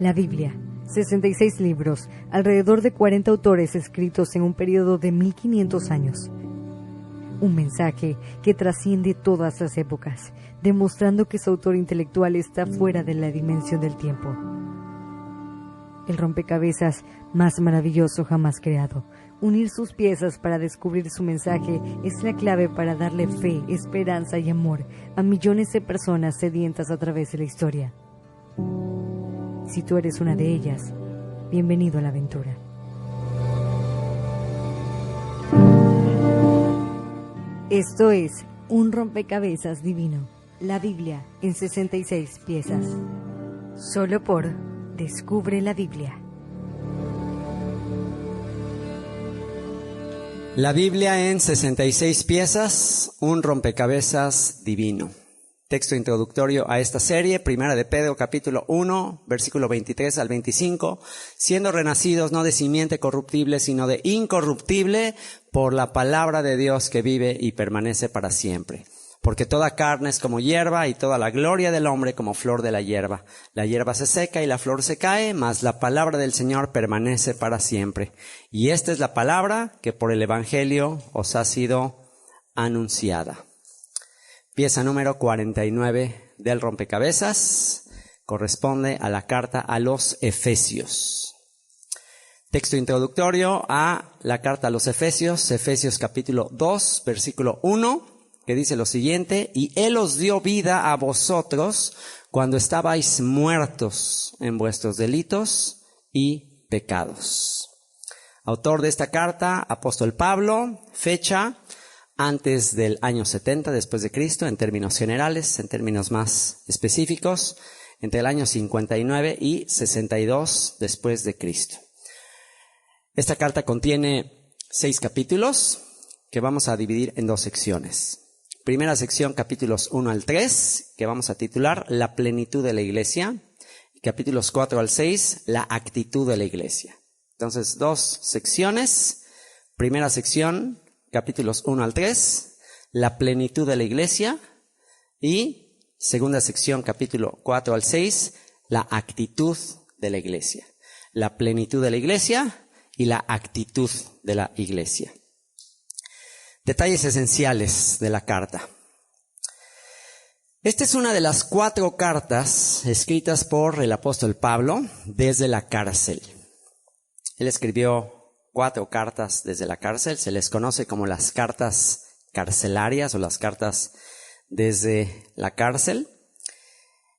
La Biblia, 66 libros, alrededor de 40 autores escritos en un periodo de 1500 años. Un mensaje que trasciende todas las épocas, demostrando que su autor intelectual está fuera de la dimensión del tiempo. El rompecabezas más maravilloso jamás creado. Unir sus piezas para descubrir su mensaje es la clave para darle fe, esperanza y amor a millones de personas sedientas a través de la historia. Si tú eres una de ellas, bienvenido a la aventura. Esto es un rompecabezas divino, la Biblia en 66 piezas. Solo por Descubre la Biblia. La Biblia en 66 piezas, un rompecabezas divino. Texto introductorio a esta serie, Primera de Pedro, capítulo 1, versículo 23 al 25. Siendo renacidos no de simiente corruptible, sino de incorruptible, por la palabra de Dios que vive y permanece para siempre. Porque toda carne es como hierba, y toda la gloria del hombre como flor de la hierba. La hierba se seca y la flor se cae, mas la palabra del Señor permanece para siempre. Y esta es la palabra que por el Evangelio os ha sido anunciada. Pieza número 49 del rompecabezas corresponde a la carta a los Efesios. Texto introductorio a la carta a los Efesios, Efesios capítulo 2, versículo 1, que dice lo siguiente: y Él os dio vida a vosotros cuando estabais muertos en vuestros delitos y pecados. Autor de esta carta, apóstol Pablo, fecha antes del año 70 después de Cristo, en términos generales, en términos más específicos, entre el año 59 y 62 después de Cristo. Esta carta contiene 6 capítulos que vamos a dividir en 2 secciones. Primera sección, capítulos 1 al 3, que vamos a titular La plenitud de la iglesia, y capítulos 4 al 6, La actitud de la iglesia. Entonces, 2 secciones. Primera sección, capítulos 1 al 3, la plenitud de la iglesia, y segunda sección, capítulo 4 al 6, la actitud de la iglesia. La plenitud de la iglesia y la actitud de la iglesia. Detalles esenciales de la carta. Esta es una de las 4 cartas escritas por el apóstol Pablo desde la cárcel. Él escribió 4 cartas desde la cárcel, se les conoce como las cartas carcelarias o las cartas desde la cárcel.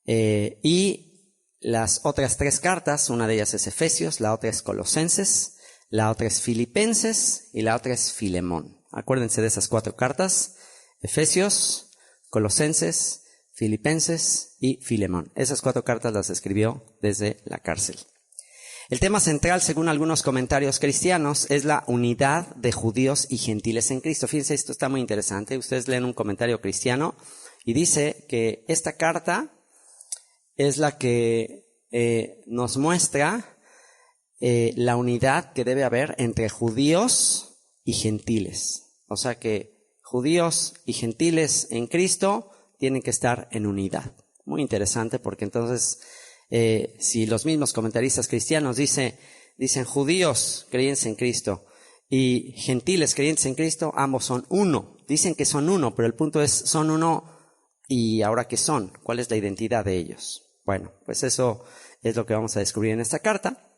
Y las otras 3 cartas, una de ellas es Efesios, la otra es Colosenses, la otra es Filipenses y la otra es Filemón. Acuérdense de esas 4 cartas: Efesios, Colosenses, Filipenses y Filemón. Esas 4 cartas las escribió desde la cárcel. El tema central, según algunos comentarios cristianos, es la unidad de judíos y gentiles en Cristo. Fíjense, esto está muy interesante. Ustedes leen un comentario cristiano y dice que esta carta es la que nos muestra la unidad que debe haber entre judíos y gentiles. O sea que judíos y gentiles en Cristo tienen que estar en unidad. Muy interesante, porque entonces si los mismos comentaristas cristianos dicen judíos creyentes en Cristo y gentiles creyentes en Cristo, ambos son uno. Dicen que son uno, pero el punto es, son uno, ¿y ahora qué son? ¿Cuál es la identidad de ellos? Bueno, pues eso es lo que vamos a descubrir en esta carta.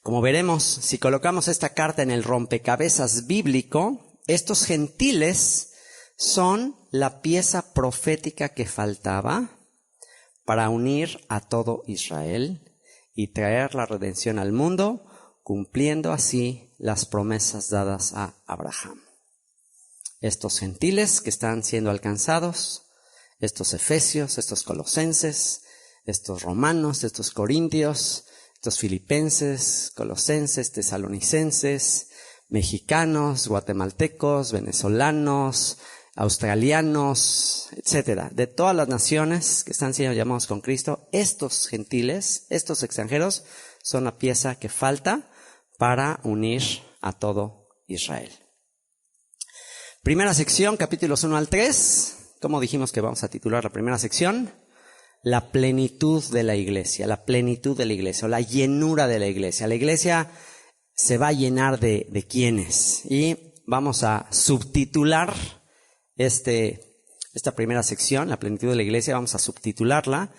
Como veremos, si colocamos esta carta en el rompecabezas bíblico, estos gentiles son la pieza profética que faltaba para unir a todo Israel y traer la redención al mundo, cumpliendo así las promesas dadas a Abraham. Estos gentiles que están siendo alcanzados, estos efesios, estos colosenses, estos romanos, estos corintios, estos filipenses, colosenses, tesalonicenses, mexicanos, guatemaltecos, venezolanos, australianos, etcétera, de todas las naciones que están siendo llamados con Cristo, estos gentiles, estos extranjeros, son la pieza que falta para unir a todo Israel. Primera sección, capítulos 1 al 3. ¿Cómo dijimos que vamos a titular la primera sección? la plenitud de la iglesia, o la llenura de la iglesia. La iglesia se va a llenar de quiénes. Y vamos a subtitular esta primera sección, la plenitud de la iglesia, vamos a subtitularla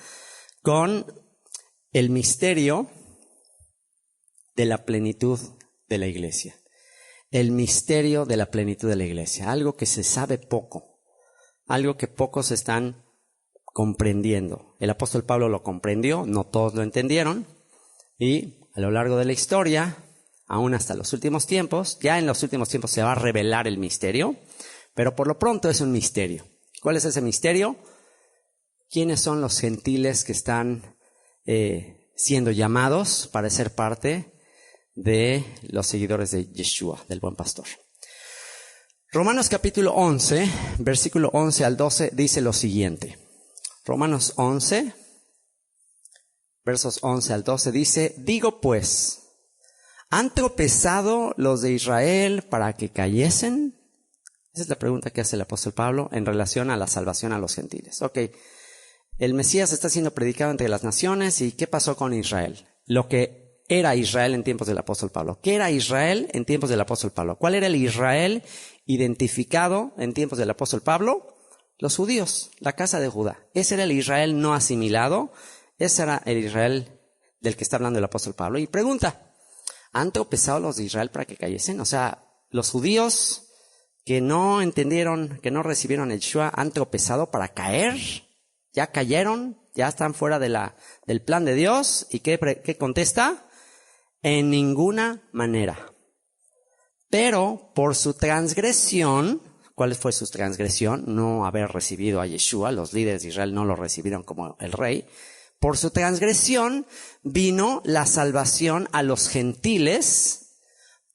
con el misterio de la plenitud de la iglesia. El misterio de la plenitud de la iglesia, algo que se sabe poco, algo que pocos están comprendiendo. El apóstol Pablo lo comprendió, no todos lo entendieron, y a lo largo de la historia, aún hasta los últimos tiempos, ya en los últimos tiempos se va a revelar el misterio, pero por lo pronto es un misterio. ¿Cuál es ese misterio? ¿Quiénes son los gentiles que están siendo llamados para ser parte de los seguidores de Yeshua, del buen pastor? Romanos capítulo 11, versículo 11 al 12 dice lo siguiente. Romanos 11, versos 11 al 12 dice: digo pues, ¿han tropezado los de Israel para que cayesen? Esa es la pregunta que hace el apóstol Pablo en relación a la salvación a los gentiles. Ok, el Mesías está siendo predicado entre las naciones, ¿y qué pasó con Israel? Lo que era Israel en tiempos del apóstol Pablo. ¿Qué era Israel en tiempos del apóstol Pablo? ¿Cuál era el Israel identificado en tiempos del apóstol Pablo? Los judíos, la casa de Judá. Ese era el Israel no asimilado, ese era el Israel del que está hablando el apóstol Pablo. Y pregunta, ¿han tropezado los de Israel para que cayesen? O sea, los judíos que no entendieron, que no recibieron el Yeshua, ¿han tropezado para caer? ¿Ya cayeron? ¿Ya están fuera del plan de Dios? ¿Y qué contesta? En ninguna manera. Pero por su transgresión, ¿cuál fue su transgresión? No haber recibido a Yeshua, los líderes de Israel no lo recibieron como el rey. Por su transgresión vino la salvación a los gentiles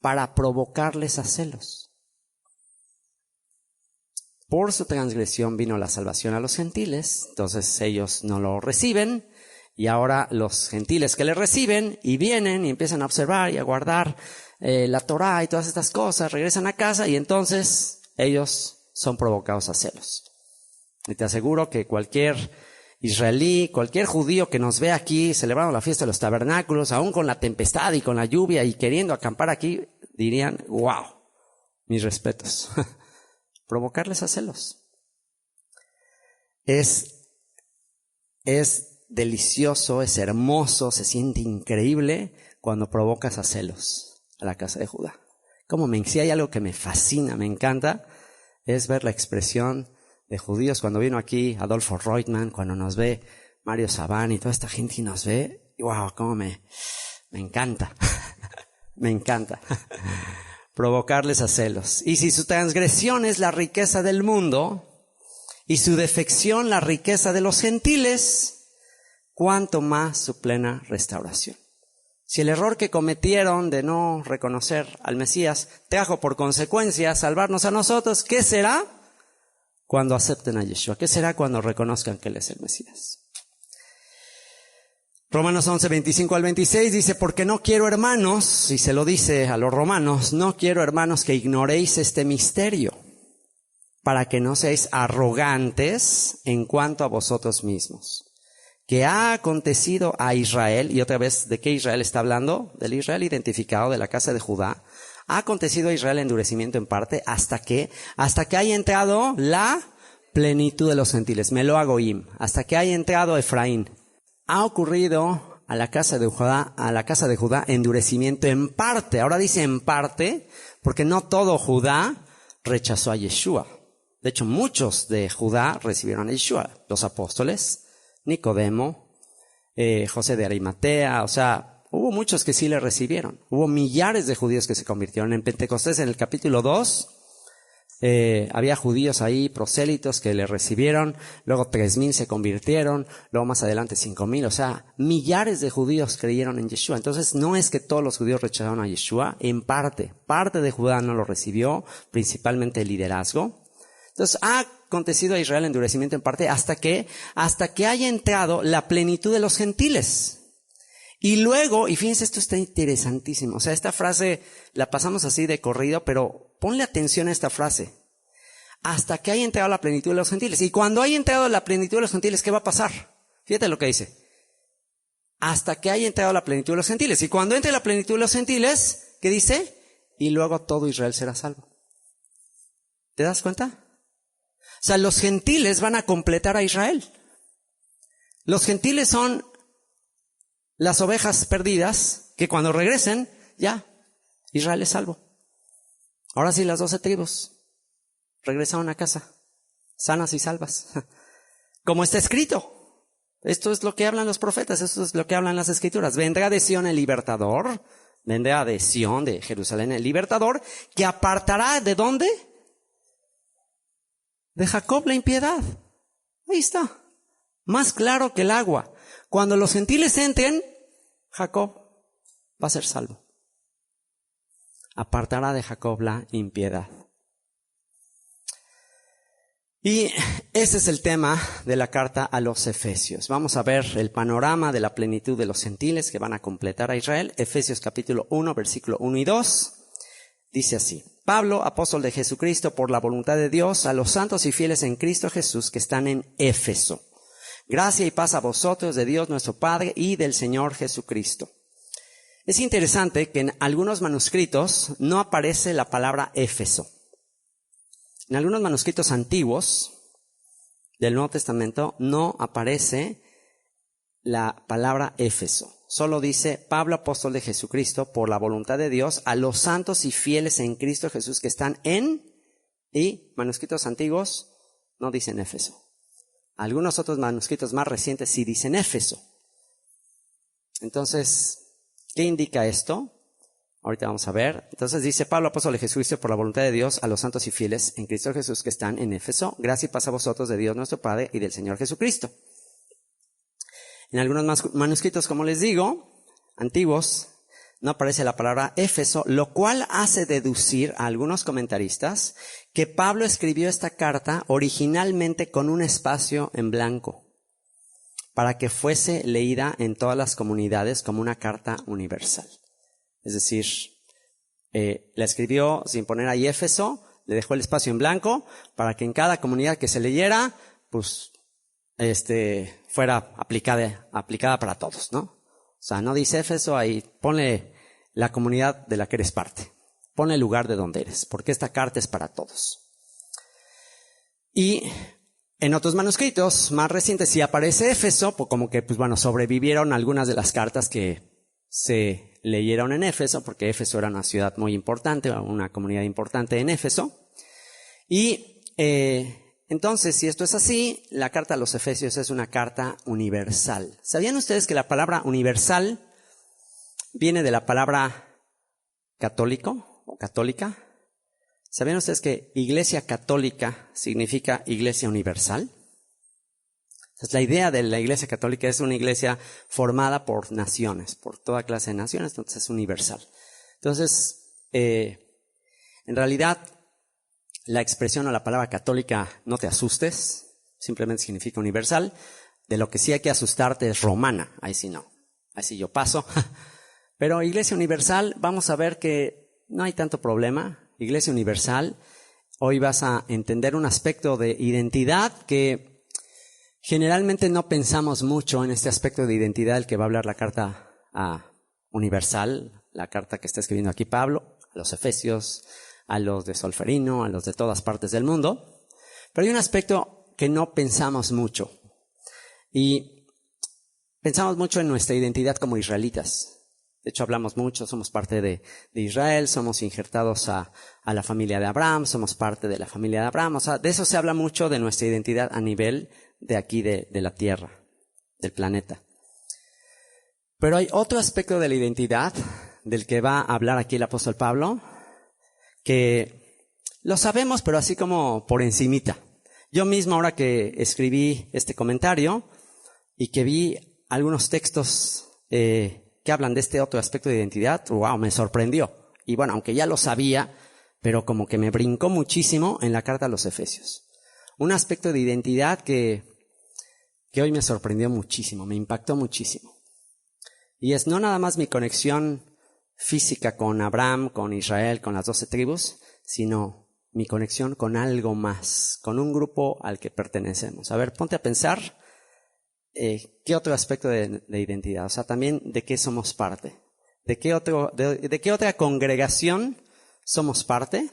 para provocarles a celos. Por su transgresión vino la salvación a los gentiles, entonces ellos no lo reciben, y ahora los gentiles que le reciben y vienen y empiezan a observar y a guardar la Torá y todas estas cosas, regresan a casa y entonces ellos son provocados a celos. Y te aseguro que cualquier israelí, cualquier judío que nos ve aquí celebrando la fiesta de los tabernáculos, aún con la tempestad y con la lluvia y queriendo acampar aquí, dirían: wow, mis respetos. Provocarles a celos. Es delicioso, es hermoso, se siente increíble cuando provocas a celos a la casa de Judá. Si hay algo que me fascina, me encanta, es ver la expresión de judíos. Cuando vino aquí Adolfo Reutemann, cuando nos ve Mario Sabán y toda esta gente y nos ve, wow, cómo me encanta, me encanta. Provocarles a celos. Y si su transgresión es la riqueza del mundo y su defección la riqueza de los gentiles, cuánto más su plena restauración. Si el error que cometieron de no reconocer al Mesías trajo por consecuencia salvarnos a nosotros, ¿qué será cuando acepten a Yeshua? ¿Qué será cuando reconozcan que Él es el Mesías? Romanos 11, 25 al 26 dice: porque no quiero, hermanos, y se lo dice a los romanos, no quiero, hermanos, que ignoréis este misterio, para que no seáis arrogantes en cuanto a vosotros mismos, que ha acontecido a Israel. Y otra vez, ¿de qué Israel está hablando? Del Israel identificado de la casa de Judá. Ha acontecido a Israel endurecimiento en parte hasta que haya entrado la plenitud de los gentiles, Meló Goim, hasta que haya entrado Efraín. Ha ocurrido a la casa de Judá endurecimiento en parte. Ahora dice en parte, porque no todo Judá rechazó a Yeshua. De hecho, muchos de Judá recibieron a Yeshua. Los apóstoles, Nicodemo, José de Arimatea, o sea, hubo muchos que sí le recibieron. Hubo millares de judíos que se convirtieron. En Pentecostés, en el capítulo 2, había judíos ahí, prosélitos, que le recibieron, luego 3,000 se convirtieron, luego más adelante 5,000, o sea, millares de judíos creyeron en Yeshua. Entonces no es que todos los judíos rechazaron a Yeshua, en parte de Judá no lo recibió, principalmente el liderazgo. Entonces ha acontecido a Israel endurecimiento en parte hasta que haya entrado la plenitud de los gentiles. Y luego, y fíjense, esto está interesantísimo, o sea, esta frase la pasamos así de corrido, pero ponle atención a esta frase. Hasta que haya entrado la plenitud de los gentiles. Y cuando haya entrado la plenitud de los gentiles, ¿qué va a pasar? Fíjate lo que dice. Hasta que haya entrado la plenitud de los gentiles. Y cuando entre la plenitud de los gentiles, ¿qué dice? Y luego todo Israel será salvo. ¿Te das cuenta? O sea, los gentiles van a completar a Israel. Los gentiles son las ovejas perdidas que cuando regresen, ya, Israel es salvo. Ahora sí, las 12 tribus regresaron a casa, sanas y salvas. Como está escrito. Esto es lo que hablan los profetas, esto es lo que hablan las escrituras. Vendrá de Sión el libertador, vendrá de Sión, de Jerusalén el libertador, que apartará ¿de dónde? De Jacob la impiedad. Ahí está. Más claro que el agua. Cuando los gentiles entren, Jacob va a ser salvo. Apartará de Jacob la impiedad. Y ese es el tema de la carta a los Efesios. Vamos a ver el panorama de la plenitud de los gentiles que van a completar a Israel. Efesios capítulo 1, versículo 1 y 2. Dice así. Pablo, apóstol de Jesucristo, por la voluntad de Dios, a los santos y fieles en Cristo Jesús que están en Éfeso. Gracia y paz a vosotros de Dios nuestro Padre y del Señor Jesucristo. Es interesante que en algunos manuscritos no aparece la palabra Éfeso. En algunos manuscritos antiguos del Nuevo Testamento no aparece la palabra Éfeso. Solo dice Pablo, apóstol de Jesucristo, por la voluntad de Dios, a los santos y fieles en Cristo Jesús que están en, y manuscritos antiguos no dicen Éfeso. Algunos otros manuscritos más recientes sí dicen Éfeso. Entonces, ¿qué indica esto? Ahorita vamos a ver. Entonces dice Pablo, apóstol de Jesucristo, por la voluntad de Dios, a los santos y fieles en Cristo Jesús que están en Éfeso. Gracia y paz a vosotros de Dios nuestro Padre y del Señor Jesucristo. En algunos manuscritos, como les digo, antiguos, no aparece la palabra Éfeso, lo cual hace deducir a algunos comentaristas que Pablo escribió esta carta originalmente con un espacio en blanco, para que fuese leída en todas las comunidades como una carta universal. Es decir, la escribió sin poner ahí Éfeso, le dejó el espacio en blanco para que en cada comunidad que se leyera, pues, fuera aplicada para todos, ¿no? O sea, no dice Éfeso ahí, ponle la comunidad de la que eres parte, ponle el lugar de donde eres, porque esta carta es para todos. Y en otros manuscritos más recientes sí aparece Éfeso, pues como que, pues bueno, sobrevivieron algunas de las cartas que se leyeron en Éfeso, porque Éfeso era una ciudad muy importante, una comunidad importante en Éfeso. Y entonces, si esto es así, la carta a los Efesios es una carta universal. ¿Sabían ustedes que la palabra universal viene de la palabra católico o católica? ¿Sabían ustedes que iglesia católica significa iglesia universal? Entonces, la idea de la iglesia católica es una iglesia formada por naciones, por toda clase de naciones, entonces es universal. Entonces, en realidad, la expresión o la palabra católica, no te asustes, simplemente significa universal. De lo que sí hay que asustarte es romana, ahí sí no, ahí sí yo paso. Pero iglesia universal, vamos a ver que no hay tanto problema. Iglesia universal, hoy vas a entender un aspecto de identidad que generalmente no pensamos mucho en este aspecto de identidad del que va a hablar la carta universal, la carta que está escribiendo aquí Pablo, a los Efesios, a los de Solferino, a los de todas partes del mundo. Pero hay un aspecto que no pensamos mucho. Y pensamos mucho en nuestra identidad como israelitas. De hecho, hablamos mucho, somos parte de Israel, somos injertados a la familia de Abraham, somos parte de la familia de Abraham. O sea, de eso se habla mucho de nuestra identidad a nivel de aquí de la tierra, del planeta. Pero hay otro aspecto de la identidad del que va a hablar aquí el apóstol Pablo, que lo sabemos, pero así como por encimita. Yo mismo, ahora que escribí este comentario y que vi algunos textos que hablan de este otro aspecto de identidad, wow, me sorprendió. Y bueno, aunque ya lo sabía, pero como que me brincó muchísimo en la carta a los Efesios. Un aspecto de identidad que hoy me sorprendió muchísimo, me impactó muchísimo. Y es no nada más mi conexión física con Abraham, con Israel, con las 12 tribus, sino mi conexión con algo más, con un grupo al que pertenecemos. A ver, ponte a pensar ¿qué otro aspecto de identidad? O sea, también de qué somos parte. ¿De qué otra congregación somos parte?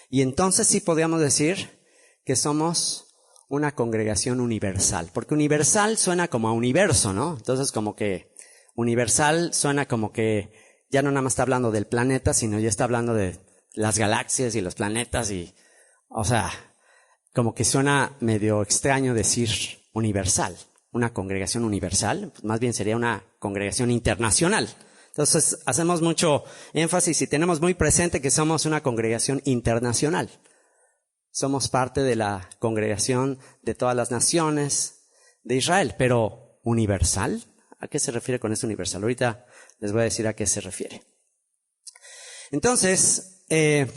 Y entonces sí podríamos decir que somos una congregación universal. Porque universal suena como a universo, ¿no? Entonces como que universal suena como que ya no nada más está hablando del planeta, sino ya está hablando de las galaxias y los planetas y, o sea, como que suena medio extraño decir universal. Una congregación universal, pues más bien sería una congregación internacional. Entonces hacemos mucho énfasis y tenemos muy presente que somos una congregación internacional. Somos parte de la congregación de todas las naciones de Israel, pero ¿universal? ¿A qué se refiere con esto universal? Ahorita les voy a decir a qué se refiere. Entonces, el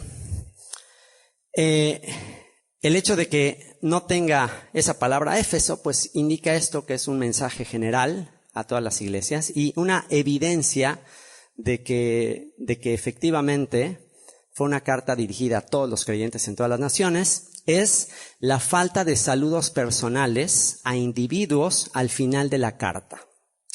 hecho de que no tenga esa palabra Éfeso, pues indica esto, que es un mensaje general a todas las iglesias y una evidencia de que efectivamente fue una carta dirigida a todos los creyentes en todas las naciones, es la falta de saludos personales a individuos al final de la carta.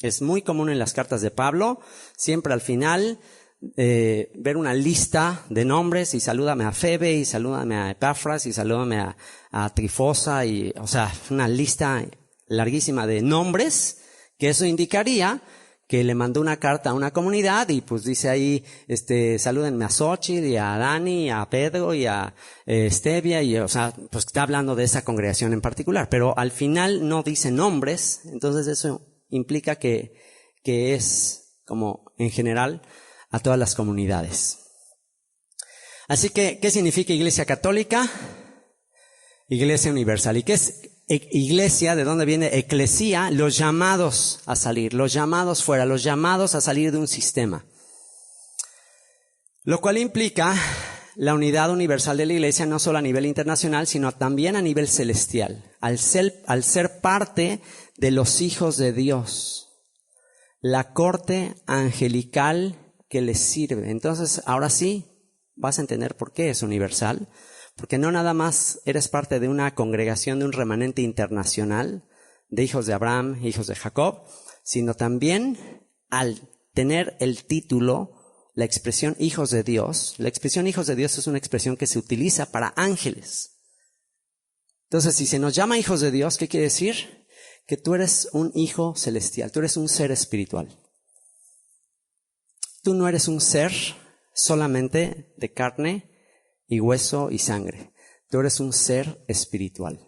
Es muy común en las cartas de Pablo, siempre al final, ver una lista de nombres y salúdame a Febe y salúdame a Epafras y salúdame a Trifosa y, o sea, una lista larguísima de nombres que eso indicaría que le mandó una carta a una comunidad y pues dice ahí, salúdenme a Xochitl y a Dani y a Pedro y a Stevia y, o sea, pues está hablando de esa congregación en particular, pero al final no dice nombres, entonces eso implica que es como en general a todas las comunidades. Así que, ¿qué significa Iglesia Católica? Iglesia Universal. ¿Y qué es iglesia? ¿De dónde viene eclesía? Los llamados a salir, los llamados fuera, los llamados a salir de un sistema. Lo cual implica la unidad universal de la iglesia no solo a nivel internacional, sino también a nivel celestial. Al ser parte de los hijos de Dios, la corte angelical que les sirve. Entonces, ahora sí, vas a entender por qué es universal. Porque no nada más eres parte de una congregación, de un remanente internacional, de hijos de Abraham, hijos de Jacob, sino también al tener el título, la expresión hijos de Dios. La expresión hijos de Dios es una expresión que se utiliza para ángeles. Entonces, si se nos llama hijos de Dios, ¿qué quiere decir? Que tú eres un hijo celestial, tú eres un ser espiritual. Tú no eres un ser solamente de carne y hueso y sangre. Tú eres un ser espiritual.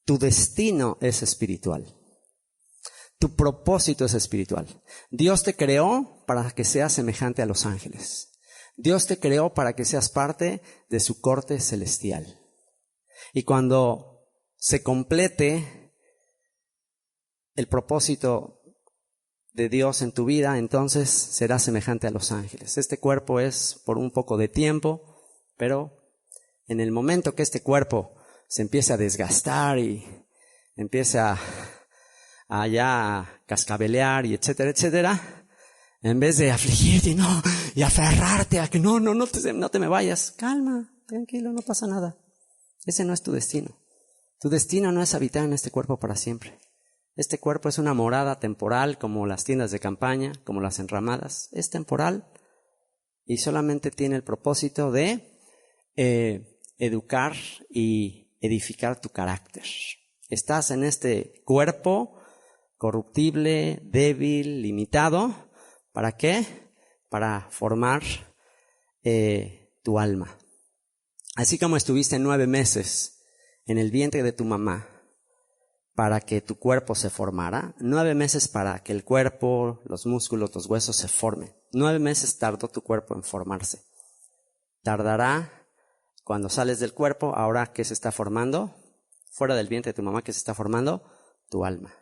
Tu destino es espiritual. Tu propósito es espiritual. Dios te creó para que seas semejante a los ángeles. Dios te creó para que seas parte de su corte celestial. Y cuando se complete el propósito de Dios en tu vida, entonces serás semejante a los ángeles. Este cuerpo es por un poco de tiempo, pero en el momento que este cuerpo se empiece a desgastar y empiece a cascabelear y etcétera, etcétera, en vez de afligirte y aferrarte a que no te me vayas, calma, tranquilo, no pasa nada. Ese no es tu destino. Tu destino no es habitar en este cuerpo para siempre. Este cuerpo es una morada temporal como las tiendas de campaña, como las enramadas. Es temporal y solamente tiene el propósito de educar y edificar tu carácter. Estás en este cuerpo corruptible, débil, limitado. ¿Para qué? Para formar tu alma. Así como estuviste 9 meses en el vientre de tu mamá para que tu cuerpo se formara, 9 meses para que el cuerpo, los músculos, los huesos se formen. 9 meses tardó tu cuerpo en formarse. Tardará cuando sales del cuerpo, ahora ¿qué se está formando? Fuera del vientre de tu mamá, ¿qué se está formando? Tu alma.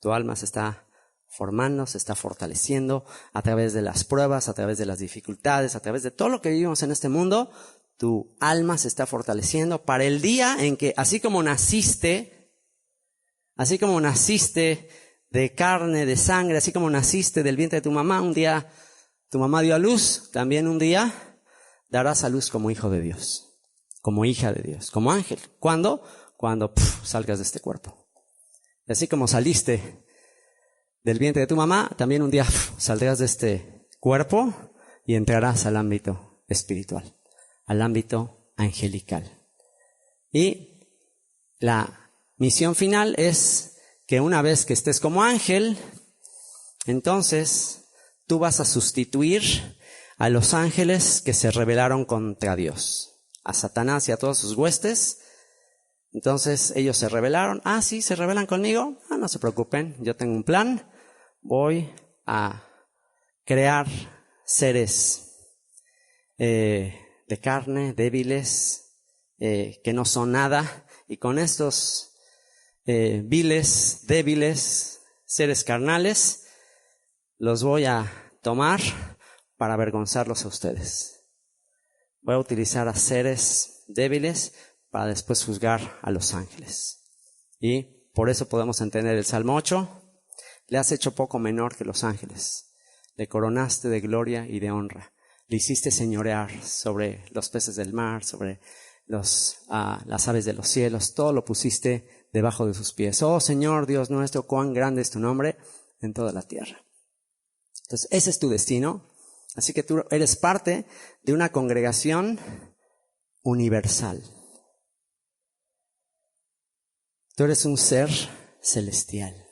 Tu alma se está formando, se está fortaleciendo a través de las pruebas, a través de las dificultades, a través de todo lo que vivimos en este mundo. Tu alma se está fortaleciendo para el día en que, así como naciste de carne, de sangre, así como naciste del vientre de tu mamá, un día tu mamá dio a luz, también un día darás a luz como hijo de Dios, como hija de Dios, como ángel. ¿Cuándo? Cuando salgas de este cuerpo. Y así como saliste del vientre de tu mamá, también un día saldrás de este cuerpo y entrarás al ámbito espiritual, al ámbito angelical. Y la misión final es que una vez que estés como ángel, entonces tú vas a sustituir a los ángeles que se rebelaron contra Dios, a Satanás y a todos sus huestes. Entonces ellos se rebelaron. Sí, se rebelan conmigo. No se preocupen, yo tengo un plan. Voy a crear seres de carne, débiles, que no son nada. Y con estos viles, débiles, seres carnales, los voy a tomar para avergonzarlos a ustedes. Voy a utilizar a seres débiles para después juzgar a los ángeles. Y por eso podemos entender el Salmo 8. Le has hecho poco menor que los ángeles. Le coronaste de gloria y de honra. Le hiciste señorear sobre los peces del mar, sobre las aves de los cielos. Todo lo pusiste debajo de sus pies. Oh Señor Dios nuestro, cuán grande es tu nombre en toda la tierra. Entonces, ese es tu destino. Así que tú eres parte de una congregación universal. Tú eres un ser celestial.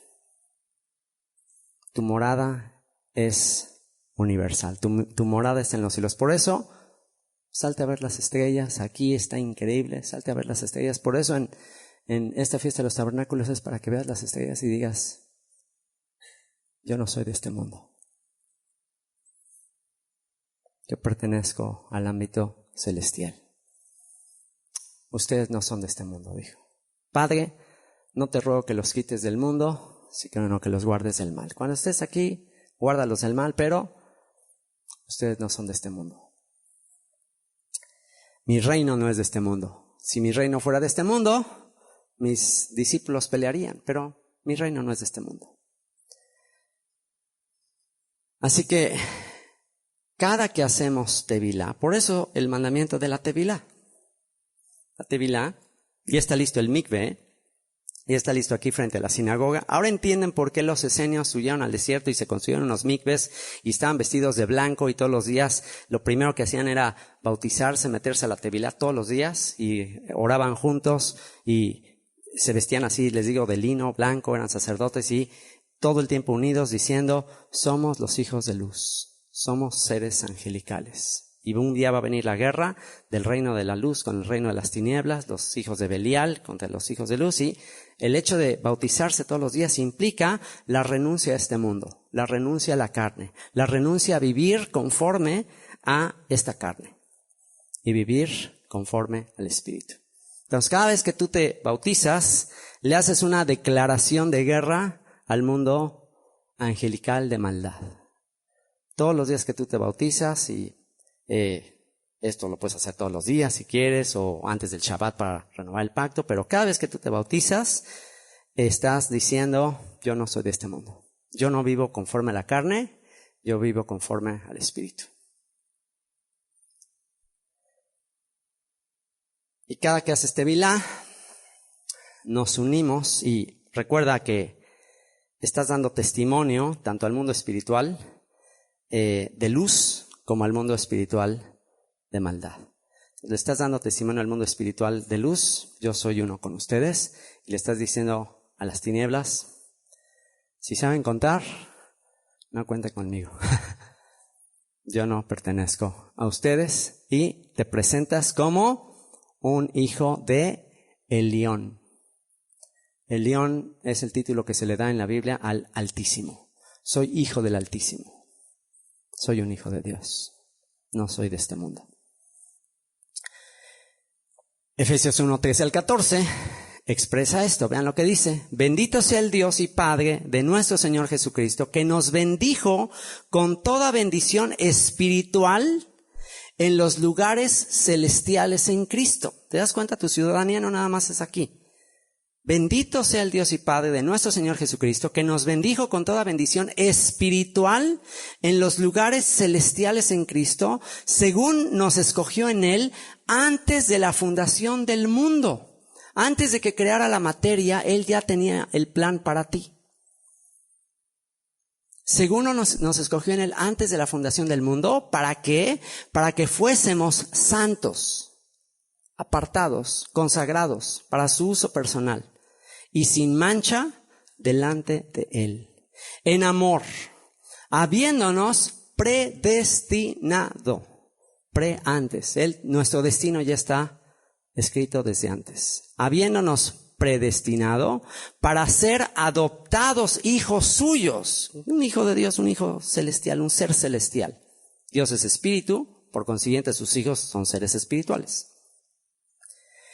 Tu morada es universal. Tu morada está en los cielos. Por eso, salte a ver las estrellas. Aquí está increíble. Salte a ver las estrellas. Por eso en esta fiesta de los tabernáculos es para que veas las estrellas y digas, yo no soy de este mundo. Yo pertenezco al ámbito celestial. Ustedes no son de este mundo, dijo. Padre, no te ruego que los quites del mundo, sino que los guardes del mal. Cuando estés aquí, guárdalos del mal, pero ustedes no son de este mundo. Mi reino no es de este mundo. Si mi reino fuera de este mundo, mis discípulos pelearían, pero mi reino no es de este mundo. Así que cada que hacemos tevilá, por eso el mandamiento de la tevilá. La tevilá, ya está listo el mikve, ya está listo aquí frente a la sinagoga. Ahora entienden por qué los esenios huyeron al desierto y se construyeron unos mikves y estaban vestidos de blanco y todos los días lo primero que hacían era bautizarse, meterse a la tevilá todos los días y oraban juntos y se vestían así, les digo, de lino blanco, eran sacerdotes y todo el tiempo unidos diciendo, somos los hijos de luz. Somos seres angelicales. Y un día va a venir la guerra del reino de la luz con el reino de las tinieblas, los hijos de Belial contra los hijos de luz. Y el hecho de bautizarse todos los días implica la renuncia a este mundo, la renuncia a la carne, la renuncia a vivir conforme a esta carne y vivir conforme al Espíritu. Entonces, cada vez que tú te bautizas, le haces una declaración de guerra al mundo angelical de maldad. Todos los días que tú te bautizas, y esto lo puedes hacer todos los días si quieres, o antes del Shabbat para renovar el pacto, pero cada vez que tú te bautizas, estás diciendo, yo no soy de este mundo. Yo no vivo conforme a la carne, yo vivo conforme al Espíritu. Y cada que haces tevilá, nos unimos y recuerda que estás dando testimonio tanto al mundo espiritual de luz como al mundo espiritual de maldad. Le estás dando testimonio al mundo espiritual de luz, yo soy uno con ustedes, y le estás diciendo a las tinieblas, si saben contar, no cuenten conmigo. Yo no pertenezco a ustedes, y te presentas como un hijo de Elión. Elión es el título que se le da en la Biblia al Altísimo. Soy hijo del Altísimo. Soy un hijo de Dios. No soy de este mundo. Efesios 1, 13 al 14 expresa esto. Vean lo que dice. Bendito sea el Dios y Padre de nuestro Señor Jesucristo, que nos bendijo con toda bendición espiritual en los lugares celestiales en Cristo. ¿Te das cuenta? Tu ciudadanía no nada más es aquí. Bendito sea el Dios y Padre de nuestro Señor Jesucristo, que nos bendijo con toda bendición espiritual en los lugares celestiales en Cristo, según nos escogió en Él antes de la fundación del mundo, Antes de que creara la materia, Él ya tenía el plan para ti. Según nos escogió en Él antes de la fundación del mundo, ¿para qué? Para que fuésemos santos, apartados, consagrados para su uso personal y sin mancha delante de Él. En amor, habiéndonos predestinado. Antes. Nuestro destino ya está escrito desde antes. Habiéndonos predestinado para ser adoptados hijos suyos. Un hijo de Dios, un hijo celestial, un ser celestial. Dios es espíritu, por consiguiente sus hijos son seres espirituales.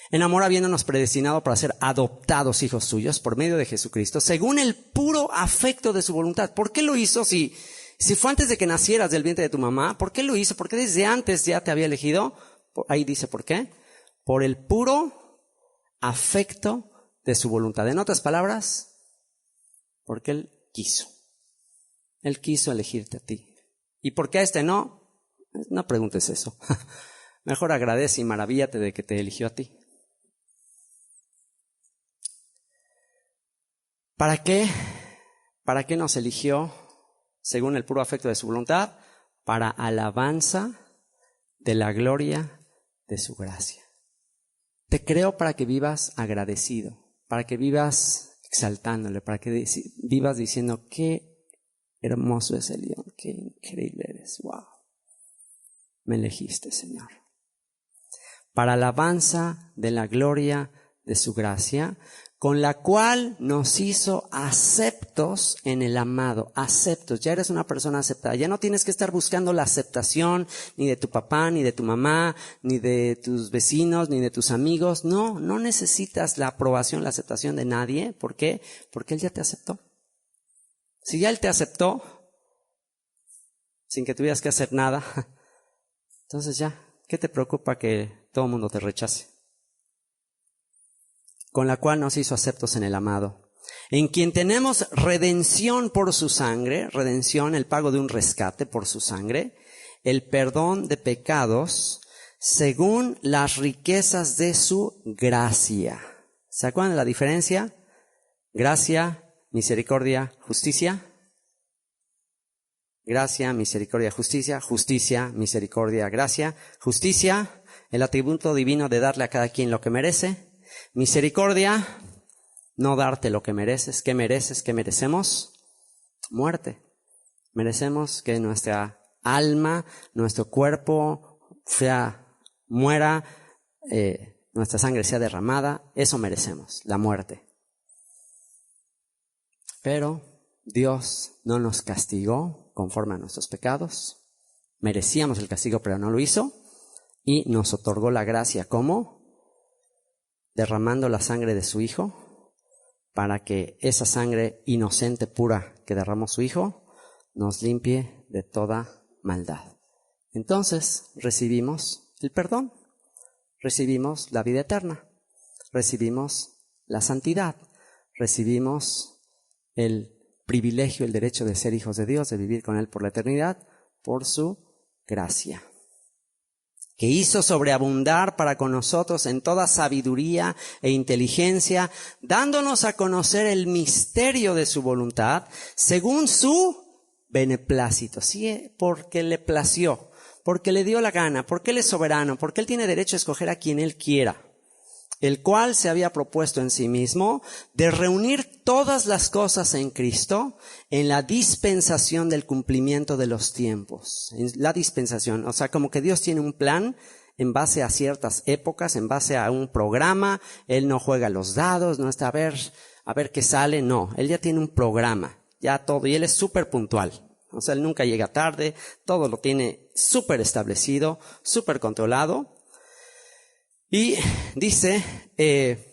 En amor, habiéndonos predestinado para ser adoptados hijos suyos por medio de Jesucristo, según el puro afecto de su voluntad. ¿Por qué lo hizo? Si fue antes de que nacieras del vientre de tu mamá, ¿por qué lo hizo? ¿Por qué desde antes ya te había elegido? Ahí dice por qué. Por el puro afecto de su voluntad. En otras palabras, porque Él quiso. Él quiso elegirte a ti. ¿Y por qué a este no? No preguntes eso. Mejor agradece y maravíllate de que te eligió a ti. ¿Para qué? ¿Para qué nos eligió? Según el puro afecto de su voluntad, para alabanza de la gloria de su gracia. Te creo para que vivas agradecido, para que vivas exaltándole, para que vivas diciendo, qué hermoso es el León, qué increíble eres, wow. Me elegiste, Señor. Para alabanza de la gloria de su gracia, con la cual nos hizo aceptos en el amado. Aceptos, ya eres una persona aceptada. Ya no tienes que estar buscando la aceptación ni de tu papá, ni de tu mamá, ni de tus vecinos, ni de tus amigos. No necesitas la aprobación, la aceptación de nadie. ¿Por qué? Porque Él ya te aceptó. Si ya Él te aceptó, sin que tuvieras que hacer nada, entonces ya, ¿qué te preocupa que todo el mundo te rechace? Con la cual nos hizo aceptos en el amado, en quien tenemos redención por su sangre, redención, el pago de un rescate por su sangre, el perdón de pecados, según las riquezas de su gracia. ¿Se acuerdan de la diferencia? Gracia, misericordia, justicia. Gracia, misericordia, justicia. Justicia, misericordia, gracia. Justicia, el atributo divino de darle a cada quien lo que merece. Misericordia, no darte lo que mereces. ¿Qué mereces? ¿Qué merecemos? Muerte. Merecemos que nuestra alma, nuestro cuerpo muera, nuestra sangre sea derramada. Eso merecemos, la muerte. Pero Dios no nos castigó conforme a nuestros pecados. Merecíamos el castigo, pero no lo hizo. Y nos otorgó la gracia, ¿cómo? Derramando la sangre de su Hijo, para que esa sangre inocente, pura, que derramó su Hijo, nos limpie de toda maldad. Entonces recibimos el perdón, recibimos la vida eterna, recibimos la santidad, recibimos el privilegio, el derecho de ser hijos de Dios, de vivir con Él por la eternidad, por su gracia, que hizo sobreabundar para con nosotros en toda sabiduría e inteligencia, dándonos a conocer el misterio de su voluntad, según su beneplácito. Sí, porque le plació, porque le dio la gana, porque Él es soberano, porque Él tiene derecho a escoger a quien Él quiera, el cual se había propuesto en sí mismo de reunir todas las cosas en Cristo en la dispensación del cumplimiento de los tiempos. En la dispensación, o sea, como que Dios tiene un plan en base a ciertas épocas, en base a un programa. Él no juega los dados, no está a ver qué sale, no. Él ya tiene un programa, ya todo, y Él es súper puntual. O sea, Él nunca llega tarde, todo lo tiene súper establecido, súper controlado. Y dice, de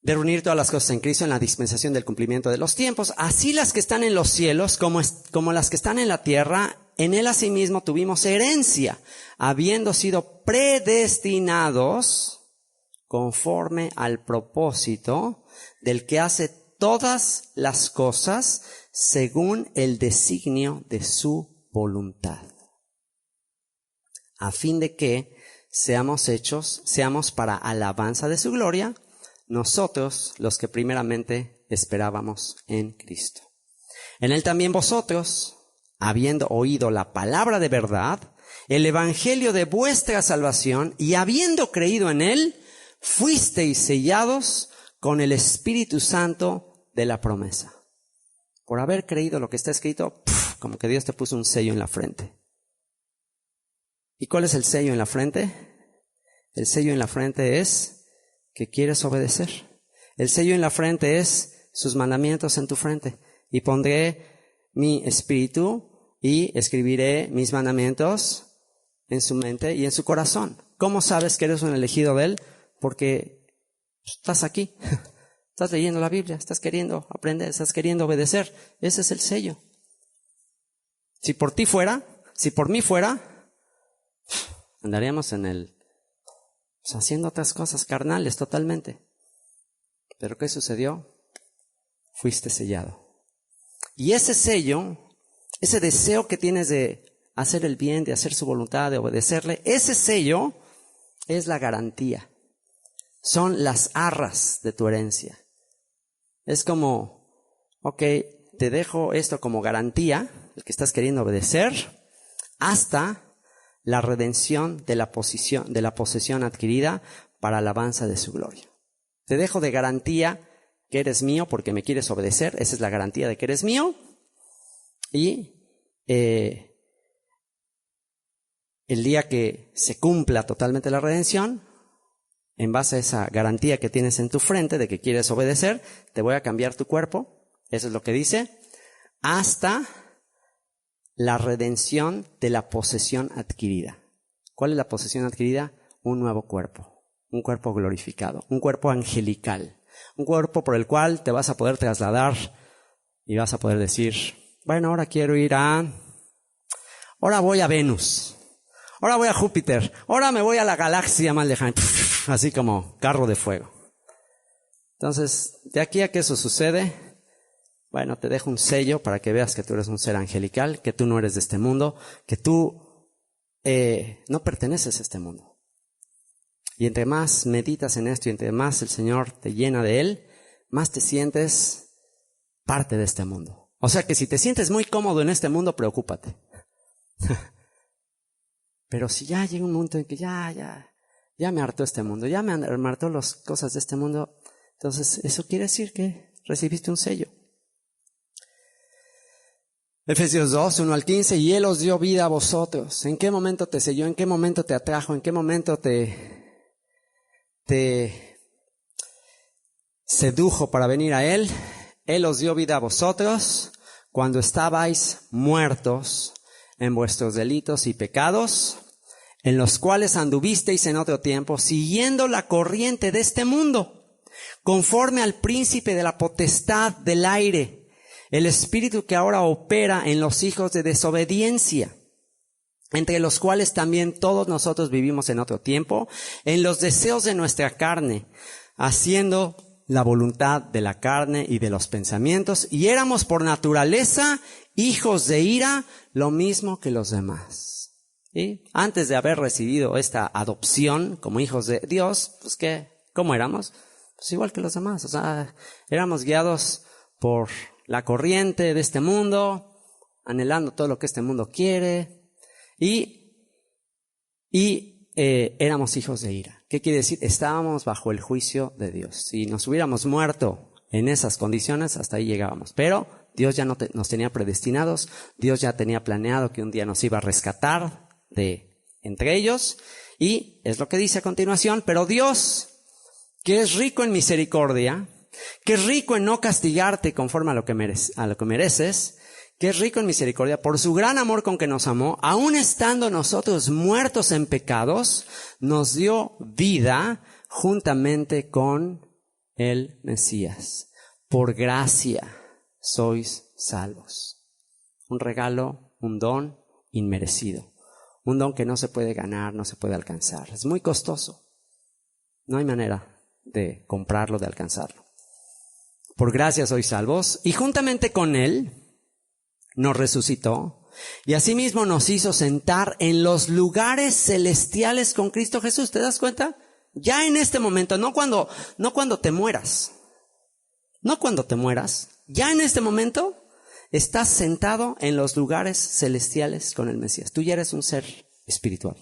reunir todas las cosas en Cristo en la dispensación del cumplimiento de los tiempos, así las que están en los cielos como las que están en la tierra, en Él asimismo tuvimos herencia, habiendo sido predestinados conforme al propósito del que hace todas las cosas según el designio de su voluntad, a fin de que, seamos para alabanza de su gloria, nosotros los que primeramente esperábamos en Cristo. En él también vosotros, habiendo oído la palabra de verdad, el evangelio de vuestra salvación, y habiendo creído en él, fuisteis sellados con el Espíritu Santo de la promesa. Por haber creído lo que está escrito, como que Dios te puso un sello en la frente. ¿Y cuál es el sello en la frente? El sello en la frente es que quieres obedecer. El sello en la frente es sus mandamientos en tu frente. Y pondré mi espíritu y escribiré mis mandamientos en su mente y en su corazón. ¿Cómo sabes que eres un elegido de él? Porque estás aquí, estás leyendo la Biblia, estás queriendo aprender, estás queriendo obedecer. Ese es el sello. Si por mí fuera, andaríamos haciendo otras cosas carnales totalmente. ¿Pero qué sucedió? Fuiste sellado. Y ese sello, ese deseo que tienes de hacer el bien, de hacer su voluntad, de obedecerle, ese sello es la garantía. Son las arras de tu herencia. Es como, te dejo esto como garantía, el que estás queriendo obedecer, hasta la redención de la posesión adquirida para alabanza de su gloria. Te dejo de garantía que eres mío porque me quieres obedecer. Esa es la garantía de que eres mío. Y el día que se cumpla totalmente la redención, en base a esa garantía que tienes en tu frente de que quieres obedecer, te voy a cambiar tu cuerpo. Eso es lo que dice. Hasta la redención de la posesión adquirida. ¿Cuál es la posesión adquirida? Un nuevo cuerpo, un cuerpo glorificado, un cuerpo angelical, un cuerpo por el cual te vas a poder trasladar y vas a poder decir, bueno, ahora voy a Venus, ahora voy a Júpiter, ahora me voy a la galaxia más lejana, así como carro de fuego. Entonces, de aquí a que eso sucede, bueno, te dejo un sello para que veas que tú eres un ser angelical, que tú no eres de este mundo, que tú no perteneces a este mundo. Y entre más meditas en esto y entre más el Señor te llena de él, más te sientes parte de este mundo. O sea que si te sientes muy cómodo en este mundo, preocúpate. Pero si ya llega un momento en que ya me hartó este mundo, ya me hartó las cosas de este mundo, entonces eso quiere decir que recibiste un sello. Efesios 2, 1 al 15, y él os dio vida a vosotros. ¿En qué momento te selló? ¿En qué momento te atrajo? ¿En qué momento te sedujo para venir a él? Él os dio vida a vosotros cuando estabais muertos en vuestros delitos y pecados, en los cuales anduvisteis en otro tiempo, siguiendo la corriente de este mundo, conforme al príncipe de la potestad del aire, el espíritu que ahora opera en los hijos de desobediencia, entre los cuales también todos nosotros vivimos en otro tiempo, en los deseos de nuestra carne, haciendo la voluntad de la carne y de los pensamientos, y éramos por naturaleza hijos de ira, lo mismo que los demás. ¿Sí? Antes de haber recibido esta adopción como hijos de Dios, pues ¿cómo éramos? Pues igual que los demás, éramos guiados por la corriente de este mundo, anhelando todo lo que este mundo quiere, y éramos hijos de ira. ¿Qué quiere decir? Estábamos bajo el juicio de Dios. Si nos hubiéramos muerto en esas condiciones, hasta ahí llegábamos. Pero Dios ya nos tenía predestinados, Dios ya tenía planeado que un día nos iba a rescatar de entre ellos, y es lo que dice a continuación, pero Dios, que es rico en misericordia, que es rico en no castigarte conforme a lo que mereces, que es rico en misericordia, por su gran amor con que nos amó, aun estando nosotros muertos en pecados, nos dio vida juntamente con el Mesías. Por gracia sois salvos. Un regalo, un don inmerecido. Un don que no se puede ganar, no se puede alcanzar. Es muy costoso. No hay manera de comprarlo, de alcanzarlo. Por gracia sois salvos, y juntamente con él nos resucitó y asimismo nos hizo sentar en los lugares celestiales con Cristo Jesús. ¿Te das cuenta? Ya en este momento, no cuando te mueras, ya en este momento estás sentado en los lugares celestiales con el Mesías. Tú ya eres un ser espiritual.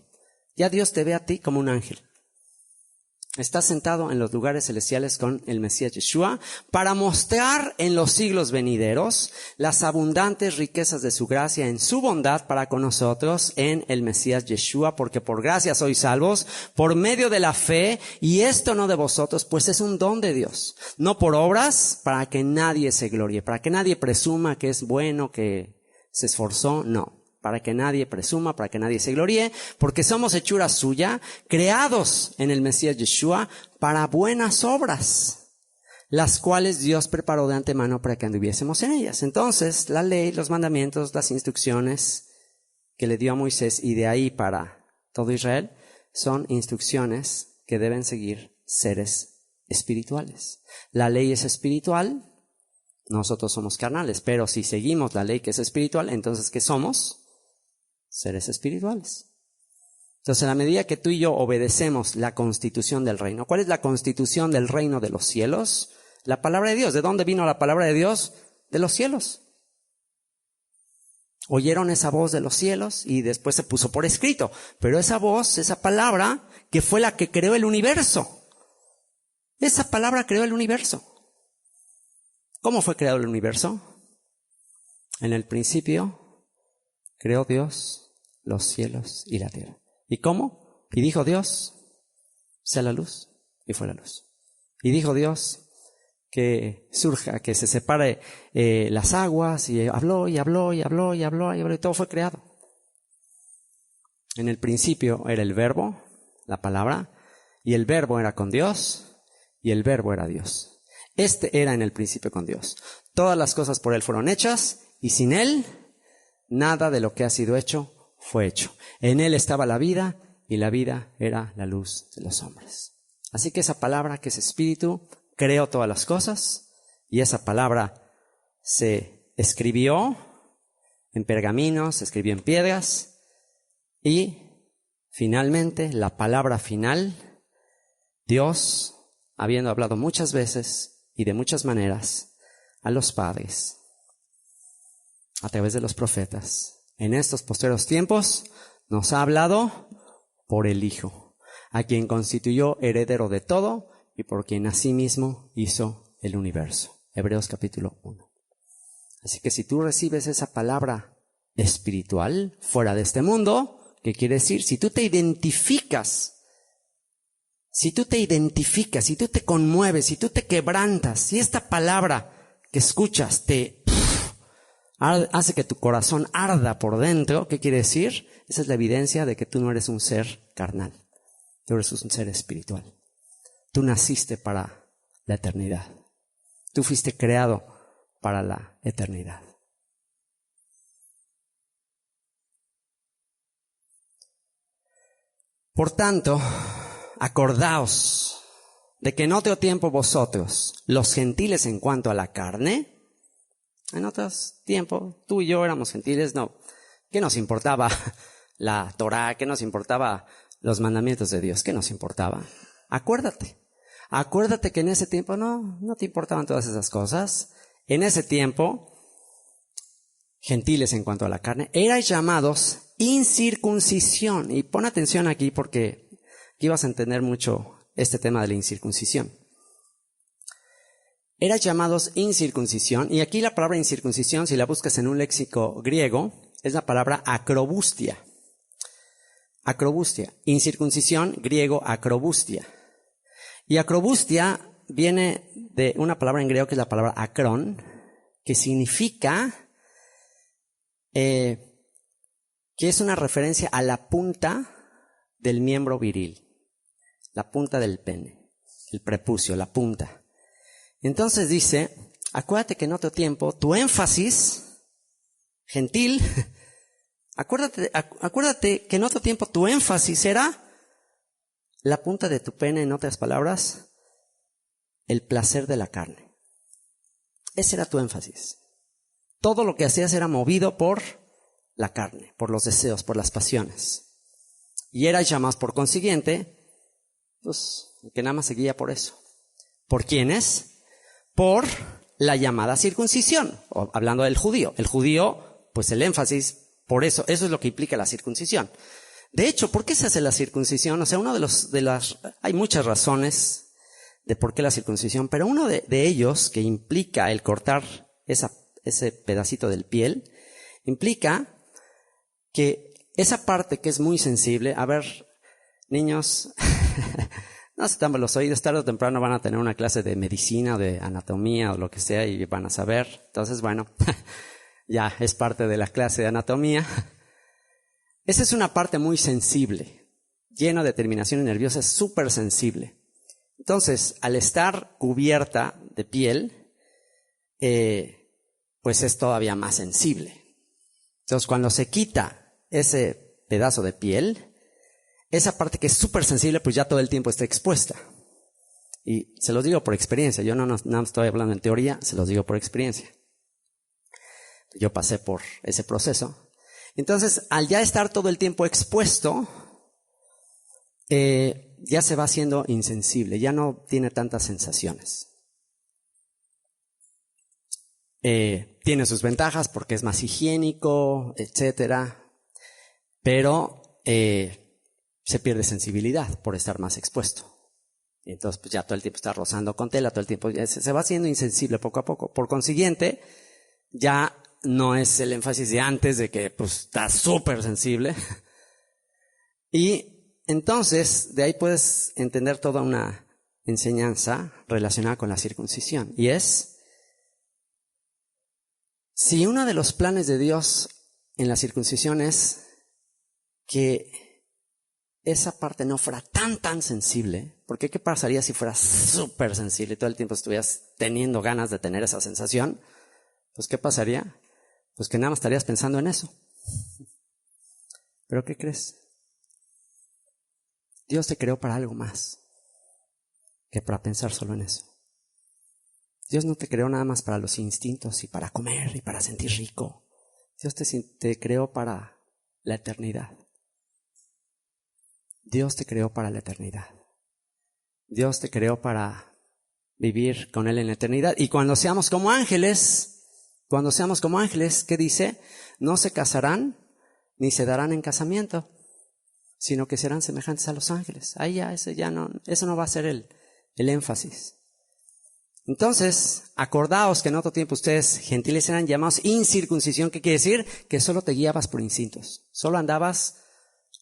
Ya Dios te ve a ti como un ángel. Estás sentado en los lugares celestiales con el Mesías Yeshua para mostrar en los siglos venideros las abundantes riquezas de su gracia en su bondad para con nosotros en el Mesías Yeshua, porque por gracia sois salvos por medio de la fe, y esto no de vosotros, pues es un don de Dios, no por obras, para que nadie se gloríe, para que nadie presuma que es bueno, que se esforzó, no. Para que nadie presuma, para que nadie se gloríe, porque somos hechura suya, creados en el Mesías Yeshua para buenas obras, las cuales Dios preparó de antemano para que anduviésemos en ellas. Entonces, la ley, los mandamientos, las instrucciones que le dio a Moisés y de ahí para todo Israel, son instrucciones que deben seguir seres espirituales. La ley es espiritual, nosotros somos carnales, pero si seguimos la ley que es espiritual, entonces ¿qué somos? Seres espirituales. Entonces, a la medida que tú y yo obedecemos la constitución del reino, ¿cuál es la constitución del reino de los cielos? La palabra de Dios. ¿De dónde vino la palabra de Dios? De los cielos. Oyeron esa voz de los cielos y después se puso por escrito. Pero esa voz, esa palabra, que fue la que creó el universo. Esa palabra creó el universo. ¿Cómo fue creado el universo? En el principio creó Dios los cielos y la tierra. ¿Y cómo? Y dijo Dios, sea la luz, y fue la luz. Y dijo Dios que surja, que se separe las aguas, y habló, y todo fue creado. En el principio era el verbo, la palabra, y el verbo era con Dios, y el verbo era Dios. Este era en el principio con Dios. Todas las cosas por Él fueron hechas, y sin Él, nada de lo que ha sido hecho fue hecho. En Él estaba la vida, y la vida era la luz de los hombres. Así que esa palabra que es espíritu creó todas las cosas, y esa palabra se escribió en pergaminos, se escribió en piedras, y finalmente la palabra final, Dios, habiendo hablado muchas veces y de muchas maneras a los padres, a través de los profetas, en estos posteriores tiempos nos ha hablado por el Hijo, a quien constituyó heredero de todo y por quien asimismo hizo el universo. Hebreos capítulo 1. Así que si tú recibes esa palabra espiritual fuera de este mundo, ¿qué quiere decir? Si tú te identificas, si tú te conmueves, si tú te quebrantas, si esta palabra que escuchas hace que tu corazón arda por dentro, ¿qué quiere decir? Esa es la evidencia de que tú no eres un ser carnal, tú eres un ser espiritual. Tú naciste para la eternidad. Tú fuiste creado para la eternidad. Por tanto, acordaos de que en otro tiempo vosotros, los gentiles en cuanto a la carne, en otros tiempos, tú y yo éramos gentiles, no. ¿Qué nos importaba la Torá? ¿Qué nos importaba los mandamientos de Dios? ¿Qué nos importaba? Acuérdate que en ese tiempo no te importaban todas esas cosas. En ese tiempo, gentiles en cuanto a la carne, erais llamados incircuncisión. Y pon atención aquí porque aquí vas a entender mucho este tema de la incircuncisión. Eras llamados incircuncisión, y aquí la palabra incircuncisión, si la buscas en un léxico griego, es la palabra acrobustia. Acrobustia. Incircuncisión, griego acrobustia. Y acrobustia viene de una palabra en griego que es la palabra acrón, que significa que es una referencia a la punta del miembro viril, la punta del pene, el prepucio, la punta. Entonces dice, acuérdate que en otro tiempo tu énfasis, gentil, acuérdate que en otro tiempo tu énfasis era la punta de tu pene, en otras palabras, el placer de la carne. Ese era tu énfasis. Todo lo que hacías era movido por la carne, por los deseos, por las pasiones. Y erais llamados por consiguiente, pues, que nada más se guía por eso. ¿Por quiénes? Por la llamada circuncisión, o hablando del judío. El judío, pues el énfasis, por eso es lo que implica la circuncisión. De hecho, ¿por qué se hace la circuncisión? O sea, hay muchas razones de por qué la circuncisión, pero uno de ellos que implica el cortar ese pedacito del piel, implica que esa parte que es muy sensible, a ver, niños, no se tapen los oídos, tarde o temprano van a tener una clase de medicina o de anatomía o lo que sea y van a saber. Entonces, bueno, ya es parte de la clase de anatomía. Esa es una parte muy sensible, llena de terminaciones nerviosas, súper sensible. Entonces, al estar cubierta de piel, pues es todavía más sensible. Entonces, cuando se quita ese pedazo de piel, esa parte que es súper sensible, pues ya todo el tiempo está expuesta. Y se los digo por experiencia, yo no estoy hablando en teoría, se los digo por experiencia. Yo pasé por ese proceso. Entonces, al ya estar todo el tiempo expuesto, ya se va haciendo insensible, ya no tiene tantas sensaciones. Tiene sus ventajas porque es más higiénico, etcétera, pero se pierde sensibilidad por estar más expuesto. Y entonces, pues ya todo el tiempo está rozando con tela, todo el tiempo se va haciendo insensible poco a poco. Por consiguiente, ya no es el énfasis de antes de que pues está súper sensible. Y entonces de ahí puedes entender toda una enseñanza relacionada con la circuncisión. Y es, si uno de los planes de Dios en la circuncisión es que esa parte no fuera tan sensible, porque ¿qué pasaría si fuera súper sensible y todo el tiempo estuvieras teniendo ganas de tener esa sensación? Pues ¿qué pasaría? Pues que nada más estarías pensando en eso. ¿Pero qué crees? Dios te creó para algo más que para pensar solo en eso. Dios no te creó nada más para los instintos y para comer y para sentir rico. Dios te creó para la eternidad. Dios te creó para la eternidad. Dios te creó para vivir con Él en la eternidad. Y cuando seamos como ángeles, ¿qué dice? No se casarán ni se darán en casamiento, sino que serán semejantes a los ángeles. Ahí ya, eso no va a ser el énfasis. Entonces, acordaos que en otro tiempo ustedes, gentiles, eran llamados incircuncisión. ¿Qué quiere decir? Que solo te guiabas por instintos. Solo andabas,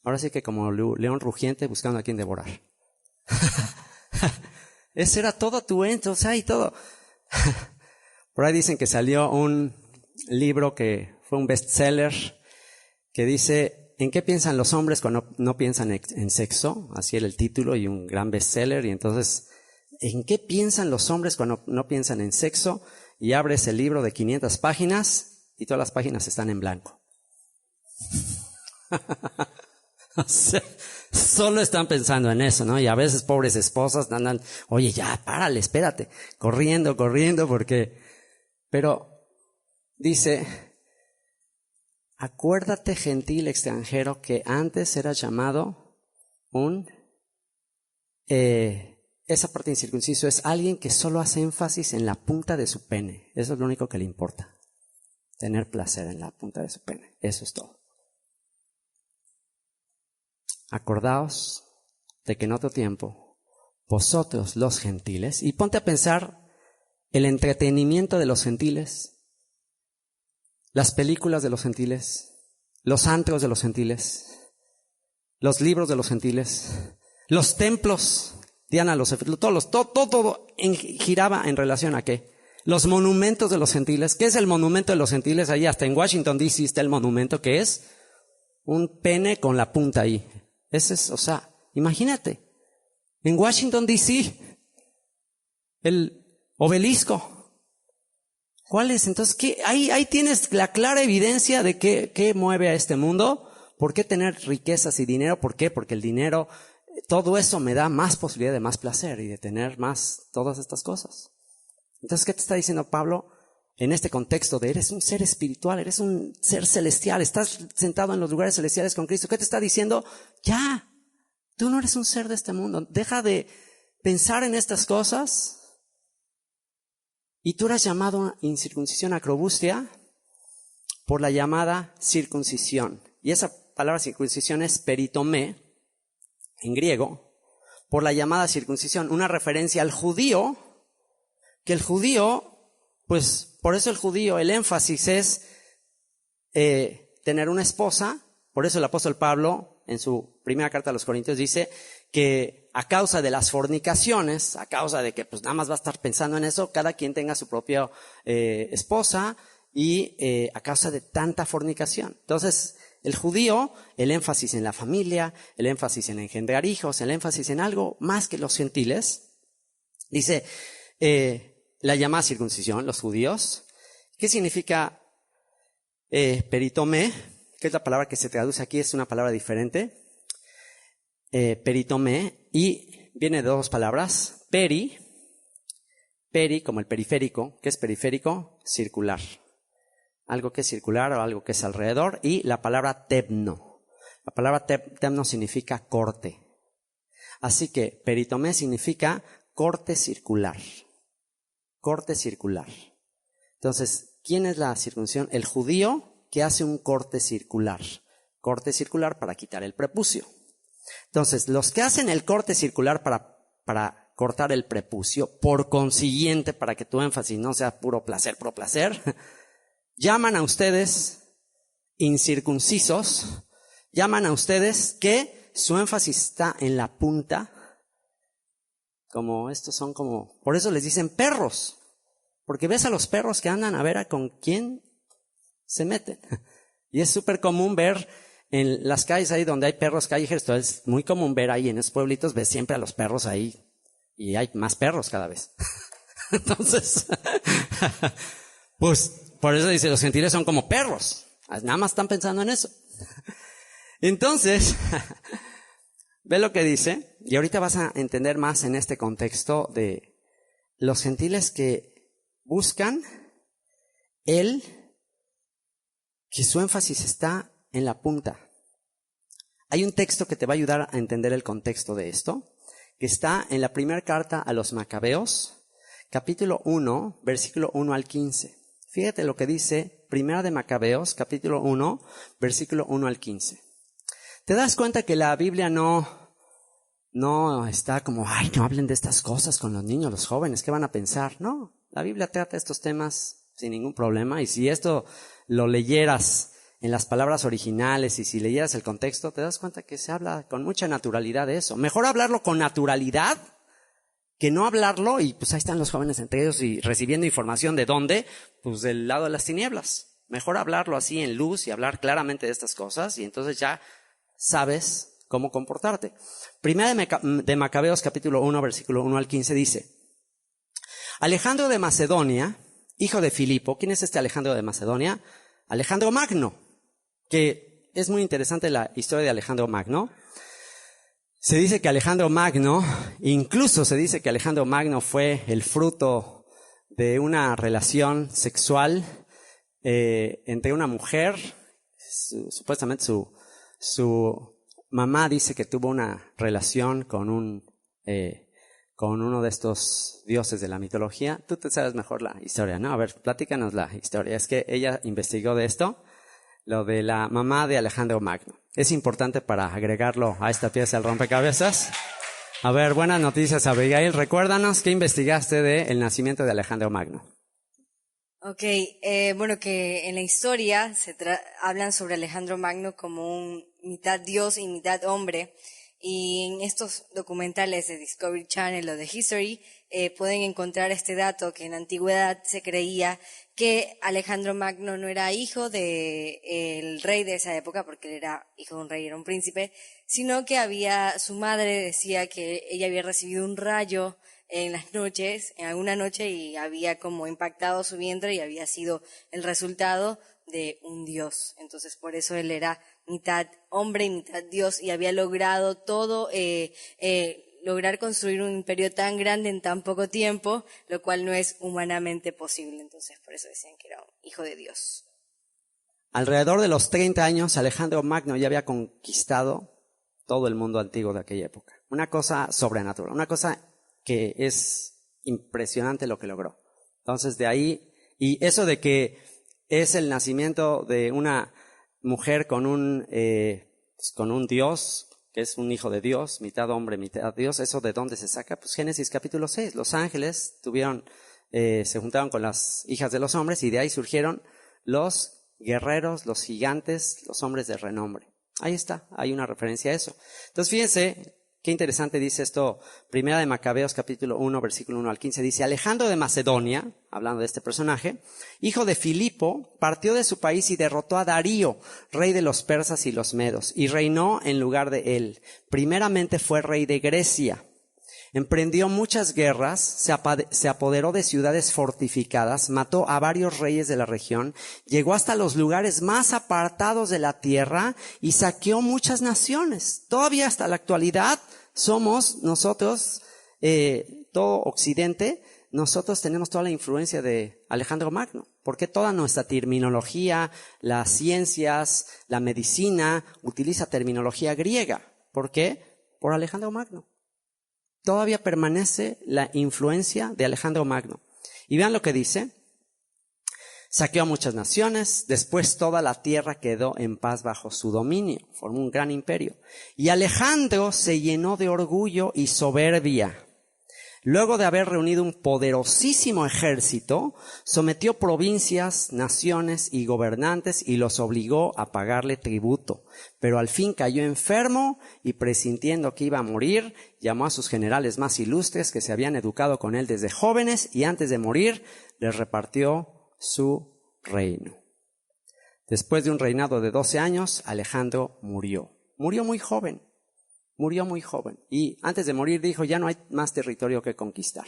ahora sí que como león rugiente, buscando a quien devorar. Ese era todo tu ente, o sea, y todo. Por ahí dicen que salió un libro que fue un bestseller que dice, ¿en qué piensan los hombres cuando no piensan en sexo? Así era el título y un gran bestseller. Y entonces, ¿en qué piensan los hombres cuando no piensan en sexo? Y abres el libro de 500 páginas y todas las páginas están en blanco. O sea, solo están pensando en eso, ¿no? Y a veces pobres esposas andan, oye, ya, párale, espérate, corriendo, porque... Pero dice, acuérdate, gentil extranjero, que antes era llamado esa parte incircunciso es alguien que solo hace énfasis en la punta de su pene. Eso es lo único que le importa. Tener placer en la punta de su pene. Eso es todo. Acordaos de que en otro tiempo, vosotros los gentiles, y ponte a pensar el entretenimiento de los gentiles, las películas de los gentiles, los antros de los gentiles, los libros de los gentiles, los templos, Diana, todo giraba en relación a ¿qué? Los monumentos de los gentiles. ¿Qué es el monumento de los gentiles? Ahí hasta en Washington D.C. está el monumento que es un pene con la punta ahí. Ese es, o sea, imagínate, en Washington D.C., el obelisco. ¿Cuál es? Entonces, ahí tienes la clara evidencia de qué mueve a este mundo. ¿Por qué tener riquezas y dinero? ¿Por qué? Porque el dinero, todo eso me da más posibilidad de más placer y de tener más todas estas cosas. Entonces, ¿qué te está diciendo Pablo? en este contexto de eres un ser espiritual, eres un ser celestial, estás sentado en los lugares celestiales con Cristo, ¿qué te está diciendo? Ya, tú no eres un ser de este mundo, deja de pensar en estas cosas. Y tú eras llamado incircuncisión acrobustia por la llamada circuncisión. Y esa palabra circuncisión es peritomé, en griego, por la llamada circuncisión, una referencia al judío, que el judío, pues por eso el judío, el énfasis es tener una esposa. Por eso el apóstol Pablo, en su primera carta a los Corintios, dice que a causa de las fornicaciones, a causa de que pues nada más va a estar pensando en eso, cada quien tenga su propia esposa, y a causa de tanta fornicación. Entonces, el judío, el énfasis en la familia, el énfasis en engendrar hijos, el énfasis en algo más que los gentiles. Dice, la llamada circuncisión, los judíos. ¿Qué significa peritomé? Que es la palabra que se traduce aquí, es una palabra diferente. Peritomé, y viene de dos palabras. Peri como el periférico. ¿Qué es periférico? Circular. Algo que es circular o algo que es alrededor. Y la palabra tebno. La palabra tebno significa corte. Así que peritomé significa corte circular. Corte circular. Entonces, ¿quién es la circuncisión? El judío que hace un corte circular. Corte circular para quitar el prepucio. Entonces, los que hacen el corte circular para cortar el prepucio, por consiguiente, para que tu énfasis no sea puro placer, llaman a ustedes incircuncisos, llaman a ustedes que su énfasis está en la punta, como estos son como, por eso les dicen perros, porque ves a los perros que andan a ver a con quién se meten. Y es súper común ver en las calles ahí donde hay perros callejeros, es muy común ver ahí en esos pueblitos, ves siempre a los perros ahí, y hay más perros cada vez. Entonces, pues por eso dice, los gentiles son como perros, nada más están pensando en eso. Entonces, ve lo que dice, y ahorita vas a entender más en este contexto de los gentiles que buscan que su énfasis está en la punta. Hay un texto que te va a ayudar a entender el contexto de esto, que está en la primera carta a los Macabeos, capítulo 1, versículo 1 al 15. Fíjate lo que dice Primera de Macabeos, capítulo 1, versículo 1 al 15. ¿Te das cuenta que la Biblia no está como, ay, no hablen de estas cosas con los niños, los jóvenes, ¿qué van a pensar? No, la Biblia trata estos temas sin ningún problema, y si esto lo leyeras en las palabras originales y si leyeras el contexto, te das cuenta que se habla con mucha naturalidad de eso. Mejor hablarlo con naturalidad que no hablarlo y pues ahí están los jóvenes entre ellos y recibiendo información ¿de dónde? Pues del lado de las tinieblas. Mejor hablarlo así en luz y hablar claramente de estas cosas y entonces ya sabes cómo comportarte. Primera de Macabeos capítulo 1 versículo 1 al 15 dice: Alejandro de Macedonia, hijo de Filipo. ¿Quién es este Alejandro de Macedonia? Alejandro Magno, que es muy interesante la historia de Alejandro Magno. Se dice que Alejandro Magno, incluso se dice que Alejandro Magno fue el fruto de una relación sexual entre una mujer, supuestamente su mamá dice que tuvo una relación con uno de estos dioses de la mitología. Tú te sabes mejor la historia, ¿no? A ver, platícanos la historia. Es que ella investigó de esto, lo de la mamá de Alejandro Magno. Es importante para agregarlo a esta pieza del rompecabezas. A ver, buenas noticias, Abigail. Recuérdanos qué investigaste del nacimiento de Alejandro Magno. Ok, bueno, que en la historia hablan sobre Alejandro Magno como un mitad dios y mitad hombre. Y en estos documentales de Discovery Channel o de History pueden encontrar este dato que en la antigüedad se creía que Alejandro Magno no era hijo del rey de esa época, porque él era hijo de un rey, era un príncipe, sino que su madre decía que ella había recibido un rayo en las noches, en alguna noche, y había como impactado su vientre y había sido el resultado de un dios. Entonces por eso él era mitad hombre y mitad dios y había logrado todo lograr construir un imperio tan grande en tan poco tiempo, lo cual no es humanamente posible. Entonces, por eso decían que era un hijo de Dios. Alrededor de los 30 años, Alejandro Magno ya había conquistado todo el mundo antiguo de aquella época. Una cosa sobrenatural, una cosa que es impresionante lo que logró. Entonces, de ahí, y eso de que es el nacimiento de una mujer con un Dios, que es un hijo de Dios, mitad hombre, mitad Dios, ¿eso de dónde se saca? Pues Génesis capítulo 6, los ángeles se juntaron con las hijas de los hombres y de ahí surgieron los guerreros, los gigantes, los hombres de renombre. Ahí está, hay una referencia a eso. Entonces fíjense, qué interesante dice esto, Primera de Macabeos capítulo 1, versículo 1 al 15, dice, Alejandro de Macedonia, hablando de este personaje, hijo de Filipo, partió de su país y derrotó a Darío, rey de los persas y los medos, y reinó en lugar de él. Primeramente fue rey de Grecia. Emprendió muchas guerras, se apoderó de ciudades fortificadas, mató a varios reyes de la región, llegó hasta los lugares más apartados de la tierra y saqueó muchas naciones. Todavía hasta la actualidad somos nosotros, todo Occidente, nosotros tenemos toda la influencia de Alejandro Magno, porque toda nuestra terminología, las ciencias, la medicina, utiliza terminología griega. ¿Por qué? Por Alejandro Magno. Todavía permanece la influencia de Alejandro Magno. Y vean lo que dice. Saqueó muchas naciones, después toda la tierra quedó en paz bajo su dominio, formó un gran imperio. Y Alejandro se llenó de orgullo y soberbia. Luego de haber reunido un poderosísimo ejército, sometió provincias, naciones y gobernantes y los obligó a pagarle tributo. Pero al fin cayó enfermo y presintiendo que iba a morir, llamó a sus generales más ilustres que se habían educado con él desde jóvenes y antes de morir les repartió su reino. Después de un reinado de 12 años, Alejandro murió. Murió muy joven. Murió muy joven y antes de morir dijo, ya no hay más territorio que conquistar.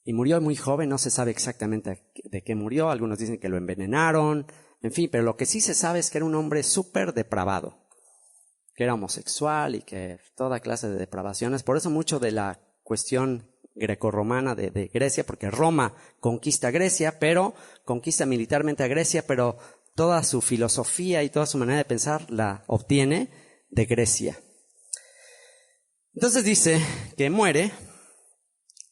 Y murió muy joven, no se sabe exactamente de qué murió, algunos dicen que lo envenenaron, en fin, pero lo que sí se sabe es que era un hombre súper depravado, que era homosexual y que toda clase de depravaciones. Por eso mucho de la cuestión grecorromana de Grecia, porque Roma conquista Grecia, pero conquista militarmente a Grecia, pero toda su filosofía y toda su manera de pensar la obtiene de Grecia. Entonces dice que muere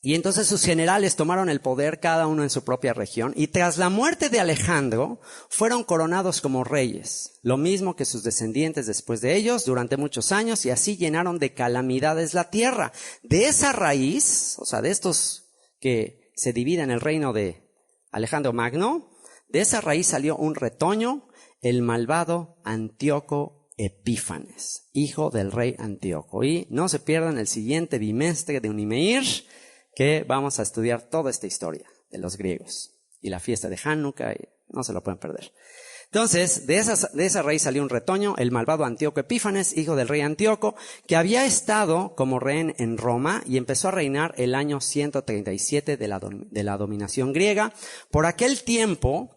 y entonces sus generales tomaron el poder cada uno en su propia región y tras la muerte de Alejandro fueron coronados como reyes, lo mismo que sus descendientes después de ellos durante muchos años y así llenaron de calamidades la tierra. De esa raíz, o sea, de estos que se dividen el reino de Alejandro Magno, de esa raíz salió un retoño, el malvado Antíoco Epífanes, hijo del rey Antíoco. Y no se pierdan el siguiente bimestre de Unimeir, que vamos a estudiar toda esta historia de los griegos y la fiesta de Hanukkah, y no se lo pueden perder. Entonces, de esa raíz salió un retoño, el malvado Antíoco Epífanes, hijo del rey Antíoco, que había estado como rehén en Roma y empezó a reinar el año 137 de la dominación griega. Por aquel tiempo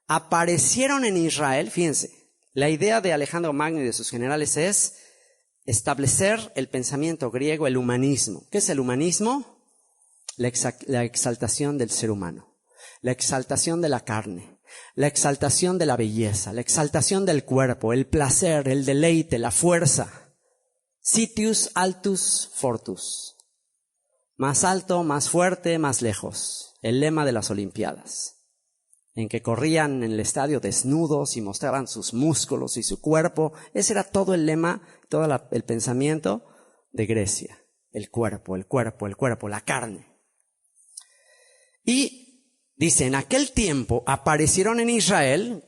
aparecieron en Israel, fíjense, la idea de Alejandro Magno y de sus generales es establecer el pensamiento griego, el humanismo. ¿Qué es el humanismo? La exaltación del ser humano, la exaltación de la carne, la exaltación de la belleza, la exaltación del cuerpo, el placer, el deleite, la fuerza. Sitius altus fortus. Más alto, más fuerte, más lejos. El lema de las Olimpiadas, en que corrían en el estadio desnudos y mostraban sus músculos y su cuerpo. Ese era todo el lema, todo el pensamiento de Grecia. El cuerpo, el cuerpo, el cuerpo, la carne. Y dice, en aquel tiempo aparecieron en Israel,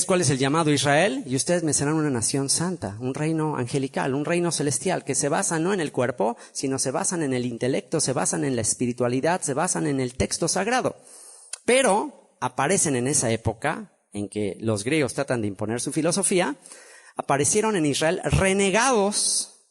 ¿cuál es el llamado Israel? Y ustedes me serán una nación santa, un reino angelical, un reino celestial, que se basa no en el cuerpo, sino se basan en el intelecto, se basan en la espiritualidad, se basan en el texto sagrado. Pero aparecen en esa época en que los griegos tratan de imponer su filosofía, aparecieron en Israel renegados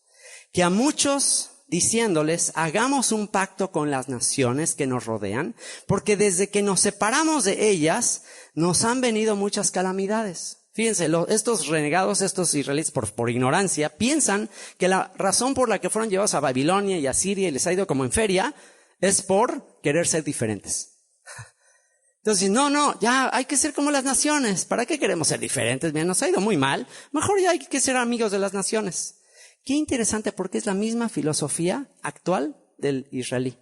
que a muchos diciéndoles, hagamos un pacto con las naciones que nos rodean, porque desde que nos separamos de ellas nos han venido muchas calamidades. Fíjense, estos renegados, estos israelitas por ignorancia, piensan que la razón por la que fueron llevados a Babilonia y a Siria y les ha ido como en feria es por querer ser diferentes. Entonces, no, ya hay que ser como las naciones. ¿Para qué queremos ser diferentes? Bien, nos ha ido muy mal. Mejor ya hay que ser amigos de las naciones. Qué interesante, porque es la misma filosofía actual del israelí.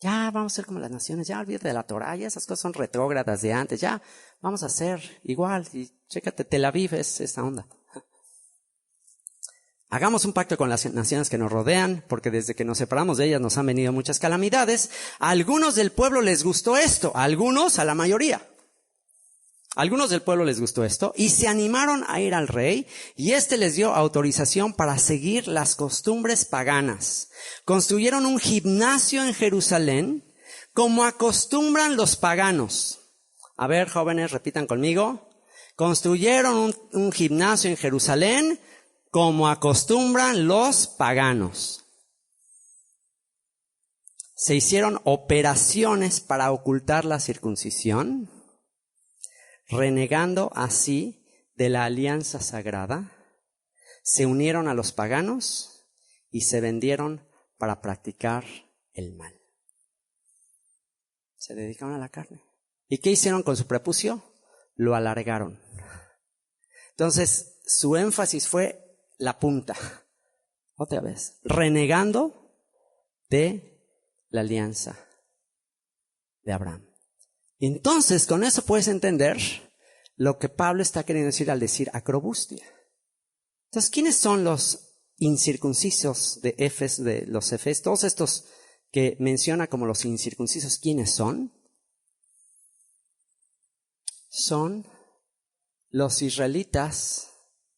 Ya vamos a ser como las naciones, ya olvídate de la Torah, ya esas cosas son retrógradas de antes, ya vamos a ser igual, y chécate, Tel Aviv es esta onda. Hagamos un pacto con las naciones que nos rodean, porque desde que nos separamos de ellas nos han venido muchas calamidades. A algunos del pueblo les gustó esto, a algunos, a la mayoría. A algunos del pueblo les gustó esto y se animaron a ir al rey y éste les dio autorización para seguir las costumbres paganas. Construyeron un gimnasio en Jerusalén como acostumbran los paganos. A ver, jóvenes, repitan conmigo. Construyeron un gimnasio en Jerusalén como acostumbran los paganos. Se hicieron operaciones para ocultar la circuncisión, renegando así de la alianza sagrada, se unieron a los paganos y se vendieron para practicar el mal. Se dedicaron a la carne. ¿Y qué hicieron con su prepucio? Lo alargaron. Entonces, su énfasis fue la punta. Otra vez, renegando de la alianza de Abraham. Entonces, con eso puedes entender lo que Pablo está queriendo decir al decir acrobustia. Entonces, ¿quiénes son los incircuncisos de Éfeso, de los Efesios? Todos estos que menciona como los incircuncisos, ¿quiénes son? Son los israelitas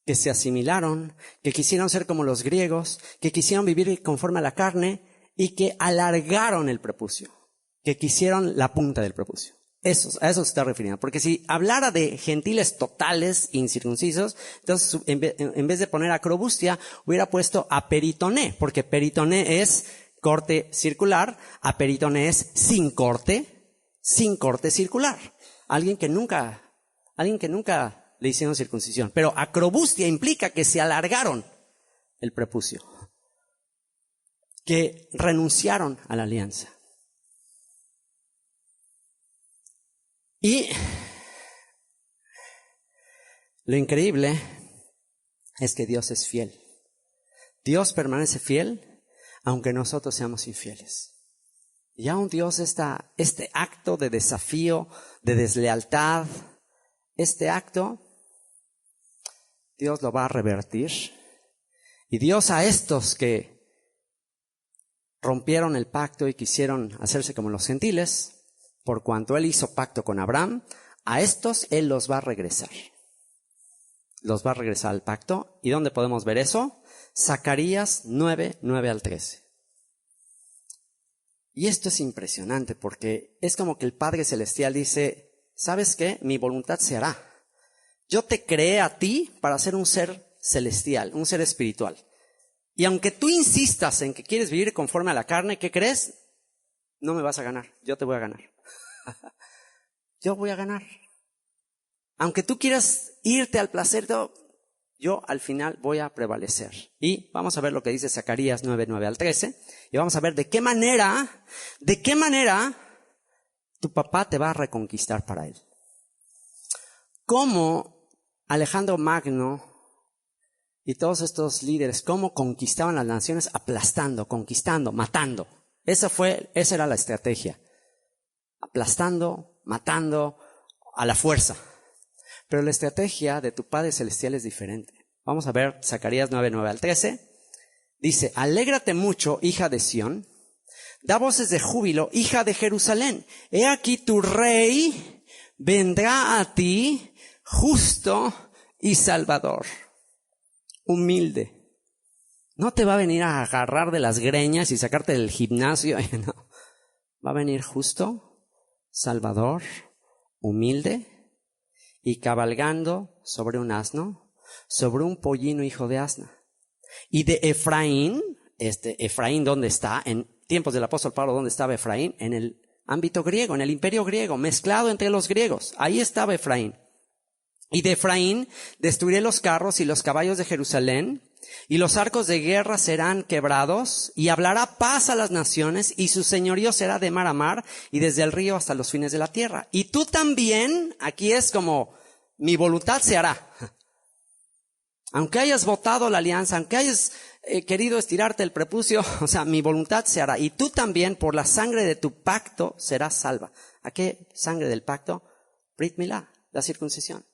que se asimilaron, que quisieron ser como los griegos, que quisieron vivir conforme a la carne y que alargaron el prepucio, que quisieron la punta del prepucio. A eso se está refiriendo. Porque si hablara de gentiles totales, incircuncisos, entonces en vez de poner acrobustia, hubiera puesto aperitoné, porque peritoné es corte circular, aperitoné es sin corte circular. Alguien que nunca le hicieron circuncisión. Pero acrobustia implica que se alargaron el prepucio, que renunciaron a la alianza. Y lo increíble es que Dios es fiel. Dios permanece fiel aunque nosotros seamos infieles. Y aún Dios este acto de desafío, de deslealtad, este acto, Dios lo va a revertir. Y Dios a estos que rompieron el pacto y quisieron hacerse como los gentiles, por cuanto Él hizo pacto con Abraham, a estos Él los va a regresar. Los va a regresar al pacto. ¿Y dónde podemos ver eso? Zacarías 9, 9 al 13. Y esto es impresionante porque es como que el Padre Celestial dice, ¿sabes qué? Mi voluntad se hará. Yo te creé a ti para ser un ser celestial, un ser espiritual. Y aunque tú insistas en que quieres vivir conforme a la carne, ¿qué crees? No me vas a ganar, yo te voy a ganar. Yo voy a ganar. Aunque tú quieras irte al placer, yo al final voy a prevalecer. Y vamos a ver lo que dice Zacarías 9, 9 al 13. Y vamos a ver de qué manera tu papá te va a reconquistar para él. Cómo Alejandro Magno y todos estos líderes, cómo conquistaban las naciones aplastando, conquistando, matando. Esa era la estrategia. Aplastando, matando, a la fuerza. Pero la estrategia de tu Padre Celestial es diferente. Vamos a ver Zacarías 9, 9 al 13. Dice, alégrate mucho, hija de Sión. Da voces de júbilo, hija de Jerusalén. He aquí tu rey vendrá a ti, justo y salvador. Humilde. No te va a venir a agarrar de las greñas y sacarte del gimnasio. No. Va a venir justo, salvador, humilde y cabalgando sobre un asno, sobre un pollino hijo de asna. Y de Efraín, Efraín, ¿dónde está? En tiempos del apóstol Pablo, ¿dónde estaba Efraín? En el ámbito griego, en el imperio griego, mezclado entre los griegos. Ahí estaba Efraín. Y de Efraín destruiré los carros y los caballos de Jerusalén, y los arcos de guerra serán quebrados, y hablará paz a las naciones, y su señorío será de mar a mar, y desde el río hasta los fines de la tierra. Y tú también, aquí es como, mi voluntad se hará. Aunque hayas votado la alianza, aunque hayas querido estirarte el prepucio, o sea, mi voluntad se hará. Y tú también, por la sangre de tu pacto, serás salva. ¿A qué sangre del pacto? Brit Milá, la circuncisión.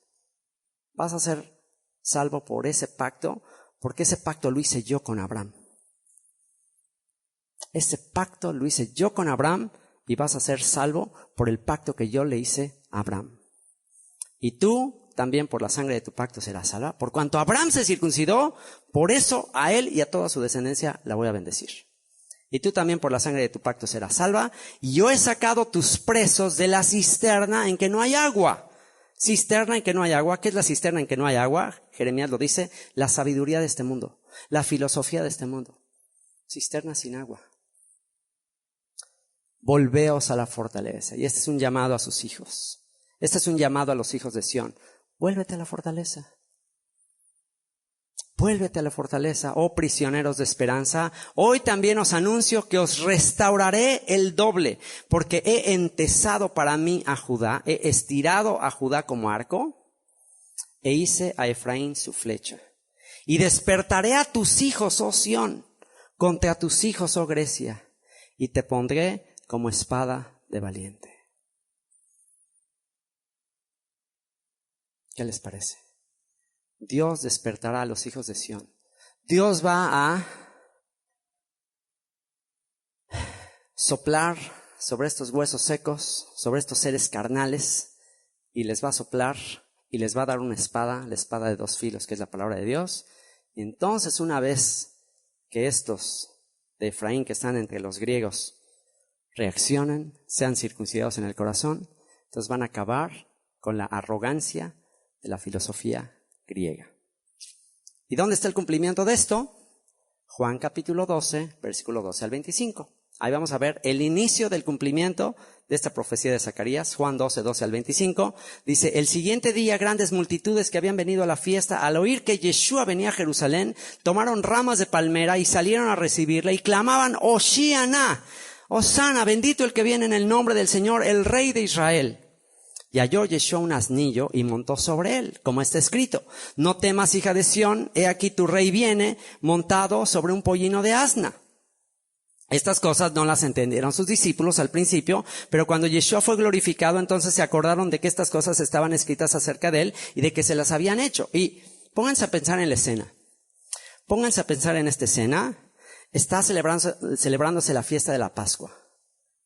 Vas a ser salvo por ese pacto, porque ese pacto lo hice yo con Abraham. Ese pacto lo hice yo con Abraham y vas a ser salvo por el pacto que yo le hice a Abraham. Y tú también por la sangre de tu pacto serás salva. Por cuanto Abraham se circuncidó, por eso a él y a toda su descendencia la voy a bendecir. Y tú también por la sangre de tu pacto serás salva. Y yo he sacado tus presos de la cisterna en que no hay agua. Cisterna en que no hay agua. ¿Qué es la cisterna en que no hay agua? Jeremías lo dice, la sabiduría de este mundo, la filosofía de este mundo. Cisterna sin agua. Volveos a la fortaleza. Y este es un llamado a sus hijos. Este es un llamado a los hijos de Sión. Vuélvete a la fortaleza. Vuélvete a la fortaleza, oh prisioneros de esperanza. Hoy también os anuncio que os restauraré el doble, porque he entesado para mí a Judá, he estirado a Judá como arco, e hice a Efraín su flecha. Y despertaré a tus hijos, oh Sión, contra tus hijos, oh Grecia, y te pondré como espada de valiente. ¿Qué les parece? Dios despertará a los hijos de Sión. Dios va a soplar sobre estos huesos secos, sobre estos seres carnales, y les va a soplar y les va a dar una espada, la espada de dos filos, que es la palabra de Dios. Y entonces, una vez que estos de Efraín, que están entre los griegos, reaccionen, sean circuncidados en el corazón, entonces van a acabar con la arrogancia de la filosofía griega. ¿Y dónde está el cumplimiento de esto? Juan capítulo 12, versículo 12 al 25. Ahí vamos a ver el inicio del cumplimiento de esta profecía de Zacarías. Juan 12, 12 al 25. Dice, el siguiente día grandes multitudes que habían venido a la fiesta, al oír que Yeshua venía a Jerusalén, tomaron ramas de palmera y salieron a recibirle y clamaban, Hoshiana, Hosana, bendito el que viene en el nombre del Señor, el Rey de Israel. Y halló Yeshua un asnillo y montó sobre él, como está escrito. No temas, hija de Sión, he aquí tu rey viene montado sobre un pollino de asna. Estas cosas no las entendieron sus discípulos al principio, pero cuando Yeshua fue glorificado, entonces se acordaron de que estas cosas estaban escritas acerca de él y de que se las habían hecho. Y pónganse a pensar en la escena. Pónganse a pensar en esta escena. Está celebrándose la fiesta de la Pascua.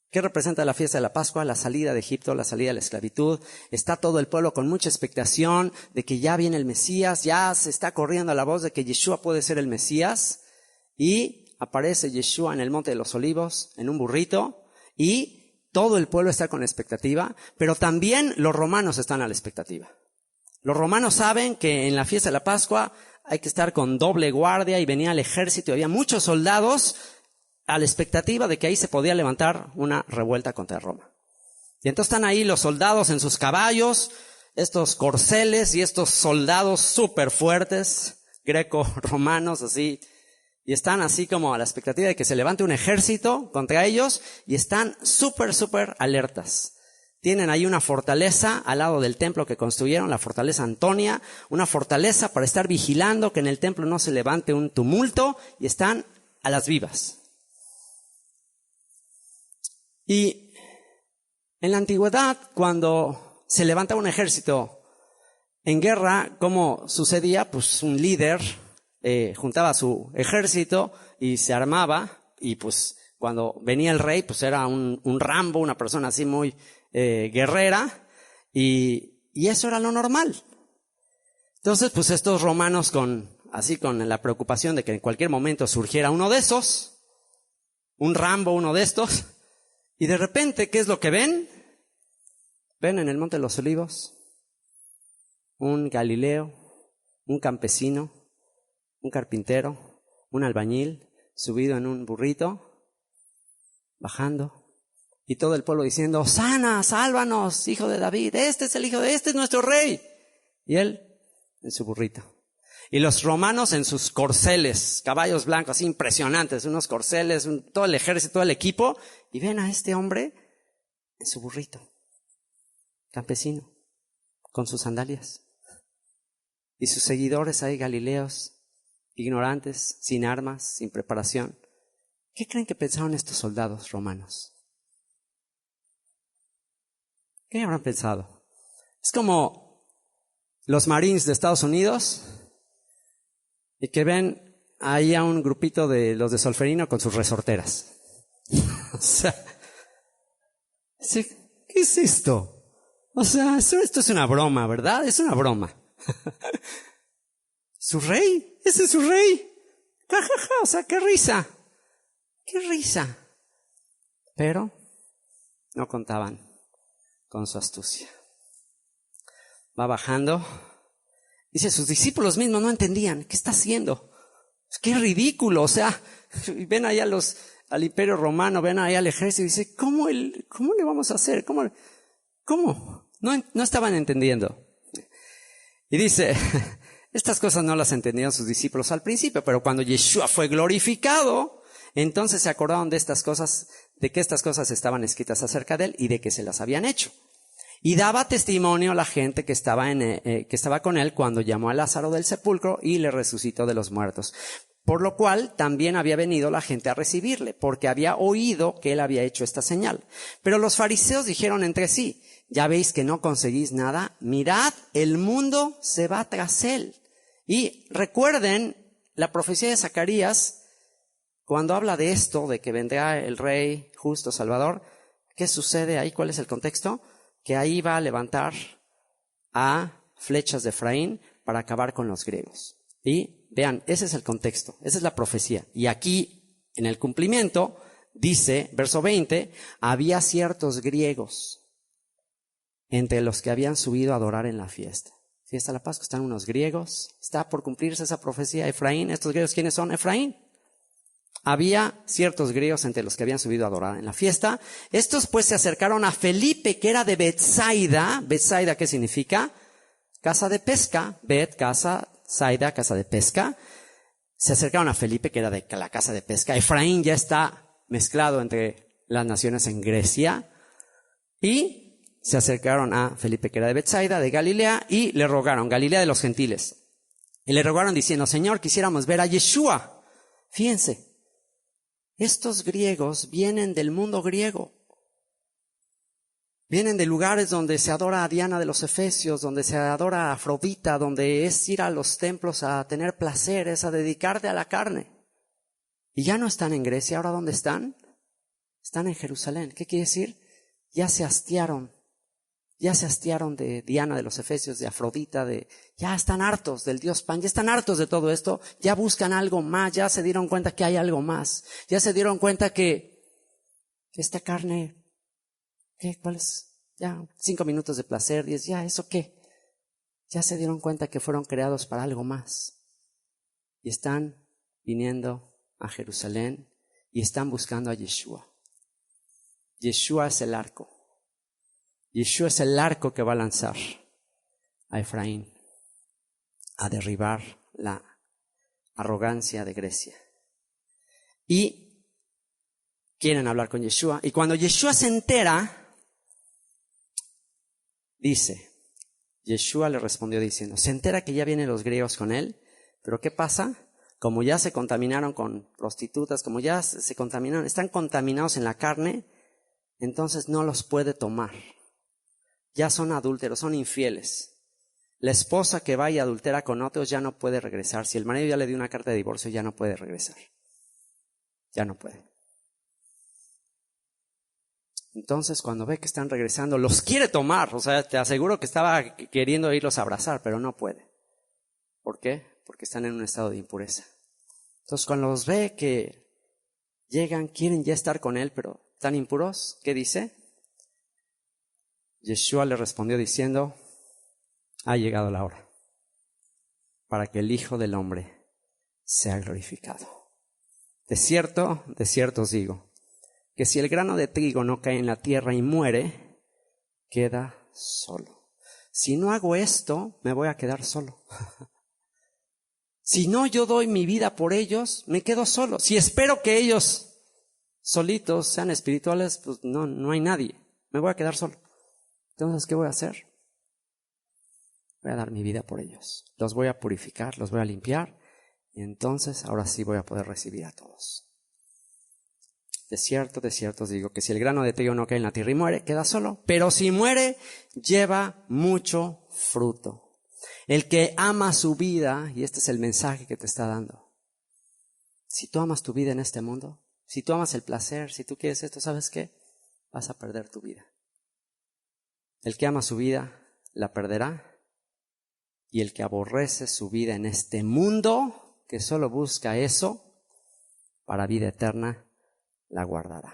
¿Qué representa la fiesta de la Pascua? La salida de Egipto, la salida de la esclavitud. Está todo el pueblo con mucha expectación de que ya viene el Mesías, ya se está corriendo la voz de que Yeshua puede ser el Mesías. Y aparece Yeshua en el Monte de los Olivos, en un burrito, y todo el pueblo está con expectativa, pero también los romanos están a la expectativa. Los romanos saben que en la fiesta de la Pascua hay que estar con doble guardia y venía el ejército y había muchos soldados a la expectativa de que ahí se podía levantar una revuelta contra Roma. Y entonces están ahí los soldados en sus caballos, estos corceles y estos soldados súper fuertes, greco-romanos así, y están así como a la expectativa de que se levante un ejército contra ellos y están súper alertas. Tienen ahí una fortaleza al lado del templo que construyeron, la fortaleza Antonia, una fortaleza para estar vigilando que en el templo no se levante un tumulto y están a las vivas. Y en la antigüedad, cuando se levantaba un ejército en guerra, ¿cómo sucedía? Pues un líder juntaba su ejército y se armaba, y pues cuando venía el rey, pues era un Rambo, una persona así muy guerrera, y eso era lo normal. Entonces, pues estos romanos con la preocupación de que en cualquier momento surgiera uno de esos, un Rambo, uno de estos, y de repente, ¿qué es lo que ven? Ven en el Monte de los Olivos un Galileo, un campesino, un carpintero, un albañil, subido en un burrito, bajando, y todo el pueblo diciendo, Hosana, sálvanos, hijo de David, este es nuestro rey. Y él en su burrito. Y los romanos en sus corceles, caballos blancos, así impresionantes, unos corceles, todo el ejército, todo el equipo. Y ven a este hombre en su burrito, campesino, con sus sandalias. Y sus seguidores ahí, galileos, ignorantes, sin armas, sin preparación. ¿Qué creen que pensaron estos soldados romanos? ¿Qué habrán pensado? Es como los Marines de Estados Unidos y que ven ahí a un grupito de los de Solferino con sus resorteras. O sea, ¿qué es esto? O sea, esto es una broma, ¿verdad? Es una broma. ¿Su rey? ¿Ese es su rey? Ja, ja, ja, o sea, qué risa. ¡Qué risa! Pero no contaban con su astucia. Va bajando. Dice, sus discípulos mismos no entendían. ¿Qué está haciendo? ¡Qué ridículo! O sea, ven ahí al Imperio Romano, ven ahí al ejército y dice, ¿cómo le vamos a hacer? ¿Cómo? No estaban entendiendo. Y dice, estas cosas no las entendían sus discípulos al principio, pero cuando Yeshua fue glorificado, entonces se acordaron de estas cosas, de que estas cosas estaban escritas acerca de él y de que se las habían hecho. Y daba testimonio a la gente que estaba con él cuando llamó a Lázaro del sepulcro y le resucitó de los muertos. Por lo cual también había venido la gente a recibirle, porque había oído que él había hecho esta señal. Pero los fariseos dijeron entre sí, ya veis que no conseguís nada, mirad, el mundo se va tras él. Y recuerden la profecía de Zacarías, cuando habla de esto, de que vendrá el rey justo, Salvador, ¿qué sucede ahí? ¿Cuál es el contexto? Que ahí va a levantar a flechas de Efraín para acabar con los griegos. Y vean, ese es el contexto, esa es la profecía. Y aquí, en el cumplimiento, dice, verso 20, había ciertos griegos entre los que habían subido a adorar en la fiesta. Fiesta de la Pascua, están unos griegos, está por cumplirse esa profecía. Efraín, ¿estos griegos quiénes son? Efraín. Había ciertos griegos entre los que habían subido a adorar en la fiesta. Estos pues se acercaron a Felipe, que era de Betsaida. Betsaida, ¿qué significa? Casa de pesca. Bet, casa, Saida, casa de pesca. Se acercaron a Felipe, que era de la casa de pesca. Efraín ya está mezclado entre las naciones en Grecia. Y se acercaron a Felipe, que era de Betsaida, de Galilea, y le rogaron, Galilea de los gentiles. Y le rogaron diciendo, Señor, quisiéramos ver a Yeshua. Fíjense. Estos griegos vienen del mundo griego. Vienen de lugares donde se adora a Diana de los Efesios, donde se adora a Afrodita, donde es ir a los templos a tener placeres, a dedicarte a la carne. Y ya no están en Grecia, ¿ahora dónde están? Están en Jerusalén. ¿Qué quiere decir? Ya se hastiaron de Diana de los Efesios, de Afrodita, ya están hartos del dios Pan, ya están hartos de todo esto, ya buscan algo más, ya se dieron cuenta que hay algo más, ya se dieron cuenta que esta carne, ¿cuál es? Ya 5 minutos de placer, 10, ya, ¿eso qué? Ya se dieron cuenta que fueron creados para algo más. Y están viniendo a Jerusalén y están buscando a Yeshua. Yeshua es el arco. Yeshua es el arco que va a lanzar a Efraín a derribar la arrogancia de Grecia. Y quieren hablar con Yeshua. Y cuando Yeshua se entera, dice, Yeshua le respondió diciendo, se entera que ya vienen los griegos con él, pero ¿qué pasa? Como ya se contaminaron con prostitutas, como ya se contaminaron, están contaminados en la carne, entonces no los puede tomar. Ya son adúlteros, son infieles. La esposa que va y adultera con otros ya no puede regresar. Si el marido ya le dio una carta de divorcio, ya no puede regresar. Ya no puede. Entonces, cuando ve que están regresando, los quiere tomar. O sea, te aseguro que estaba queriendo irlos a abrazar, pero no puede. ¿Por qué? Porque están en un estado de impureza. Entonces, cuando los ve que llegan, quieren ya estar con él, pero están impuros, ¿qué dice? Yeshua le respondió diciendo, ha llegado la hora para que el Hijo del Hombre sea glorificado. De cierto os digo, que si el grano de trigo no cae en la tierra y muere, queda solo. si no hago esto, me voy a quedar solo. Si no yo doy mi vida por ellos, me quedo solo. Si espero que ellos solitos sean espirituales, pues no hay nadie. Me voy a quedar solo. Entonces, ¿qué voy a hacer? Voy a dar mi vida por ellos. Los voy a purificar, los voy a limpiar. Y entonces, ahora sí voy a poder recibir a todos. De cierto os digo que si el grano de trigo no cae en la tierra y muere, queda solo. Pero si muere, lleva mucho fruto. El que ama su vida, y este es el mensaje que te está dando. Si tú amas tu vida en este mundo, si tú amas el placer, si tú quieres esto, ¿sabes qué? Vas a perder tu vida. El que ama su vida, la perderá. Y el que aborrece su vida en este mundo, que solo busca eso, para vida eterna, la guardará.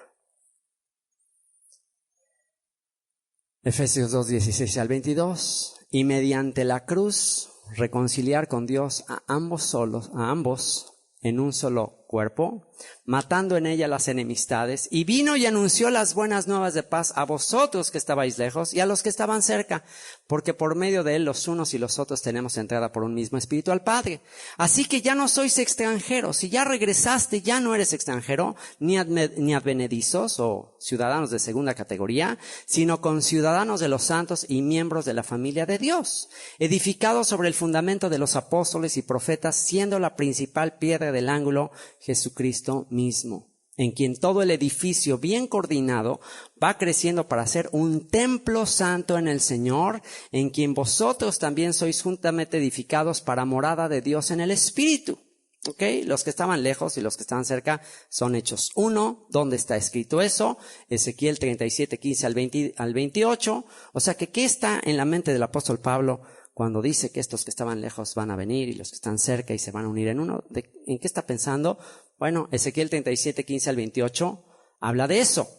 Efesios 2, 16 al 22. Y mediante la cruz reconciliar con Dios a ambos en un solo cuerpo, matando en ella las enemistades, y vino y anunció las buenas nuevas de paz a vosotros que estabais lejos y a los que estaban cerca, porque por medio de él los unos y los otros tenemos entrada por un mismo espíritu al Padre. Así que ya no sois extranjeros, si ya regresaste ya no eres extranjero, ni advenedizos o ciudadanos de segunda categoría, sino conciudadanos de los santos y miembros de la familia de Dios, edificados sobre el fundamento de los apóstoles y profetas, siendo la principal piedra del ángulo Jesucristo mismo, en quien todo el edificio bien coordinado va creciendo para ser un templo santo en el Señor, en quien vosotros también sois juntamente edificados para morada de Dios en el Espíritu. ¿Ok? Los que estaban lejos y los que estaban cerca son Hechos 1, ¿dónde está escrito eso? Ezequiel 37, 15 al 28. O sea que, ¿qué está en la mente del apóstol Pablo cuando dice que estos que estaban lejos van a venir y los que están cerca y se van a unir en uno? ¿En qué está pensando? Bueno, Ezequiel 37, 15 al 28 habla de eso.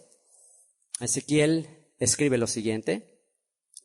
Ezequiel escribe lo siguiente.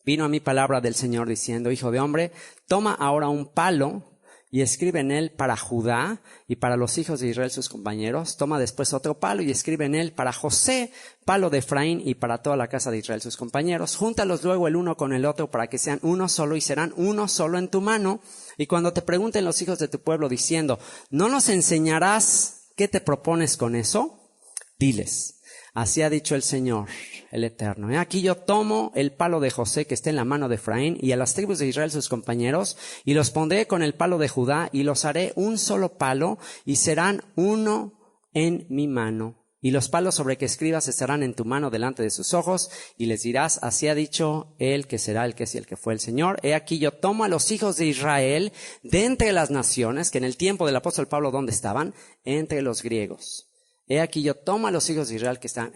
Vino a mí palabra del Señor diciendo, hijo de hombre, toma ahora un palo y escribe en él para Judá y para los hijos de Israel sus compañeros. Toma después otro palo y escribe en él para José, palo de Efraín y para toda la casa de Israel sus compañeros. Júntalos luego el uno con el otro para que sean uno solo y serán uno solo en tu mano. Y cuando te pregunten los hijos de tu pueblo diciendo, ¿no nos enseñarás qué te propones con eso? Diles, así ha dicho el Señor, el Eterno. Aquí yo tomo el palo de José que está en la mano de Efraín y a las tribus de Israel sus compañeros y los pondré con el palo de Judá y los haré un solo palo y serán uno en mi mano. Y los palos sobre que escribas estarán en tu mano delante de sus ojos y les dirás, así ha dicho él que será el que es y el que fue el Señor. He aquí yo tomo a los hijos de Israel de entre las naciones, que en el tiempo del apóstol Pablo, ¿dónde estaban? Entre los griegos. He aquí yo tomo a los hijos de Israel que están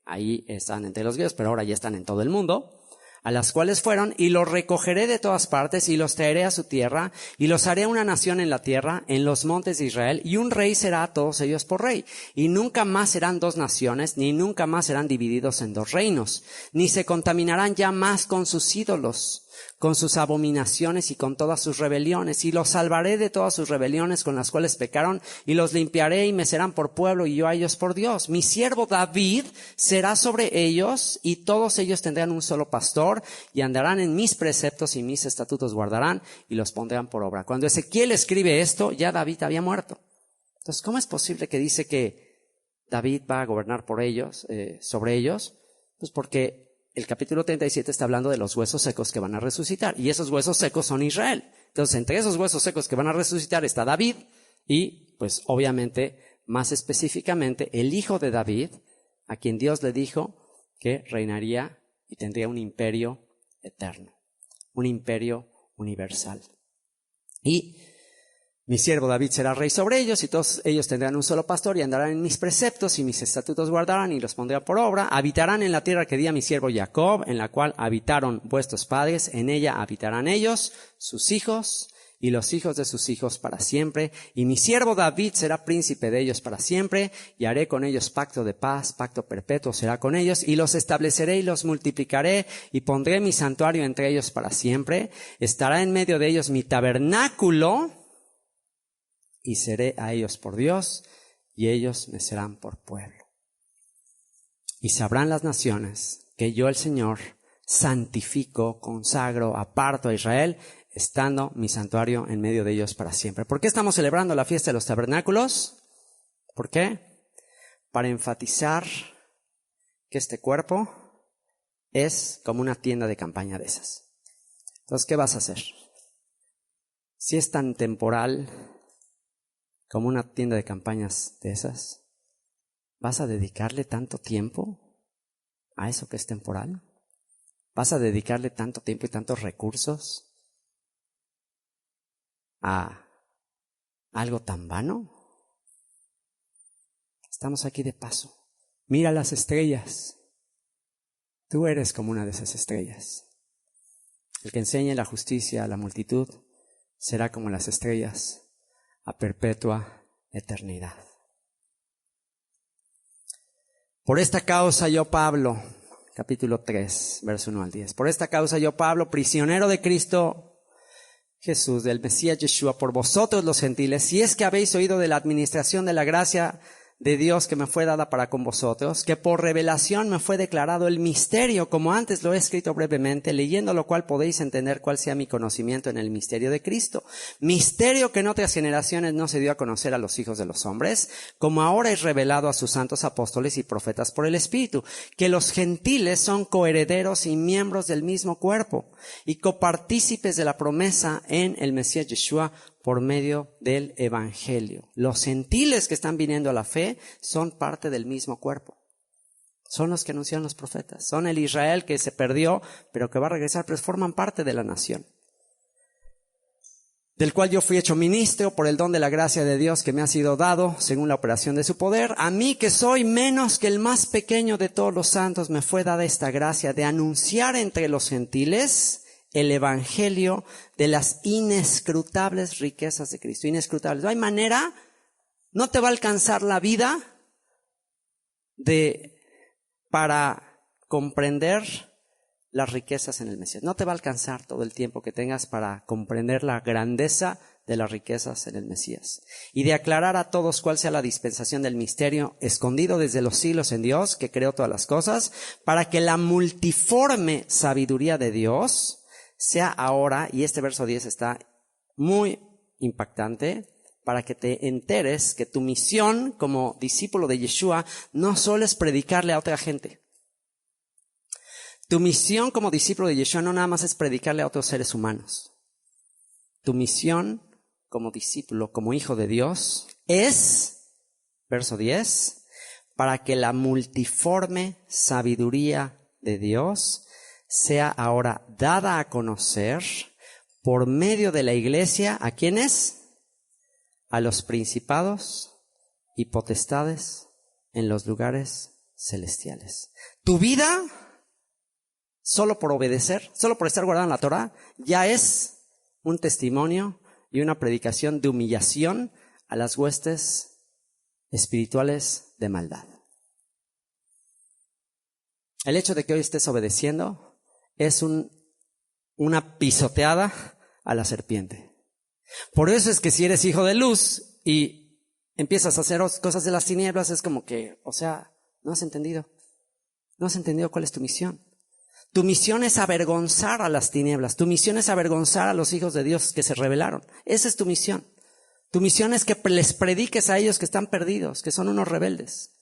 ahí están entre los griegos, pero ahora ya están en todo el mundo, a las cuales fueron, y los recogeré de todas partes, y los traeré a su tierra, y los haré una nación en la tierra, en los montes de Israel, y un rey será a todos ellos por rey. Y nunca más serán dos naciones, ni nunca más serán divididos en dos reinos, ni se contaminarán ya más con sus ídolos, con sus abominaciones y con todas sus rebeliones, y los salvaré de todas sus rebeliones con las cuales pecaron, y los limpiaré y me serán por pueblo y yo a ellos por Dios. Mi siervo David será sobre ellos y todos ellos tendrán un solo pastor y andarán en mis preceptos y mis estatutos guardarán y los pondrán por obra. Cuando Ezequiel escribe esto, ya David había muerto. Entonces, ¿cómo es posible que dice que David va a gobernar por ellos, sobre ellos? Pues porque el capítulo 37 está hablando de los huesos secos que van a resucitar. Y esos huesos secos son Israel. Entonces, entre esos huesos secos que van a resucitar está David y, pues, obviamente, más específicamente, el hijo de David, a quien Dios le dijo que reinaría y tendría un imperio eterno, un imperio universal. Y mi siervo David será rey sobre ellos y todos ellos tendrán un solo pastor y andarán en mis preceptos y mis estatutos guardarán y los pondré por obra. Habitarán en la tierra que di a mi siervo Jacob, en la cual habitaron vuestros padres. En ella habitarán ellos, sus hijos y los hijos de sus hijos para siempre. Y mi siervo David será príncipe de ellos para siempre y haré con ellos pacto de paz, pacto perpetuo será con ellos y los estableceré y los multiplicaré y pondré mi santuario entre ellos para siempre. Estará en medio de ellos mi tabernáculo y seré a ellos por Dios, y ellos me serán por pueblo. Y sabrán las naciones que yo, el Señor, santifico, consagro, aparto a Israel, estando mi santuario en medio de ellos para siempre. ¿Por qué estamos celebrando la fiesta de los tabernáculos? ¿Por qué? Para enfatizar que este cuerpo es como una tienda de campaña de esas. Entonces, ¿qué vas a hacer? Si es tan temporal como una tienda de campañas de esas, ¿vas a dedicarle tanto tiempo a eso que es temporal? ¿Vas a dedicarle tanto tiempo y tantos recursos a algo tan vano? Estamos aquí de paso. Mira las estrellas. Tú eres como una de esas estrellas. El que enseñe la justicia a la multitud será como las estrellas a perpetua eternidad. Por esta causa yo, Pablo, capítulo 3, verso 1 al 10. Por esta causa yo, Pablo, prisionero de Cristo Jesús, del Mesías Yeshua, por vosotros los gentiles, si es que habéis oído de la administración de la gracia de Dios que me fue dada para con vosotros, que por revelación me fue declarado el misterio, como antes lo he escrito brevemente, leyendo lo cual podéis entender cuál sea mi conocimiento en el misterio de Cristo. Misterio que en otras generaciones no se dio a conocer a los hijos de los hombres, como ahora es revelado a sus santos apóstoles y profetas por el Espíritu, que los gentiles son coherederos y miembros del mismo cuerpo, y copartícipes de la promesa en el Mesías Yeshua, por medio del Evangelio. Los gentiles que están viniendo a la fe son parte del mismo cuerpo. Son los que anunciaron los profetas. Son el Israel que se perdió, pero que va a regresar, pero forman parte de la nación. Del cual yo fui hecho ministro por el don de la gracia de Dios que me ha sido dado, según la operación de su poder. A mí, que soy menos que el más pequeño de todos los santos, me fue dada esta gracia de anunciar entre los gentiles el evangelio de las inescrutables riquezas de Cristo. Inescrutables. No hay manera, no te va a alcanzar la vida para comprender las riquezas en el Mesías. No te va a alcanzar todo el tiempo que tengas para comprender la grandeza de las riquezas en el Mesías. Y de aclarar a todos cuál sea la dispensación del misterio escondido desde los siglos en Dios, que creó todas las cosas, para que la multiforme sabiduría de Dios sea ahora, y este verso 10 está muy impactante, para que te enteres que tu misión como discípulo de Yeshua no solo es predicarle a otra gente. Tu misión como discípulo de Yeshua no nada más es predicarle a otros seres humanos. Tu misión como discípulo, como hijo de Dios, es, verso 10, para que la multiforme sabiduría de Dios sea ahora dada a conocer por medio de la iglesia, ¿a quiénes? A los principados y potestades en los lugares celestiales. Tu vida, solo por obedecer, solo por estar guardando la Torah, ya es un testimonio y una predicación de humillación a las huestes espirituales de maldad. El hecho de que hoy estés obedeciendo es una pisoteada a la serpiente. Por eso es que si eres hijo de luz y empiezas a hacer cosas de las tinieblas, es como que, no has entendido. No has entendido cuál es tu misión. Tu misión es avergonzar a las tinieblas. Tu misión es avergonzar a los hijos de Dios que se rebelaron. Esa es tu misión. Tu misión es que les prediques a ellos que están perdidos, que son unos rebeldes,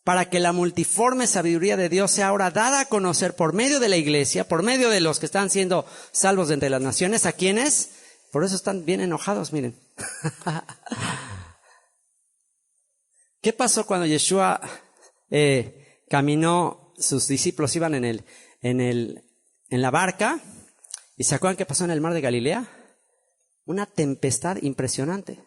para que la multiforme sabiduría de Dios sea ahora dada a conocer por medio de la iglesia, por medio de los que están siendo salvos de entre las naciones. ¿A quiénes? Por eso están bien enojados, miren. ¿Qué pasó cuando Yeshua caminó, sus discípulos iban en la barca, y se acuerdan qué pasó en el mar de Galilea? Una tempestad impresionante.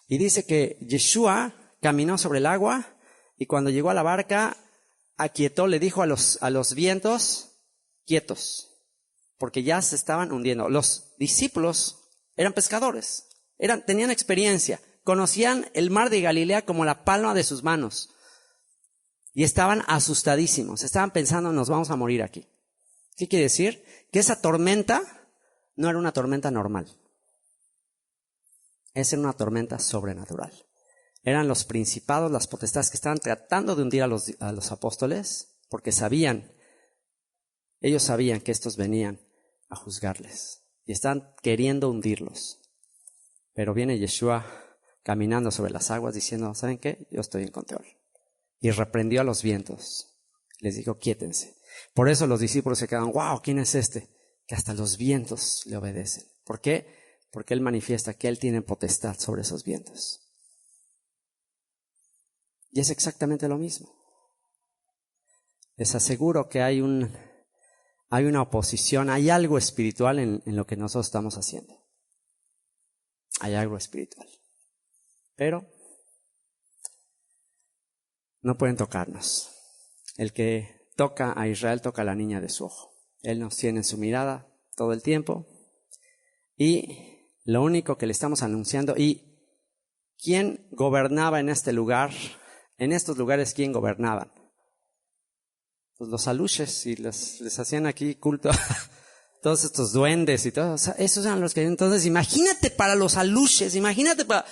Y dice que Yeshua caminó sobre el agua, y cuando llegó a la barca, aquietó, le dijo a los vientos, quietos, porque ya se estaban hundiendo. Los discípulos eran pescadores, tenían experiencia, conocían el mar de Galilea como la palma de sus manos, y estaban asustadísimos, estaban pensando, nos vamos a morir aquí. ¿Qué quiere decir? Que esa tormenta no era una tormenta normal, esa era una tormenta sobrenatural. Eran los principados, las potestades que estaban tratando de hundir a los apóstoles, porque ellos sabían que estos venían a juzgarles y están queriendo hundirlos. Pero viene Yeshua caminando sobre las aguas diciendo, ¿saben qué? Yo estoy en control. Y reprendió a los vientos. Les dijo, quiétense. Por eso los discípulos se quedan, wow, ¿quién es este? Que hasta los vientos le obedecen. ¿Por qué? Porque Él manifiesta que Él tiene potestad sobre esos vientos. Y es exactamente lo mismo. Les aseguro que hay una oposición, hay algo espiritual en lo que nosotros estamos haciendo. Hay algo espiritual. Pero no pueden tocarnos. El que toca a Israel toca a la niña de su ojo. Él nos tiene en su mirada todo el tiempo. Y lo único que le estamos anunciando, y ¿quién gobernaba en este lugar? En estos lugares, ¿quién gobernaban? Pues los aluches, y les hacían aquí culto a todos estos duendes y todo. O sea, esos eran los que... Entonces, imagínate para los aluches, imagínate para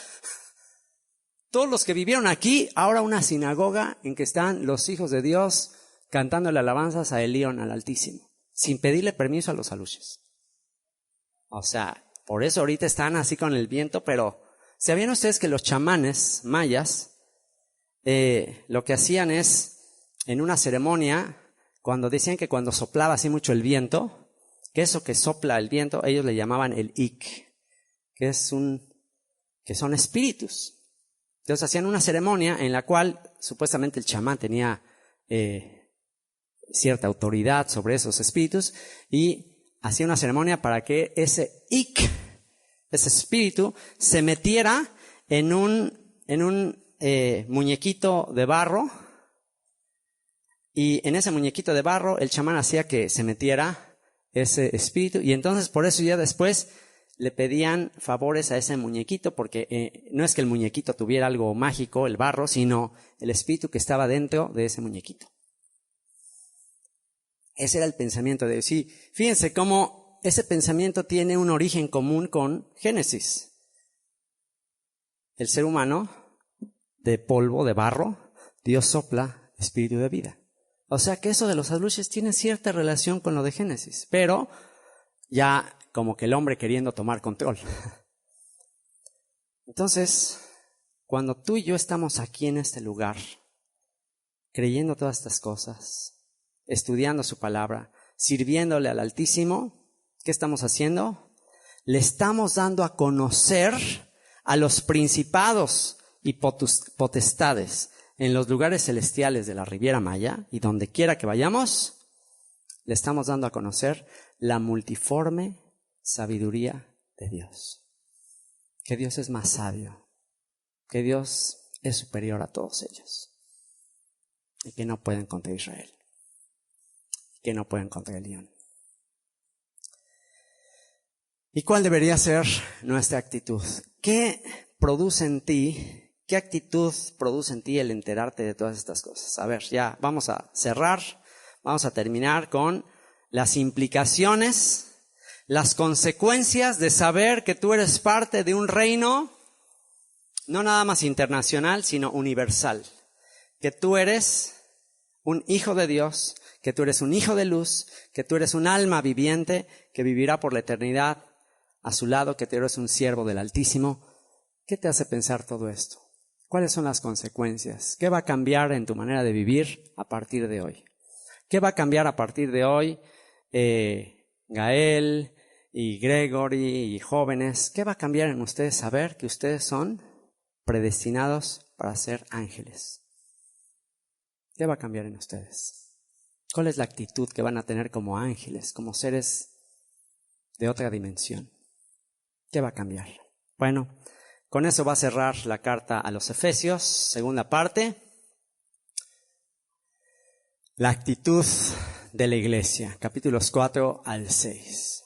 todos los que vivieron aquí, ahora una sinagoga en que están los hijos de Dios cantándole alabanzas a Elión, al Altísimo, sin pedirle permiso a los aluches. O sea, por eso ahorita están así con el viento, pero ¿sabían ustedes que los chamanes mayas lo que hacían es, en una ceremonia, cuando decían que cuando soplaba así mucho el viento, que eso que sopla el viento, ellos le llamaban el ik, que son espíritus. Entonces hacían una ceremonia en la cual supuestamente el chamán tenía cierta autoridad sobre esos espíritus y hacía una ceremonia para que ese ik, ese espíritu, se metiera en un muñequito de barro, y en ese muñequito de barro el chamán hacía que se metiera ese espíritu, y entonces por eso ya después le pedían favores a ese muñequito, porque no es que el muñequito tuviera algo mágico, el barro, sino el espíritu que estaba dentro de ese muñequito. Ese era el pensamiento de Dios. Sí, fíjense cómo ese pensamiento tiene un origen común con Génesis. El ser humano, de polvo, de barro, Dios sopla espíritu de vida. O sea que eso de los aluches tiene cierta relación con lo de Génesis, pero ya como que el hombre queriendo tomar control. Entonces, cuando tú y yo estamos aquí en este lugar, creyendo todas estas cosas, estudiando su palabra, sirviéndole al Altísimo, ¿qué estamos haciendo? Le estamos dando a conocer a los principados y potestades en los lugares celestiales de la Riviera Maya, y donde quiera que vayamos, le estamos dando a conocer la multiforme sabiduría de Dios. Que Dios es más sabio, que Dios es superior a todos ellos, y que no pueden contra Israel, que no pueden contra el León. ¿Y cuál debería ser nuestra actitud? ¿Qué produce en ti? ¿Qué actitud produce en ti el enterarte de todas estas cosas? A ver, ya vamos a cerrar, vamos a terminar con las implicaciones, las consecuencias de saber que tú eres parte de un reino, no nada más internacional, sino universal. Que tú eres un hijo de Dios, que tú eres un hijo de luz, que tú eres un alma viviente que vivirá por la eternidad a su lado, que tú eres un siervo del Altísimo. ¿Qué te hace pensar todo esto? ¿Cuáles son las consecuencias? ¿Qué va a cambiar en tu manera de vivir a partir de hoy? ¿Qué va a cambiar a partir de hoy, Gael y Gregory y jóvenes? ¿Qué va a cambiar en ustedes saber que ustedes son predestinados para ser ángeles? ¿Qué va a cambiar en ustedes? ¿Cuál es la actitud que van a tener como ángeles, como seres de otra dimensión? ¿Qué va a cambiar? Bueno, con eso va a cerrar la carta a los Efesios, segunda parte. La actitud de la iglesia, capítulos 4 al 6.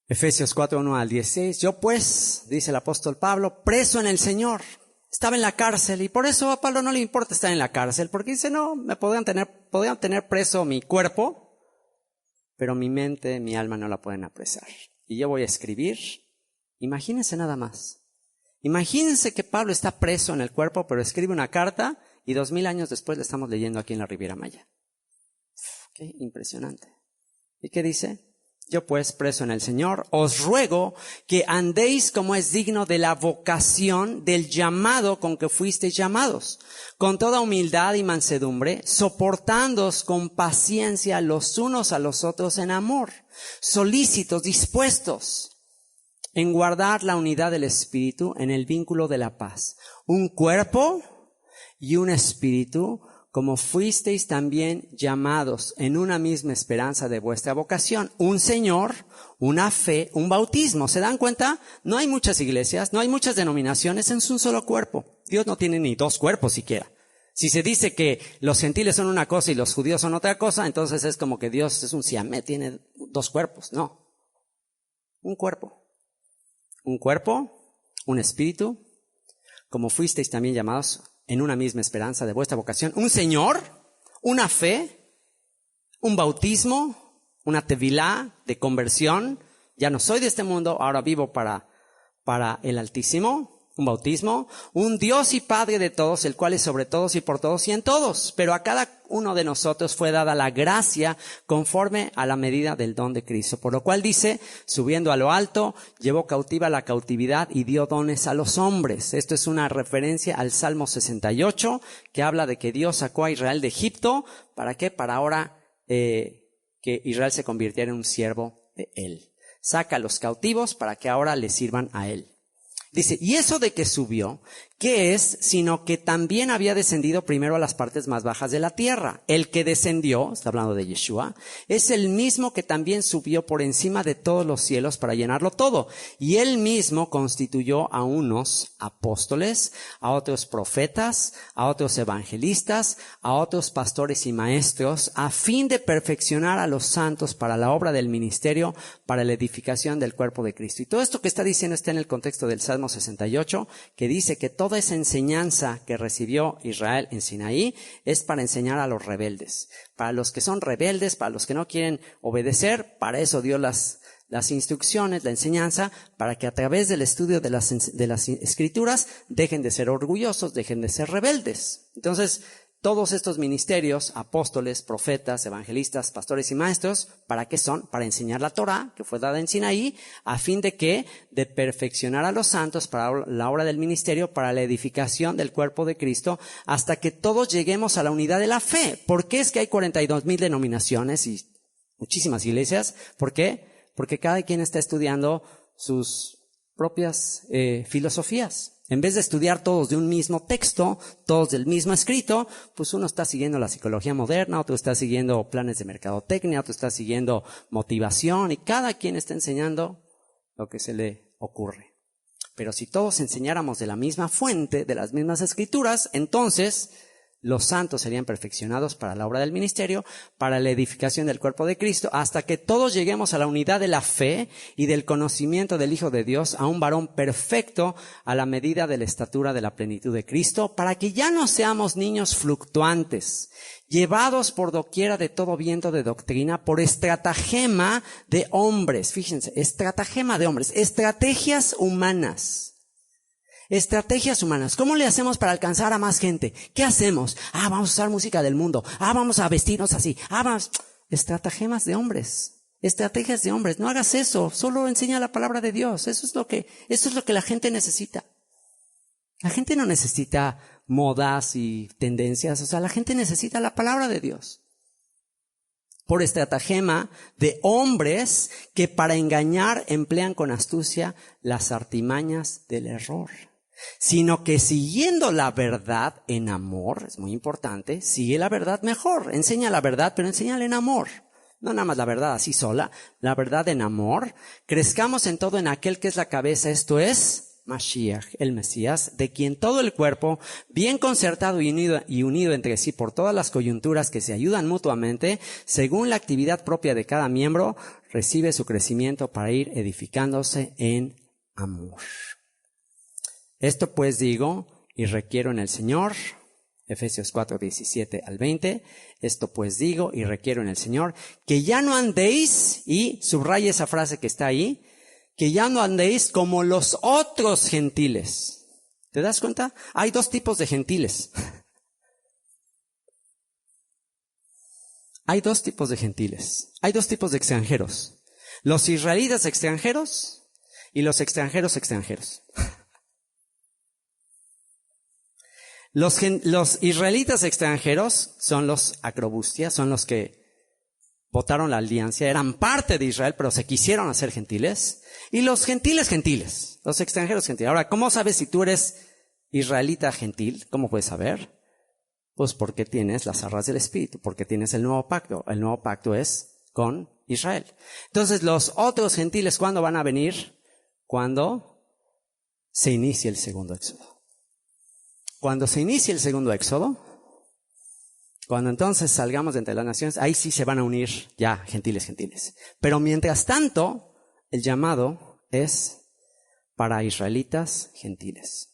Efesios 4, 1 al 16. Yo pues, dice el apóstol Pablo, preso en el Señor. Estaba en la cárcel y por eso a Pablo no le importa estar en la cárcel, porque dice, no, me podrían tener preso mi cuerpo, pero mi mente, mi alma no la pueden apresar. Y yo voy a escribir. Imagínense nada más. Imagínense que Pablo está preso en el cuerpo, pero escribe una carta y 2000 años después la estamos leyendo aquí en la Riviera Maya. Qué impresionante. ¿Y qué dice? Yo pues, preso en el Señor, os ruego que andéis como es digno de la vocación del llamado con que fuisteis llamados, con toda humildad y mansedumbre, soportándoos con paciencia los unos a los otros en amor, solícitos, dispuestos en guardar la unidad del Espíritu en el vínculo de la paz. Un cuerpo y un espíritu, como fuisteis también llamados en una misma esperanza de vuestra vocación. Un Señor, una fe, un bautismo. ¿Se dan cuenta? No hay muchas iglesias, no hay muchas denominaciones, es un solo cuerpo. Dios no tiene ni dos cuerpos siquiera. Si se dice que los gentiles son una cosa y los judíos son otra cosa, entonces es como que Dios es un siamé, tiene dos cuerpos. No. Un cuerpo. Un cuerpo, un espíritu, como fuisteis también llamados en una misma esperanza de vuestra vocación. Un Señor, una fe, un bautismo, una tevilá de conversión. Ya no soy de este mundo, ahora vivo para el Altísimo. Un bautismo, un Dios y Padre de todos, el cual es sobre todos y por todos y en todos. Pero a cada uno de nosotros fue dada la gracia conforme a la medida del don de Cristo. Por lo cual dice, subiendo a lo alto, llevó cautiva la cautividad y dio dones a los hombres. Esto es una referencia al Salmo 68, que habla de que Dios sacó a Israel de Egipto. ¿Para qué? Para ahora que Israel se convirtiera en un siervo de él. Saca a los cautivos para que ahora le sirvan a él. Dice, y eso de que subió, ¿qué es? Sino que también había descendido primero a las partes más bajas de la tierra. El que descendió, está hablando de Yeshua, es el mismo que también subió por encima de todos los cielos para llenarlo todo. Y él mismo constituyó a unos apóstoles, a otros profetas, a otros evangelistas, a otros pastores y maestros, a fin de perfeccionar a los santos para la obra del ministerio, para la edificación del cuerpo de Cristo. Y todo esto que está diciendo está en el contexto del Salmo 68, que dice que toda esa enseñanza que recibió Israel en Sinaí es para enseñar a los rebeldes. Para los que son rebeldes, para los que no quieren obedecer, para eso dio las instrucciones, la enseñanza, para que a través del estudio de las Escrituras dejen de ser orgullosos, dejen de ser rebeldes. Entonces, todos estos ministerios, apóstoles, profetas, evangelistas, pastores y maestros, ¿para qué son? Para enseñar la Torá, que fue dada en Sinaí, a fin de perfeccionar a los santos para la obra del ministerio, para la edificación del cuerpo de Cristo, hasta que todos lleguemos a la unidad de la fe. ¿Por qué es que hay 42,000 denominaciones y muchísimas iglesias? ¿Por qué? Porque cada quien está estudiando sus propias filosofías. En vez de estudiar todos de un mismo texto, todos del mismo escrito, pues uno está siguiendo la psicología moderna, otro está siguiendo planes de mercadotecnia, otro está siguiendo motivación, y cada quien está enseñando lo que se le ocurre. Pero si todos enseñáramos de la misma fuente, de las mismas escrituras, entonces los santos serían perfeccionados para la obra del ministerio, para la edificación del cuerpo de Cristo, hasta que todos lleguemos a la unidad de la fe y del conocimiento del Hijo de Dios, a un varón perfecto a la medida de la estatura de la plenitud de Cristo, para que ya no seamos niños fluctuantes, llevados por doquiera de todo viento de doctrina, por estratagema de hombres. Fíjense, estratagema de hombres, estrategias humanas. Estrategias humanas. ¿Cómo le hacemos para alcanzar a más gente? ¿Qué hacemos? Vamos a usar música del mundo. Vamos a vestirnos así. Vamos. Estratagemas de hombres. Estrategias de hombres. No hagas eso. Solo enseña la palabra de Dios. Eso es lo que la gente necesita. La gente no necesita modas y tendencias. O sea, la gente necesita la palabra de Dios. Por estratagema de hombres que para engañar emplean con astucia las artimañas del error. Sino que siguiendo la verdad en amor, es muy importante, sigue la verdad mejor, enseña la verdad, pero enséñala en amor. No nada más la verdad así sola, la verdad en amor. Crezcamos en todo en aquel que es la cabeza, esto es Mashiach, el Mesías, de quien todo el cuerpo, bien concertado y unido entre sí por todas las coyunturas que se ayudan mutuamente, según la actividad propia de cada miembro, recibe su crecimiento para ir edificándose en amor. Esto pues digo y requiero en el Señor, Efesios 4, 17 al 20, esto pues digo y requiero en el Señor, que ya no andéis, y subraya esa frase que está ahí, que ya no andéis como los otros gentiles. ¿Te das cuenta? Hay dos tipos de gentiles. hay dos tipos de gentiles, hay dos tipos de extranjeros. Los israelitas extranjeros y los extranjeros extranjeros. Los israelitas extranjeros son los acrobustias, son los que votaron la alianza, eran parte de Israel, pero se quisieron hacer gentiles. Y los gentiles, los extranjeros gentiles. Ahora, ¿cómo sabes si tú eres israelita gentil? ¿Cómo puedes saber? Pues porque tienes las arras del Espíritu, porque tienes el nuevo pacto. El nuevo pacto es con Israel. Entonces, los otros gentiles, ¿cuándo van a venir? Cuando se inicie el segundo éxodo. Cuando se inicie el segundo éxodo, cuando entonces salgamos de entre las naciones, ahí sí se van a unir ya gentiles. Pero mientras tanto, el llamado es para israelitas gentiles.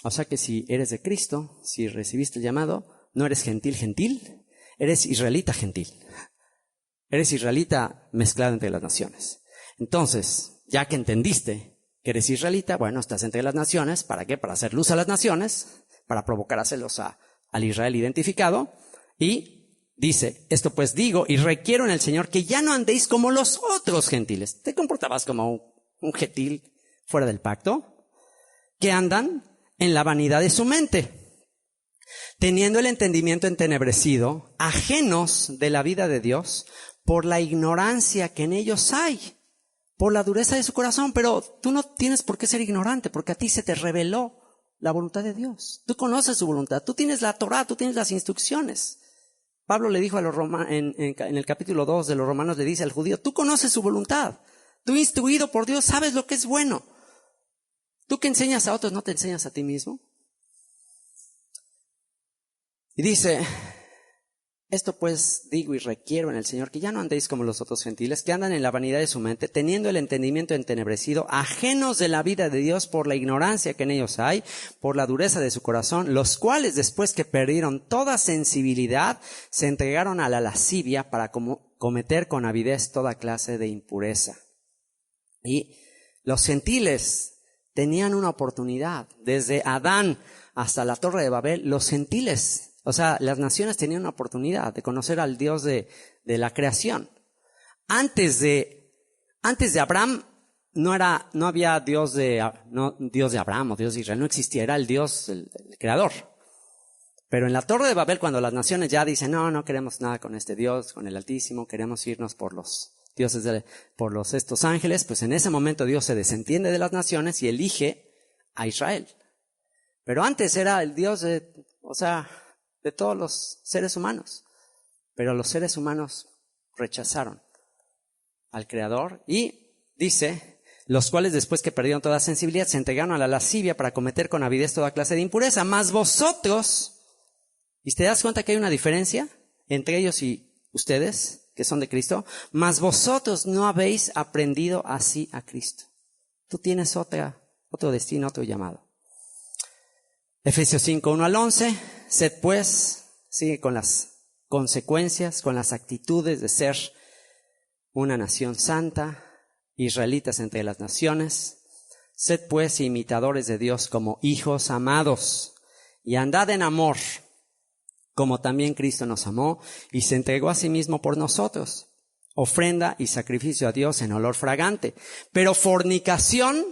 O sea que si eres de Cristo, si recibiste el llamado, no eres gentil, eres israelita gentil. Eres israelita mezclado entre las naciones. Entonces, ya que entendiste que eres israelita, bueno, estás entre las naciones. ¿Para qué? Para hacer luz a las naciones, para provocar a celos al Israel identificado. Y dice, esto pues digo y requiero en el Señor que ya no andéis como los otros gentiles. ¿Te comportabas como un gentil fuera del pacto? Que andan en la vanidad de su mente, teniendo el entendimiento entenebrecido, ajenos de la vida de Dios, por la ignorancia que en ellos hay, por la dureza de su corazón. Pero tú no tienes por qué ser ignorante, porque a ti se te reveló la voluntad de Dios. Tú conoces su voluntad, tú tienes la Torá, tú tienes las instrucciones. Pablo le dijo a los en el capítulo 2 de los Romanos, le dice al judío, tú conoces su voluntad, tú instruido por Dios sabes lo que es bueno. Tú que enseñas a otros, ¿no te enseñas a ti mismo? Y dice, esto pues digo y requiero en el Señor, que ya no andéis como los otros gentiles, que andan en la vanidad de su mente, teniendo el entendimiento entenebrecido, ajenos de la vida de Dios por la ignorancia que en ellos hay, por la dureza de su corazón, los cuales después que perdieron toda sensibilidad, se entregaron a la lascivia para cometer con avidez toda clase de impureza. Y los gentiles tenían una oportunidad. Desde Adán hasta la Torre de Babel, los gentiles, o sea, las naciones tenían una oportunidad de conocer al Dios de la creación. Antes de Abraham no había Dios de Abraham o Dios de Israel, no existía, era el Dios, el creador. Pero en la Torre de Babel, cuando las naciones ya dicen, no queremos nada con este Dios, con el Altísimo, queremos irnos por los dioses, por estos ángeles, pues en ese momento Dios se desentiende de las naciones y elige a Israel. Pero antes era el Dios de todos los seres humanos. Pero los seres humanos rechazaron al Creador y dice, los cuales después que perdieron toda sensibilidad se entregaron a la lascivia para cometer con avidez toda clase de impureza. Mas vosotros, ¿y te das cuenta que hay una diferencia entre ellos y ustedes que son de Cristo? Mas vosotros no habéis aprendido así a Cristo. Tú tienes otro destino, otro llamado. Efesios 5, 1 al 11. Sed pues, sigue con las consecuencias, con las actitudes de ser una nación santa, israelitas entre las naciones. Sed pues imitadores de Dios como hijos amados, y andad en amor, como también Cristo nos amó y se entregó a sí mismo por nosotros, ofrenda y sacrificio a Dios en olor fragante. Pero fornicación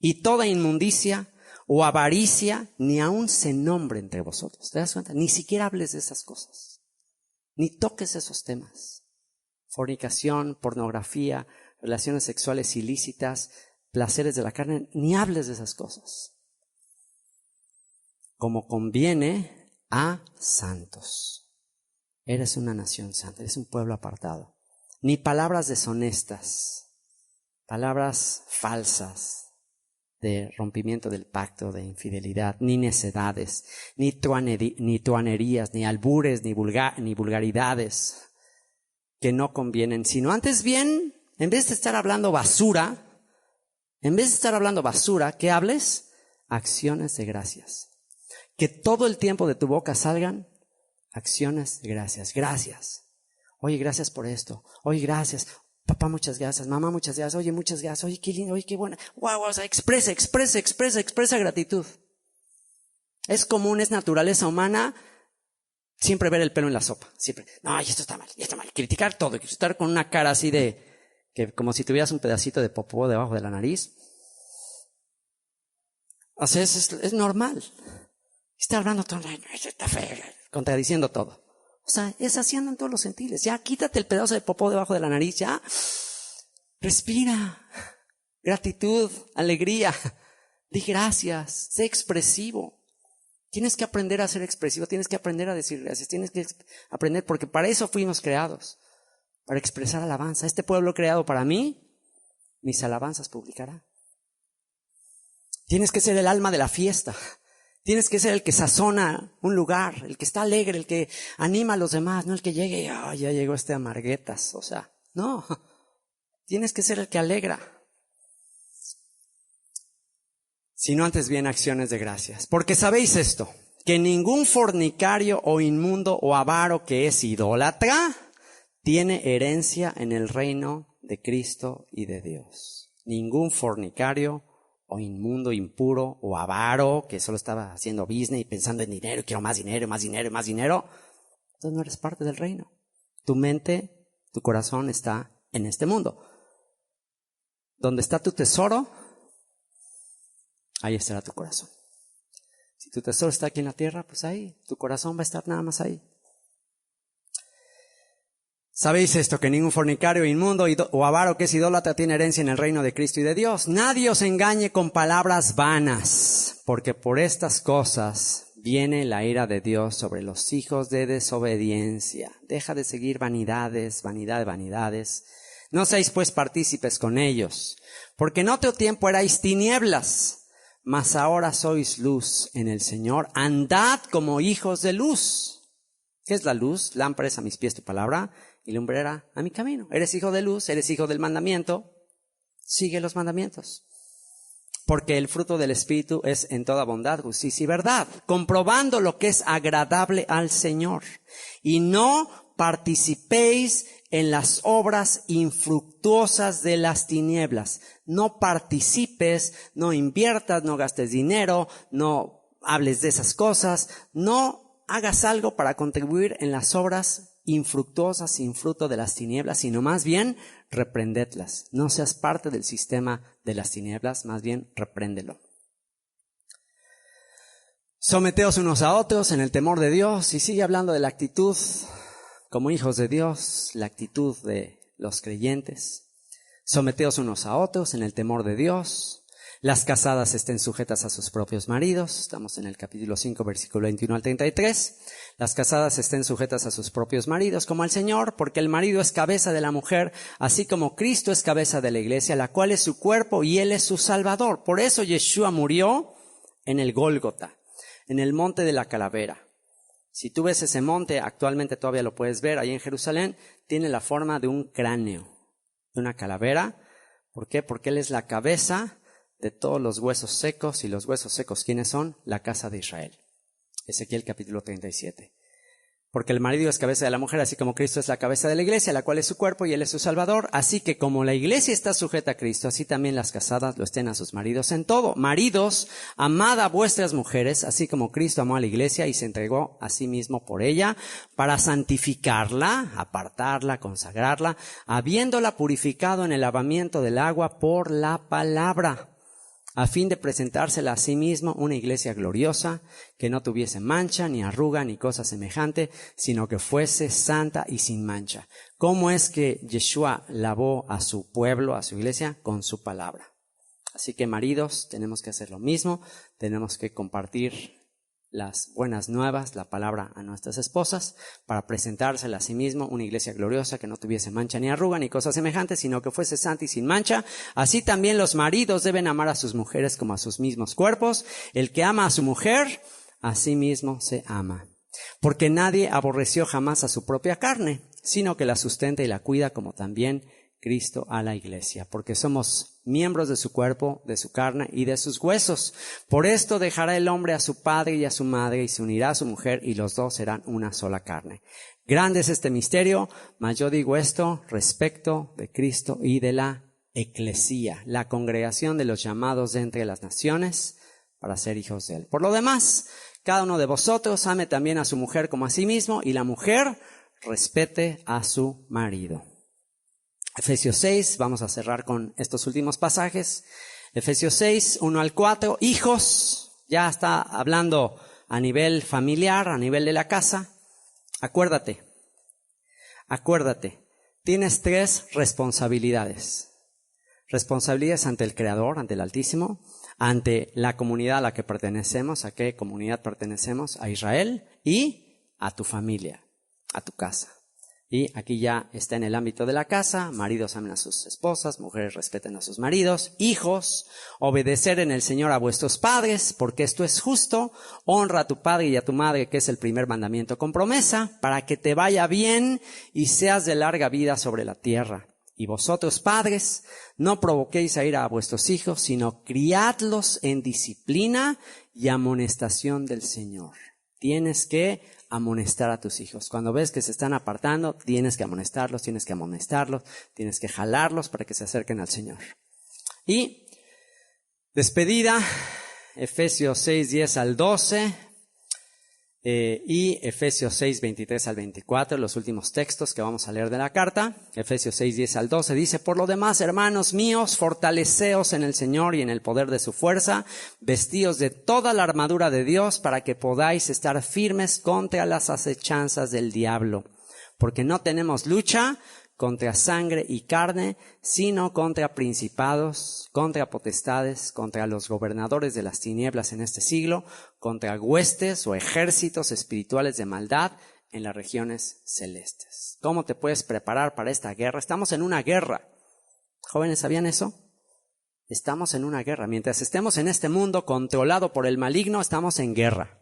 y toda inmundicia o avaricia ni aun se nombre entre vosotros. ¿Te das cuenta? Ni siquiera hables de esas cosas, ni toques esos temas. Fornicación, pornografía, relaciones sexuales ilícitas, placeres de la carne, ni hables de esas cosas. Como conviene a santos. Eres una nación santa, eres un pueblo apartado. Ni palabras deshonestas, palabras falsas de rompimiento del pacto, de infidelidad, ni necedades, ni truanerías, ni albures, ni vulgaridades que no convienen, sino antes bien, en vez de estar hablando basura, que hables acciones de gracias. Que todo el tiempo de tu boca salgan acciones de gracias. Gracias. Oye, gracias por esto. Oye, gracias. Papá, muchas gracias. Mamá, muchas gracias. Oye, muchas gracias. Oye, qué lindo. Oye, qué buena. Wow, o sea, expresa gratitud. Es común, es naturaleza humana Siempre ver el pelo en la sopa. Siempre, no, y esto está mal, y esto está mal. Criticar todo, estar con una cara así que como si tuvieras un pedacito de popó debajo de la nariz. O sea, es normal. Está hablando todo, está feo, contradiciendo todo. O sea, es así andan todos los gentiles. Ya, quítate el pedazo de popó debajo de la nariz, ya. Respira. Gratitud, alegría. Di gracias, sé expresivo. Tienes que aprender a ser expresivo, tienes que aprender a decir gracias, tienes que aprender, porque para eso fuimos creados, para expresar alabanza. Este pueblo creado para mí, mis alabanzas publicará. Tienes que ser el alma de la fiesta, tienes que ser el que sazona un lugar, el que está alegre, el que anima a los demás, no el que llegue y ya llegó este amarguetas, o sea, no, tienes que ser el que alegra. Sino antes bien acciones de gracias. Porque sabéis esto, que ningún fornicario o inmundo o avaro que es idólatra tiene herencia en el reino de Cristo y de Dios. Ningún fornicario o inmundo, impuro o avaro que solo estaba haciendo business y pensando en dinero, quiero más dinero, más dinero, más dinero. Entonces no eres parte del reino. Tu mente, tu corazón está en este mundo. Donde está tu tesoro, ahí estará tu corazón. Si tu tesoro está aquí en la tierra, pues ahí, tu corazón va a estar nada más ahí. ¿Sabéis esto? Que ningún fornicario, inmundo o avaro que es idólatra tiene herencia en el reino de Cristo y de Dios. Nadie os engañe con palabras vanas, porque por estas cosas viene la ira de Dios sobre los hijos de desobediencia. Deja de seguir vanidades, vanidades. No seáis pues partícipes con ellos, porque en otro tiempo erais tinieblas, mas ahora sois luz en el Señor. Andad como hijos de luz. ¿Qué es la luz? Lámpara es a mis pies tu palabra y lumbrera a mi camino. Eres hijo de luz, eres hijo del mandamiento. Sigue los mandamientos. Porque el fruto del Espíritu es en toda bondad, justicia y verdad, comprobando lo que es agradable al Señor. Y no participéis en las obras infructuosas de las tinieblas. No participes, no inviertas, no gastes dinero, no hables de esas cosas, no hagas algo para contribuir en las obras infructuosas, sin fruto de las tinieblas, sino más bien reprendedlas. No seas parte del sistema de las tinieblas, más bien repréndelo. Someteos unos a otros en el temor de Dios, y sigue hablando de la actitud como hijos de Dios, la actitud de los creyentes. Someteos unos a otros en el temor de Dios. Las casadas estén sujetas a sus propios maridos. Estamos en el capítulo 5, versículo 21 al 33. Las casadas estén sujetas a sus propios maridos como al Señor, porque el marido es cabeza de la mujer, así como Cristo es cabeza de la iglesia, la cual es su cuerpo y Él es su Salvador. Por eso Yeshua murió en el Gólgota, en el monte de la calavera. Si tú ves ese monte, actualmente todavía lo puedes ver, ahí en Jerusalén, tiene la forma de un cráneo, de una calavera. ¿Por qué? Porque Él es la cabeza de todos los huesos secos. ¿Y los huesos secos quiénes son? La casa de Israel. Ezequiel capítulo 37. Porque el marido es cabeza de la mujer, así como Cristo es la cabeza de la iglesia, la cual es su cuerpo y Él es su Salvador. Así que como la iglesia está sujeta a Cristo, así también las casadas lo estén a sus maridos en todo. Maridos, amad a vuestras mujeres, así como Cristo amó a la iglesia y se entregó a sí mismo por ella, para santificarla, apartarla, consagrarla, habiéndola purificado en el lavamiento del agua por la palabra, a fin de presentársela a sí mismo una iglesia gloriosa, que no tuviese mancha, ni arruga, ni cosa semejante, sino que fuese santa y sin mancha. ¿Cómo es que Yeshua lavó a su pueblo, a su iglesia? Con su palabra. Así que maridos, tenemos que hacer lo mismo, tenemos que compartir las buenas nuevas, la palabra a nuestras esposas, para presentársela a sí mismo una iglesia gloriosa que no tuviese mancha ni arruga ni cosa semejante, sino que fuese santa y sin mancha. Así también los maridos deben amar a sus mujeres como a sus mismos cuerpos. El que ama a su mujer, a sí mismo se ama. Porque nadie aborreció jamás a su propia carne, sino que la sustenta y la cuida, como también Cristo a la iglesia, porque somos miembros de su cuerpo, de su carne y de sus huesos. Por esto dejará el hombre a su padre y a su madre y se unirá a su mujer y los dos serán una sola carne. Grande es este misterio, mas yo digo esto respecto de Cristo y de la eclesía, la congregación de los llamados de entre las naciones para ser hijos de Él. Por lo demás, cada uno de vosotros ame también a su mujer como a sí mismo, y la mujer respete a su marido. Efesios 6, vamos a cerrar con estos últimos pasajes. Efesios 6, 1 al 4, hijos, ya está hablando a nivel familiar, a nivel de la casa. Acuérdate, tienes 3 responsabilidades. Responsabilidades ante el Creador, ante el Altísimo, ante la comunidad a la que pertenecemos. ¿A qué comunidad pertenecemos? A Israel, y a tu familia, a tu casa. Y aquí ya está en el ámbito de la casa: maridos amen a sus esposas, mujeres respeten a sus maridos, hijos, obedecer en el Señor a vuestros padres, porque esto es justo. Honra a tu padre y a tu madre, que es el primer mandamiento con promesa, para que te vaya bien y seas de larga vida sobre la tierra. Y vosotros, padres, no provoquéis a ira a vuestros hijos, sino criadlos en disciplina y amonestación del Señor. Tienes que amonestar a tus hijos. Cuando ves que se están apartando, tienes que amonestarlos, tienes que jalarlos para que se acerquen al Señor. Y despedida, Efesios 6, 10 al 12, y Efesios 6, 23 al 24, los últimos textos que vamos a leer de la carta. Efesios 6, 10 al 12 dice: por lo demás, hermanos míos, fortaleceos en el Señor y en el poder de su fuerza, vestíos de toda la armadura de Dios, para que podáis estar firmes contra las acechanzas del diablo. Porque no tenemos lucha contra sangre y carne, sino contra principados, contra potestades, contra los gobernadores de las tinieblas en este siglo, contra huestes o ejércitos espirituales de maldad en las regiones celestes. ¿Cómo te puedes preparar para esta guerra? Estamos en una guerra. ¿Jóvenes sabían eso? Estamos en una guerra. Mientras estemos en este mundo controlado por el maligno, estamos en guerra.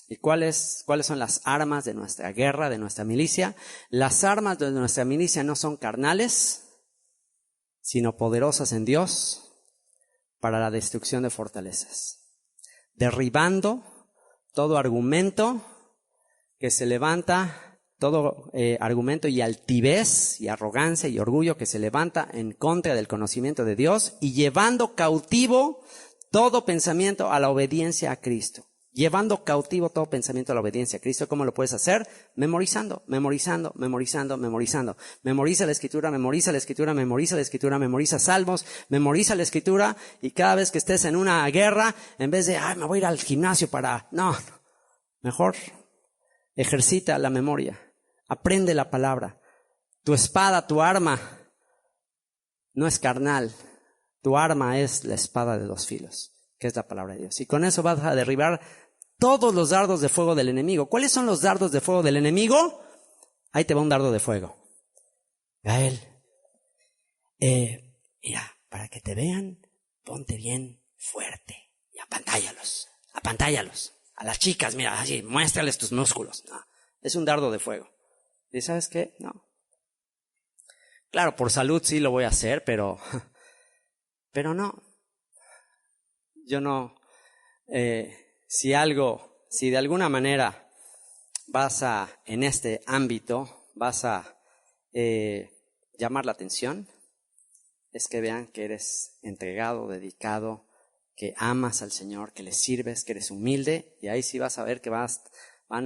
¿Y cuáles son las armas de nuestra guerra, de nuestra milicia? Las armas de nuestra milicia no son carnales, sino poderosas en Dios para la destrucción de fortalezas. Derribando todo argumento que se levanta, todo argumento y altivez y arrogancia y orgullo que se levanta en contra del conocimiento de Dios, y llevando cautivo todo pensamiento a la obediencia a Cristo. Llevando cautivo todo pensamiento a la obediencia a Cristo. ¿Cómo lo puedes hacer? Memorizando. Memoriza la Escritura, memoriza Salmos, memoriza la Escritura, y cada vez que estés en una guerra, en vez de, me voy a ir al gimnasio no, mejor ejercita la memoria, aprende la palabra. Tu espada, tu arma, no es carnal, tu arma es la espada de 2 filos, que es la palabra de Dios. Y con eso vas a derribar todos los dardos de fuego del enemigo. ¿Cuáles son los dardos de fuego del enemigo? Ahí te va un dardo de fuego. Gael, mira, para que te vean, ponte bien fuerte y apantályalos. A las chicas, mira, así, muéstrales tus músculos. No, es un dardo de fuego. ¿Y sabes qué? No. Claro, por salud sí lo voy a hacer, pero no. Yo no. Si de alguna manera en este ámbito, vas a llamar la atención, es que vean que eres entregado, dedicado, que amas al Señor, que le sirves, que eres humilde, y ahí sí vas a ver que van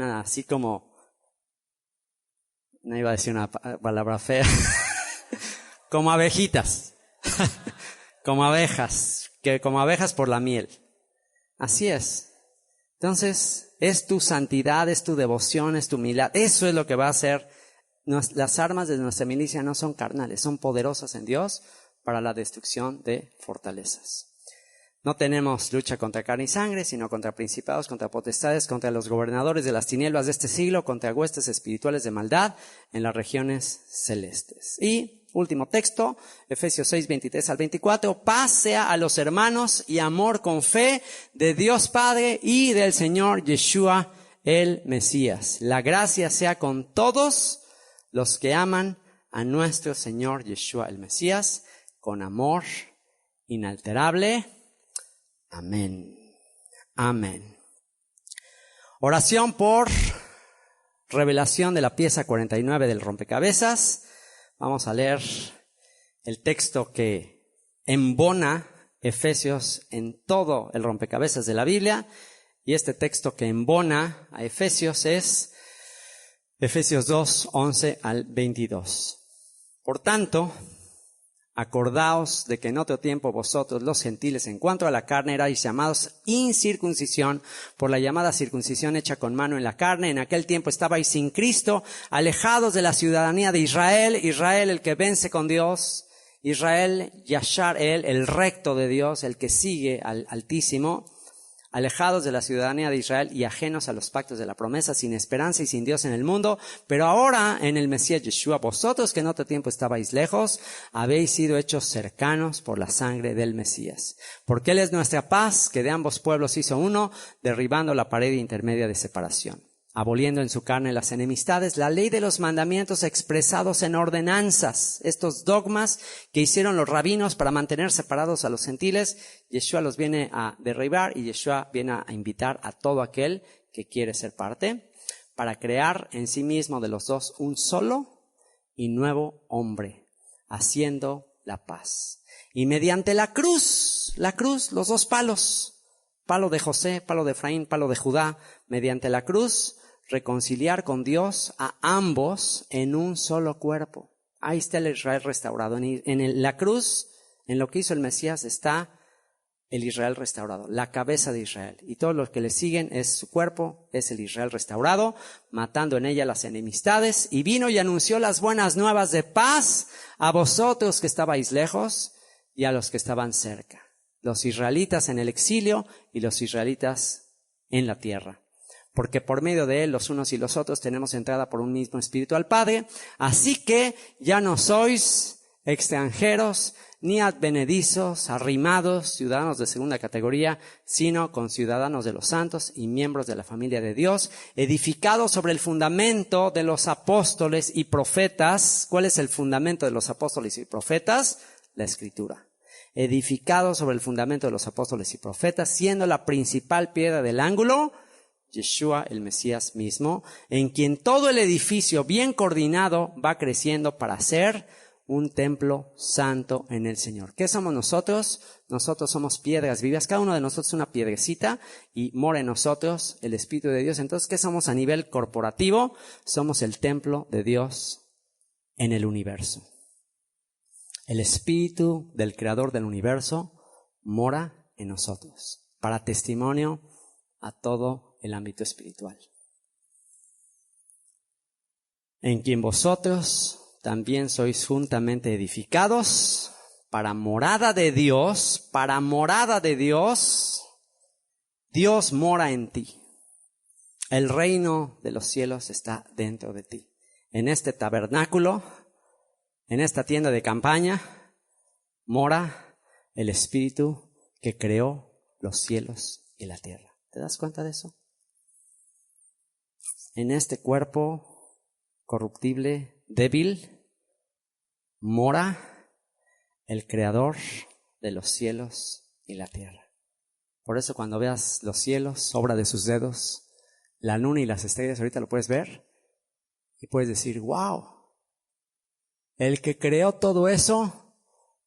a así como, no iba a decir una palabra fea, como abejitas, como abejas por la miel. Así es. Entonces, es tu santidad, es tu devoción, es tu humildad. Eso es lo que va a hacer. Las armas de nuestra milicia no son carnales, son poderosas en Dios para la destrucción de fortalezas. No tenemos lucha contra carne y sangre, sino contra principados, contra potestades, contra los gobernadores de las tinieblas de este siglo, contra huestes espirituales de maldad en las regiones celestes. Y último texto, Efesios 6, 23 al 24. Paz sea a los hermanos y amor con fe de Dios Padre y del Señor Yeshua el Mesías. La gracia sea con todos los que aman a nuestro Señor Yeshua el Mesías, con amor inalterable. Amén. Amén. Oración por revelación de la pieza 49 del rompecabezas. Vamos a leer el texto que embona Efesios en todo el rompecabezas de la Biblia. Y este texto que embona a Efesios es Efesios 2, 11 al 22. Por tanto, acordaos de que en otro tiempo vosotros, los gentiles, en cuanto a la carne, erais llamados incircuncisión por la llamada circuncisión hecha con mano en la carne. En aquel tiempo estabais sin Cristo, alejados de la ciudadanía de Israel. Israel, el que vence con Dios. Israel, Yashar, el recto de Dios, el que sigue al Altísimo. Alejados de la ciudadanía de Israel y ajenos a los pactos de la promesa, sin esperanza y sin Dios en el mundo. Pero ahora, en el Mesías Yeshua, vosotros que en otro tiempo estabais lejos, habéis sido hechos cercanos por la sangre del Mesías. Porque Él es nuestra paz, que de ambos pueblos hizo uno, derribando la pared intermedia de separación, aboliendo en su carne las enemistades, la ley de los mandamientos expresados en ordenanzas, estos dogmas que hicieron los rabinos para mantener separados a los gentiles. Yeshua los viene a derribar y Yeshua viene a invitar a todo aquel que quiere ser parte para crear en sí mismo de los dos un solo y nuevo hombre, haciendo la paz. Y mediante la cruz, los dos palos, palo de José, palo de Efraín, palo de Judá, mediante la cruz, reconciliar con Dios a ambos en un solo cuerpo. Ahí está el Israel restaurado. La cruz, en lo que hizo el Mesías, está el Israel restaurado, la cabeza de Israel. Y todos los que le siguen es su cuerpo, es el Israel restaurado, matando en ella las enemistades. Y vino y anunció las buenas nuevas de paz a vosotros que estabais lejos y a los que estaban cerca. Los israelitas en el exilio y los israelitas en la tierra. Porque por medio de Él los unos y los otros tenemos entrada por un mismo Espíritu al Padre. Así que ya no sois extranjeros ni advenedizos, arrimados, ciudadanos de segunda categoría, sino conciudadanos de los santos y miembros de la familia de Dios, edificados sobre el fundamento de los apóstoles y profetas. ¿Cuál es el fundamento de los apóstoles y profetas? La Escritura. Edificados sobre el fundamento de los apóstoles y profetas, siendo la principal piedra del ángulo Yeshua, el Mesías mismo, en quien todo el edificio bien coordinado va creciendo para ser un templo santo en el Señor. ¿Qué somos nosotros? Nosotros somos piedras vivas. Cada uno de nosotros es una piedrecita y mora en nosotros el Espíritu de Dios. Entonces, ¿qué somos a nivel corporativo? Somos el templo de Dios en el universo. El Espíritu del Creador del universo mora en nosotros para testimonio a todo el ámbito espiritual. En quien vosotros también sois juntamente edificados para morada de Dios, Dios mora en ti. El reino de los cielos está dentro de ti. En este tabernáculo, en esta tienda de campaña, mora el Espíritu que creó los cielos y la tierra. ¿Te das cuenta de eso? En este cuerpo corruptible, débil, mora el Creador de los cielos y la tierra. Por eso cuando veas los cielos, obra de sus dedos, la luna y las estrellas, ahorita lo puedes ver y puedes decir, wow, el que creó todo eso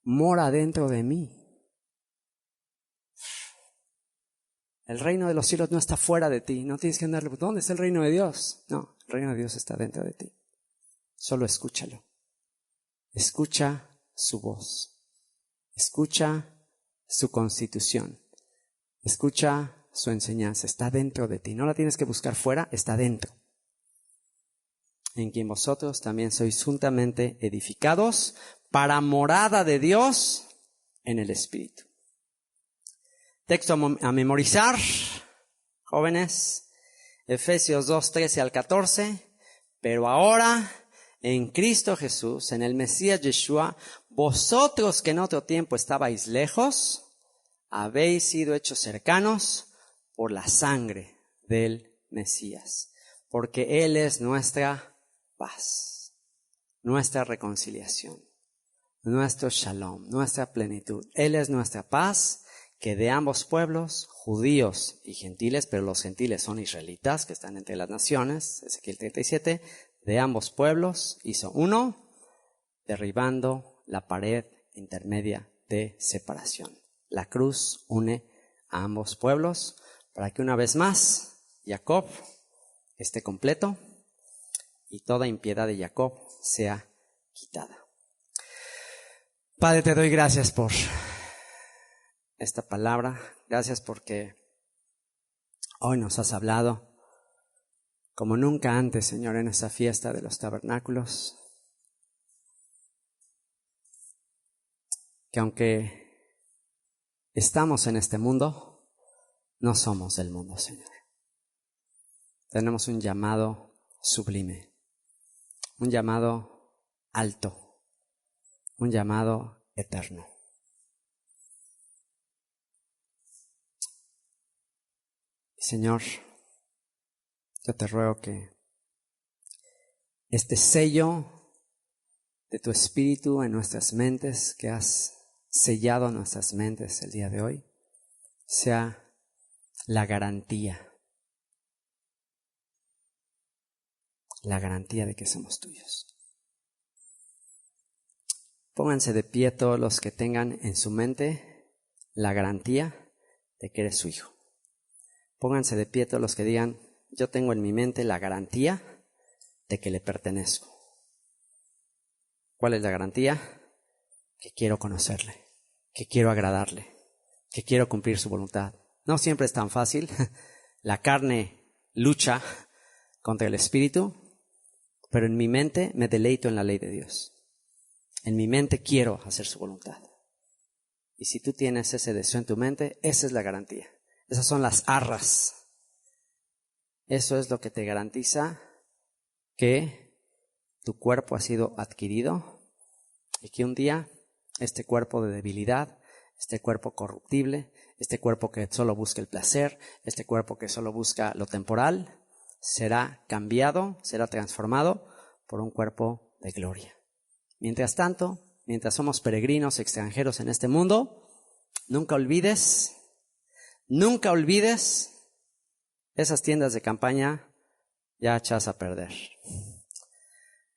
mora dentro de mí. El reino de los cielos no está fuera de ti. No tienes que andarle, ¿dónde está el reino de Dios? No, el reino de Dios está dentro de ti. Solo escúchalo. Escucha su voz. Escucha su constitución. Escucha su enseñanza. Está dentro de ti. No la tienes que buscar fuera, está dentro. En quien vosotros también sois juntamente edificados para morada de Dios en el Espíritu. Texto a memorizar, jóvenes, Efesios 2, 13 al 14. Pero ahora, en Cristo Jesús, en el Mesías Yeshua, vosotros que en otro tiempo estabais lejos, habéis sido hechos cercanos por la sangre del Mesías. Porque Él es nuestra paz, nuestra reconciliación, nuestro shalom, nuestra plenitud. Él es nuestra paz, que de ambos pueblos, judíos y gentiles, pero los gentiles son israelitas que están entre las naciones, Ezequiel 37, de ambos pueblos hizo uno, derribando la pared intermedia de separación. La cruz une a ambos pueblos para que una vez más Jacob esté completo y toda impiedad de Jacob sea quitada. Padre, te doy gracias por esta palabra. Gracias porque hoy nos has hablado como nunca antes, Señor, en esa fiesta de los tabernáculos. Que aunque estamos en este mundo, no somos del mundo, Señor. Tenemos un llamado sublime, un llamado alto, un llamado eterno. Señor, yo te ruego que este sello de tu Espíritu en nuestras mentes, que has sellado nuestras mentes el día de hoy, sea la garantía de que somos tuyos. Pónganse de pie todos los que tengan en su mente la garantía de que eres su hijo. Pónganse de pie todos los que digan, yo tengo en mi mente la garantía de que le pertenezco. ¿Cuál es la garantía? Que quiero conocerle, que quiero agradarle, que quiero cumplir su voluntad. No siempre es tan fácil. La carne lucha contra el espíritu, pero en mi mente me deleito en la ley de Dios. En mi mente quiero hacer su voluntad. Y si tú tienes ese deseo en tu mente, esa es la garantía. Esas son las arras. Eso es lo que te garantiza que tu cuerpo ha sido adquirido y que un día este cuerpo de debilidad, este cuerpo corruptible, este cuerpo que solo busca el placer, este cuerpo que solo busca lo temporal, será cambiado, será transformado por un cuerpo de gloria. Mientras tanto, mientras somos peregrinos, extranjeros en este mundo, nunca olvides esas tiendas de campaña ya echadas a perder.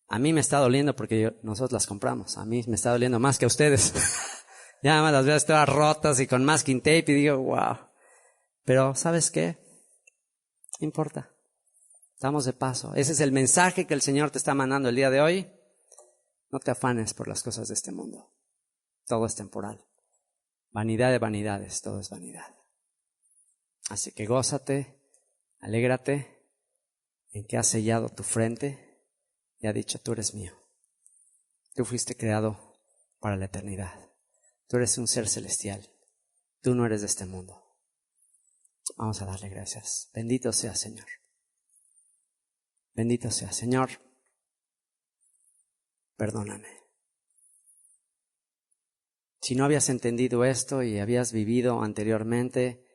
A mí me está doliendo porque nosotros las compramos. A mí me está doliendo más que a ustedes. Ya nada más las veo todas rotas y con masking tape y digo, wow. Pero ¿sabes qué? No importa. Estamos de paso. Ese es el mensaje que el Señor te está mandando el día de hoy. No te afanes por las cosas de este mundo. Todo es temporal. Vanidad de vanidades, todo es vanidad. Así que gózate, alégrate en que has sellado tu frente y ha dicho, tú eres mío. Tú fuiste creado para la eternidad. Tú eres un ser celestial. Tú no eres de este mundo. Vamos a darle gracias. Bendito sea, Señor. Bendito sea, Señor. Perdóname. Si no habías entendido esto y habías vivido anteriormente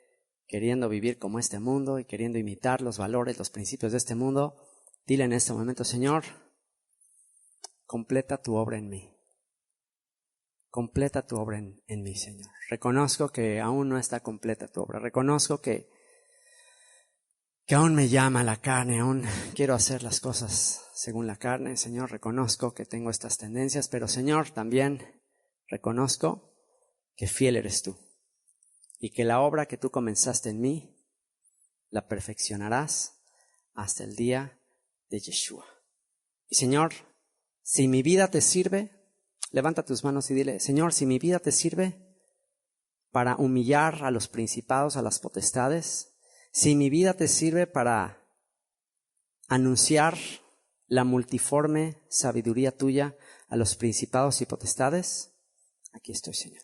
queriendo vivir como este mundo y queriendo imitar los valores, los principios de este mundo, dile en este momento, Señor, completa tu obra en mí. Completa tu obra en mí, Señor. Reconozco que aún no está completa tu obra. Reconozco que aún me llama la carne, aún quiero hacer las cosas según la carne. Señor, reconozco que tengo estas tendencias, pero Señor, también reconozco que fiel eres tú y que la obra que tú comenzaste en mí la perfeccionarás hasta el día de Yeshua. Y Señor, si mi vida te sirve, levanta tus manos y dile, Señor, si mi vida te sirve para humillar a los principados, a las potestades, si mi vida te sirve para anunciar la multiforme sabiduría tuya a los principados y potestades, aquí estoy, Señor.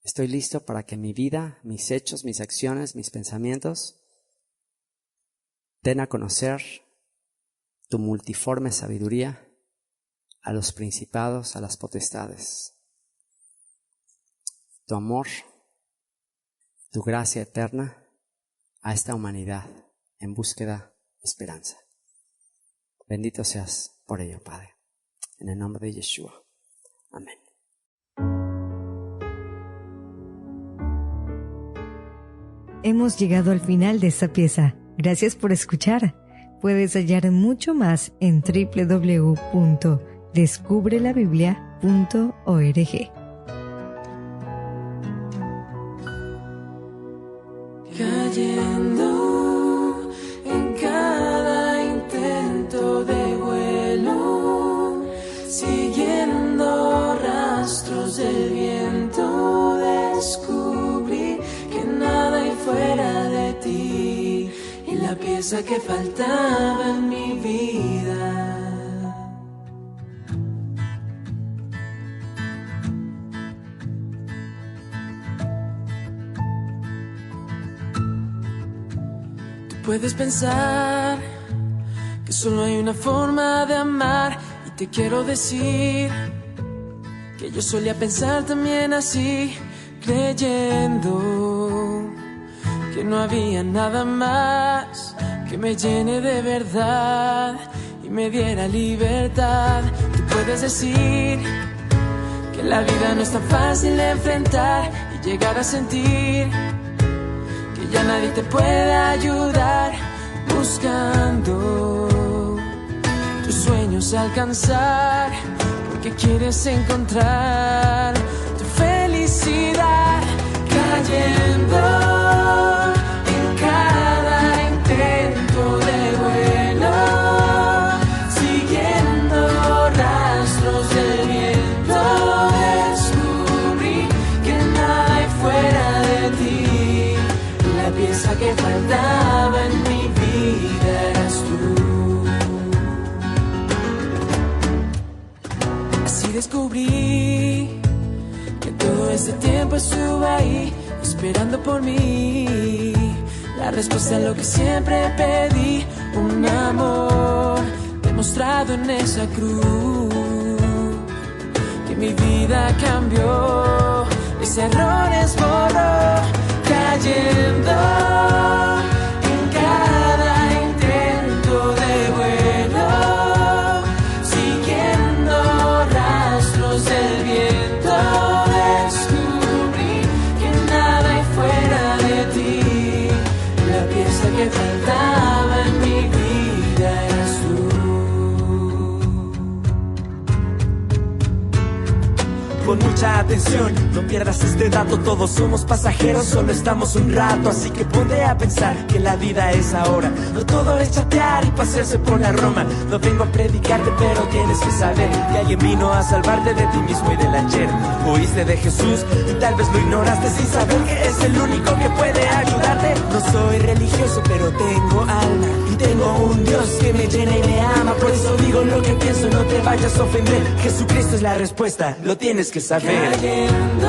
Estoy listo para que mi vida, mis hechos, mis acciones, mis pensamientos den a conocer tu multiforme sabiduría a los principados, a las potestades. Tu amor, tu gracia eterna a esta humanidad en búsqueda de esperanza. Bendito seas por ello, Padre. En el nombre de Yeshua. Amén. Hemos llegado al final de esta pieza. Gracias por escuchar. Puedes hallar mucho más en www.descubrelabiblia.org. pieza que faltaba en mi vida. Tú puedes pensar que solo hay una forma de amar, y te quiero decir que yo solía pensar también así, creyendo que no había nada más que me llene de verdad y me diera libertad. Tú puedes decir que la vida no es tan fácil de enfrentar y llegar a sentir que ya nadie te puede ayudar, buscando tus sueños alcanzar, porque quieres encontrar tu felicidad cayendo en cada intento de vuelo, siguiendo rastros del viento. Descubrí que nada hay fuera de ti, la pieza que faltaba en mi vida eras tú. Así descubrí que todo este tiempo estuvo ahí, esperando por mí, la respuesta a lo que siempre pedí, un amor demostrado en esa cruz, que mi vida cambió, mis errores borró, cayendo en cada intento de vuelo, siguiendo rastros del viento. Descubrí que nada hay fuera de ti, la pieza que faltaba en mi vida eras tú. Pon mucha atención, no pierdas este dato, todos somos pasajeros, solo estamos un rato, así que ponte a pensar que la vida es ahora, no todo es chatear y pasearse por la Roma. No vengo a predicarte, pero tienes que saber que alguien vino a salvarte de ti mismo y del ayer. Oíste de Jesús y tal vez lo ignoraste sin saber que es el único que puede ayudarte. No soy religioso, pero tengo alma y tengo un Dios que me llena y me ama, por eso digo lo que pienso, no te vayas a ofender. Jesucristo es la respuesta, lo tienes que saber. Cayendo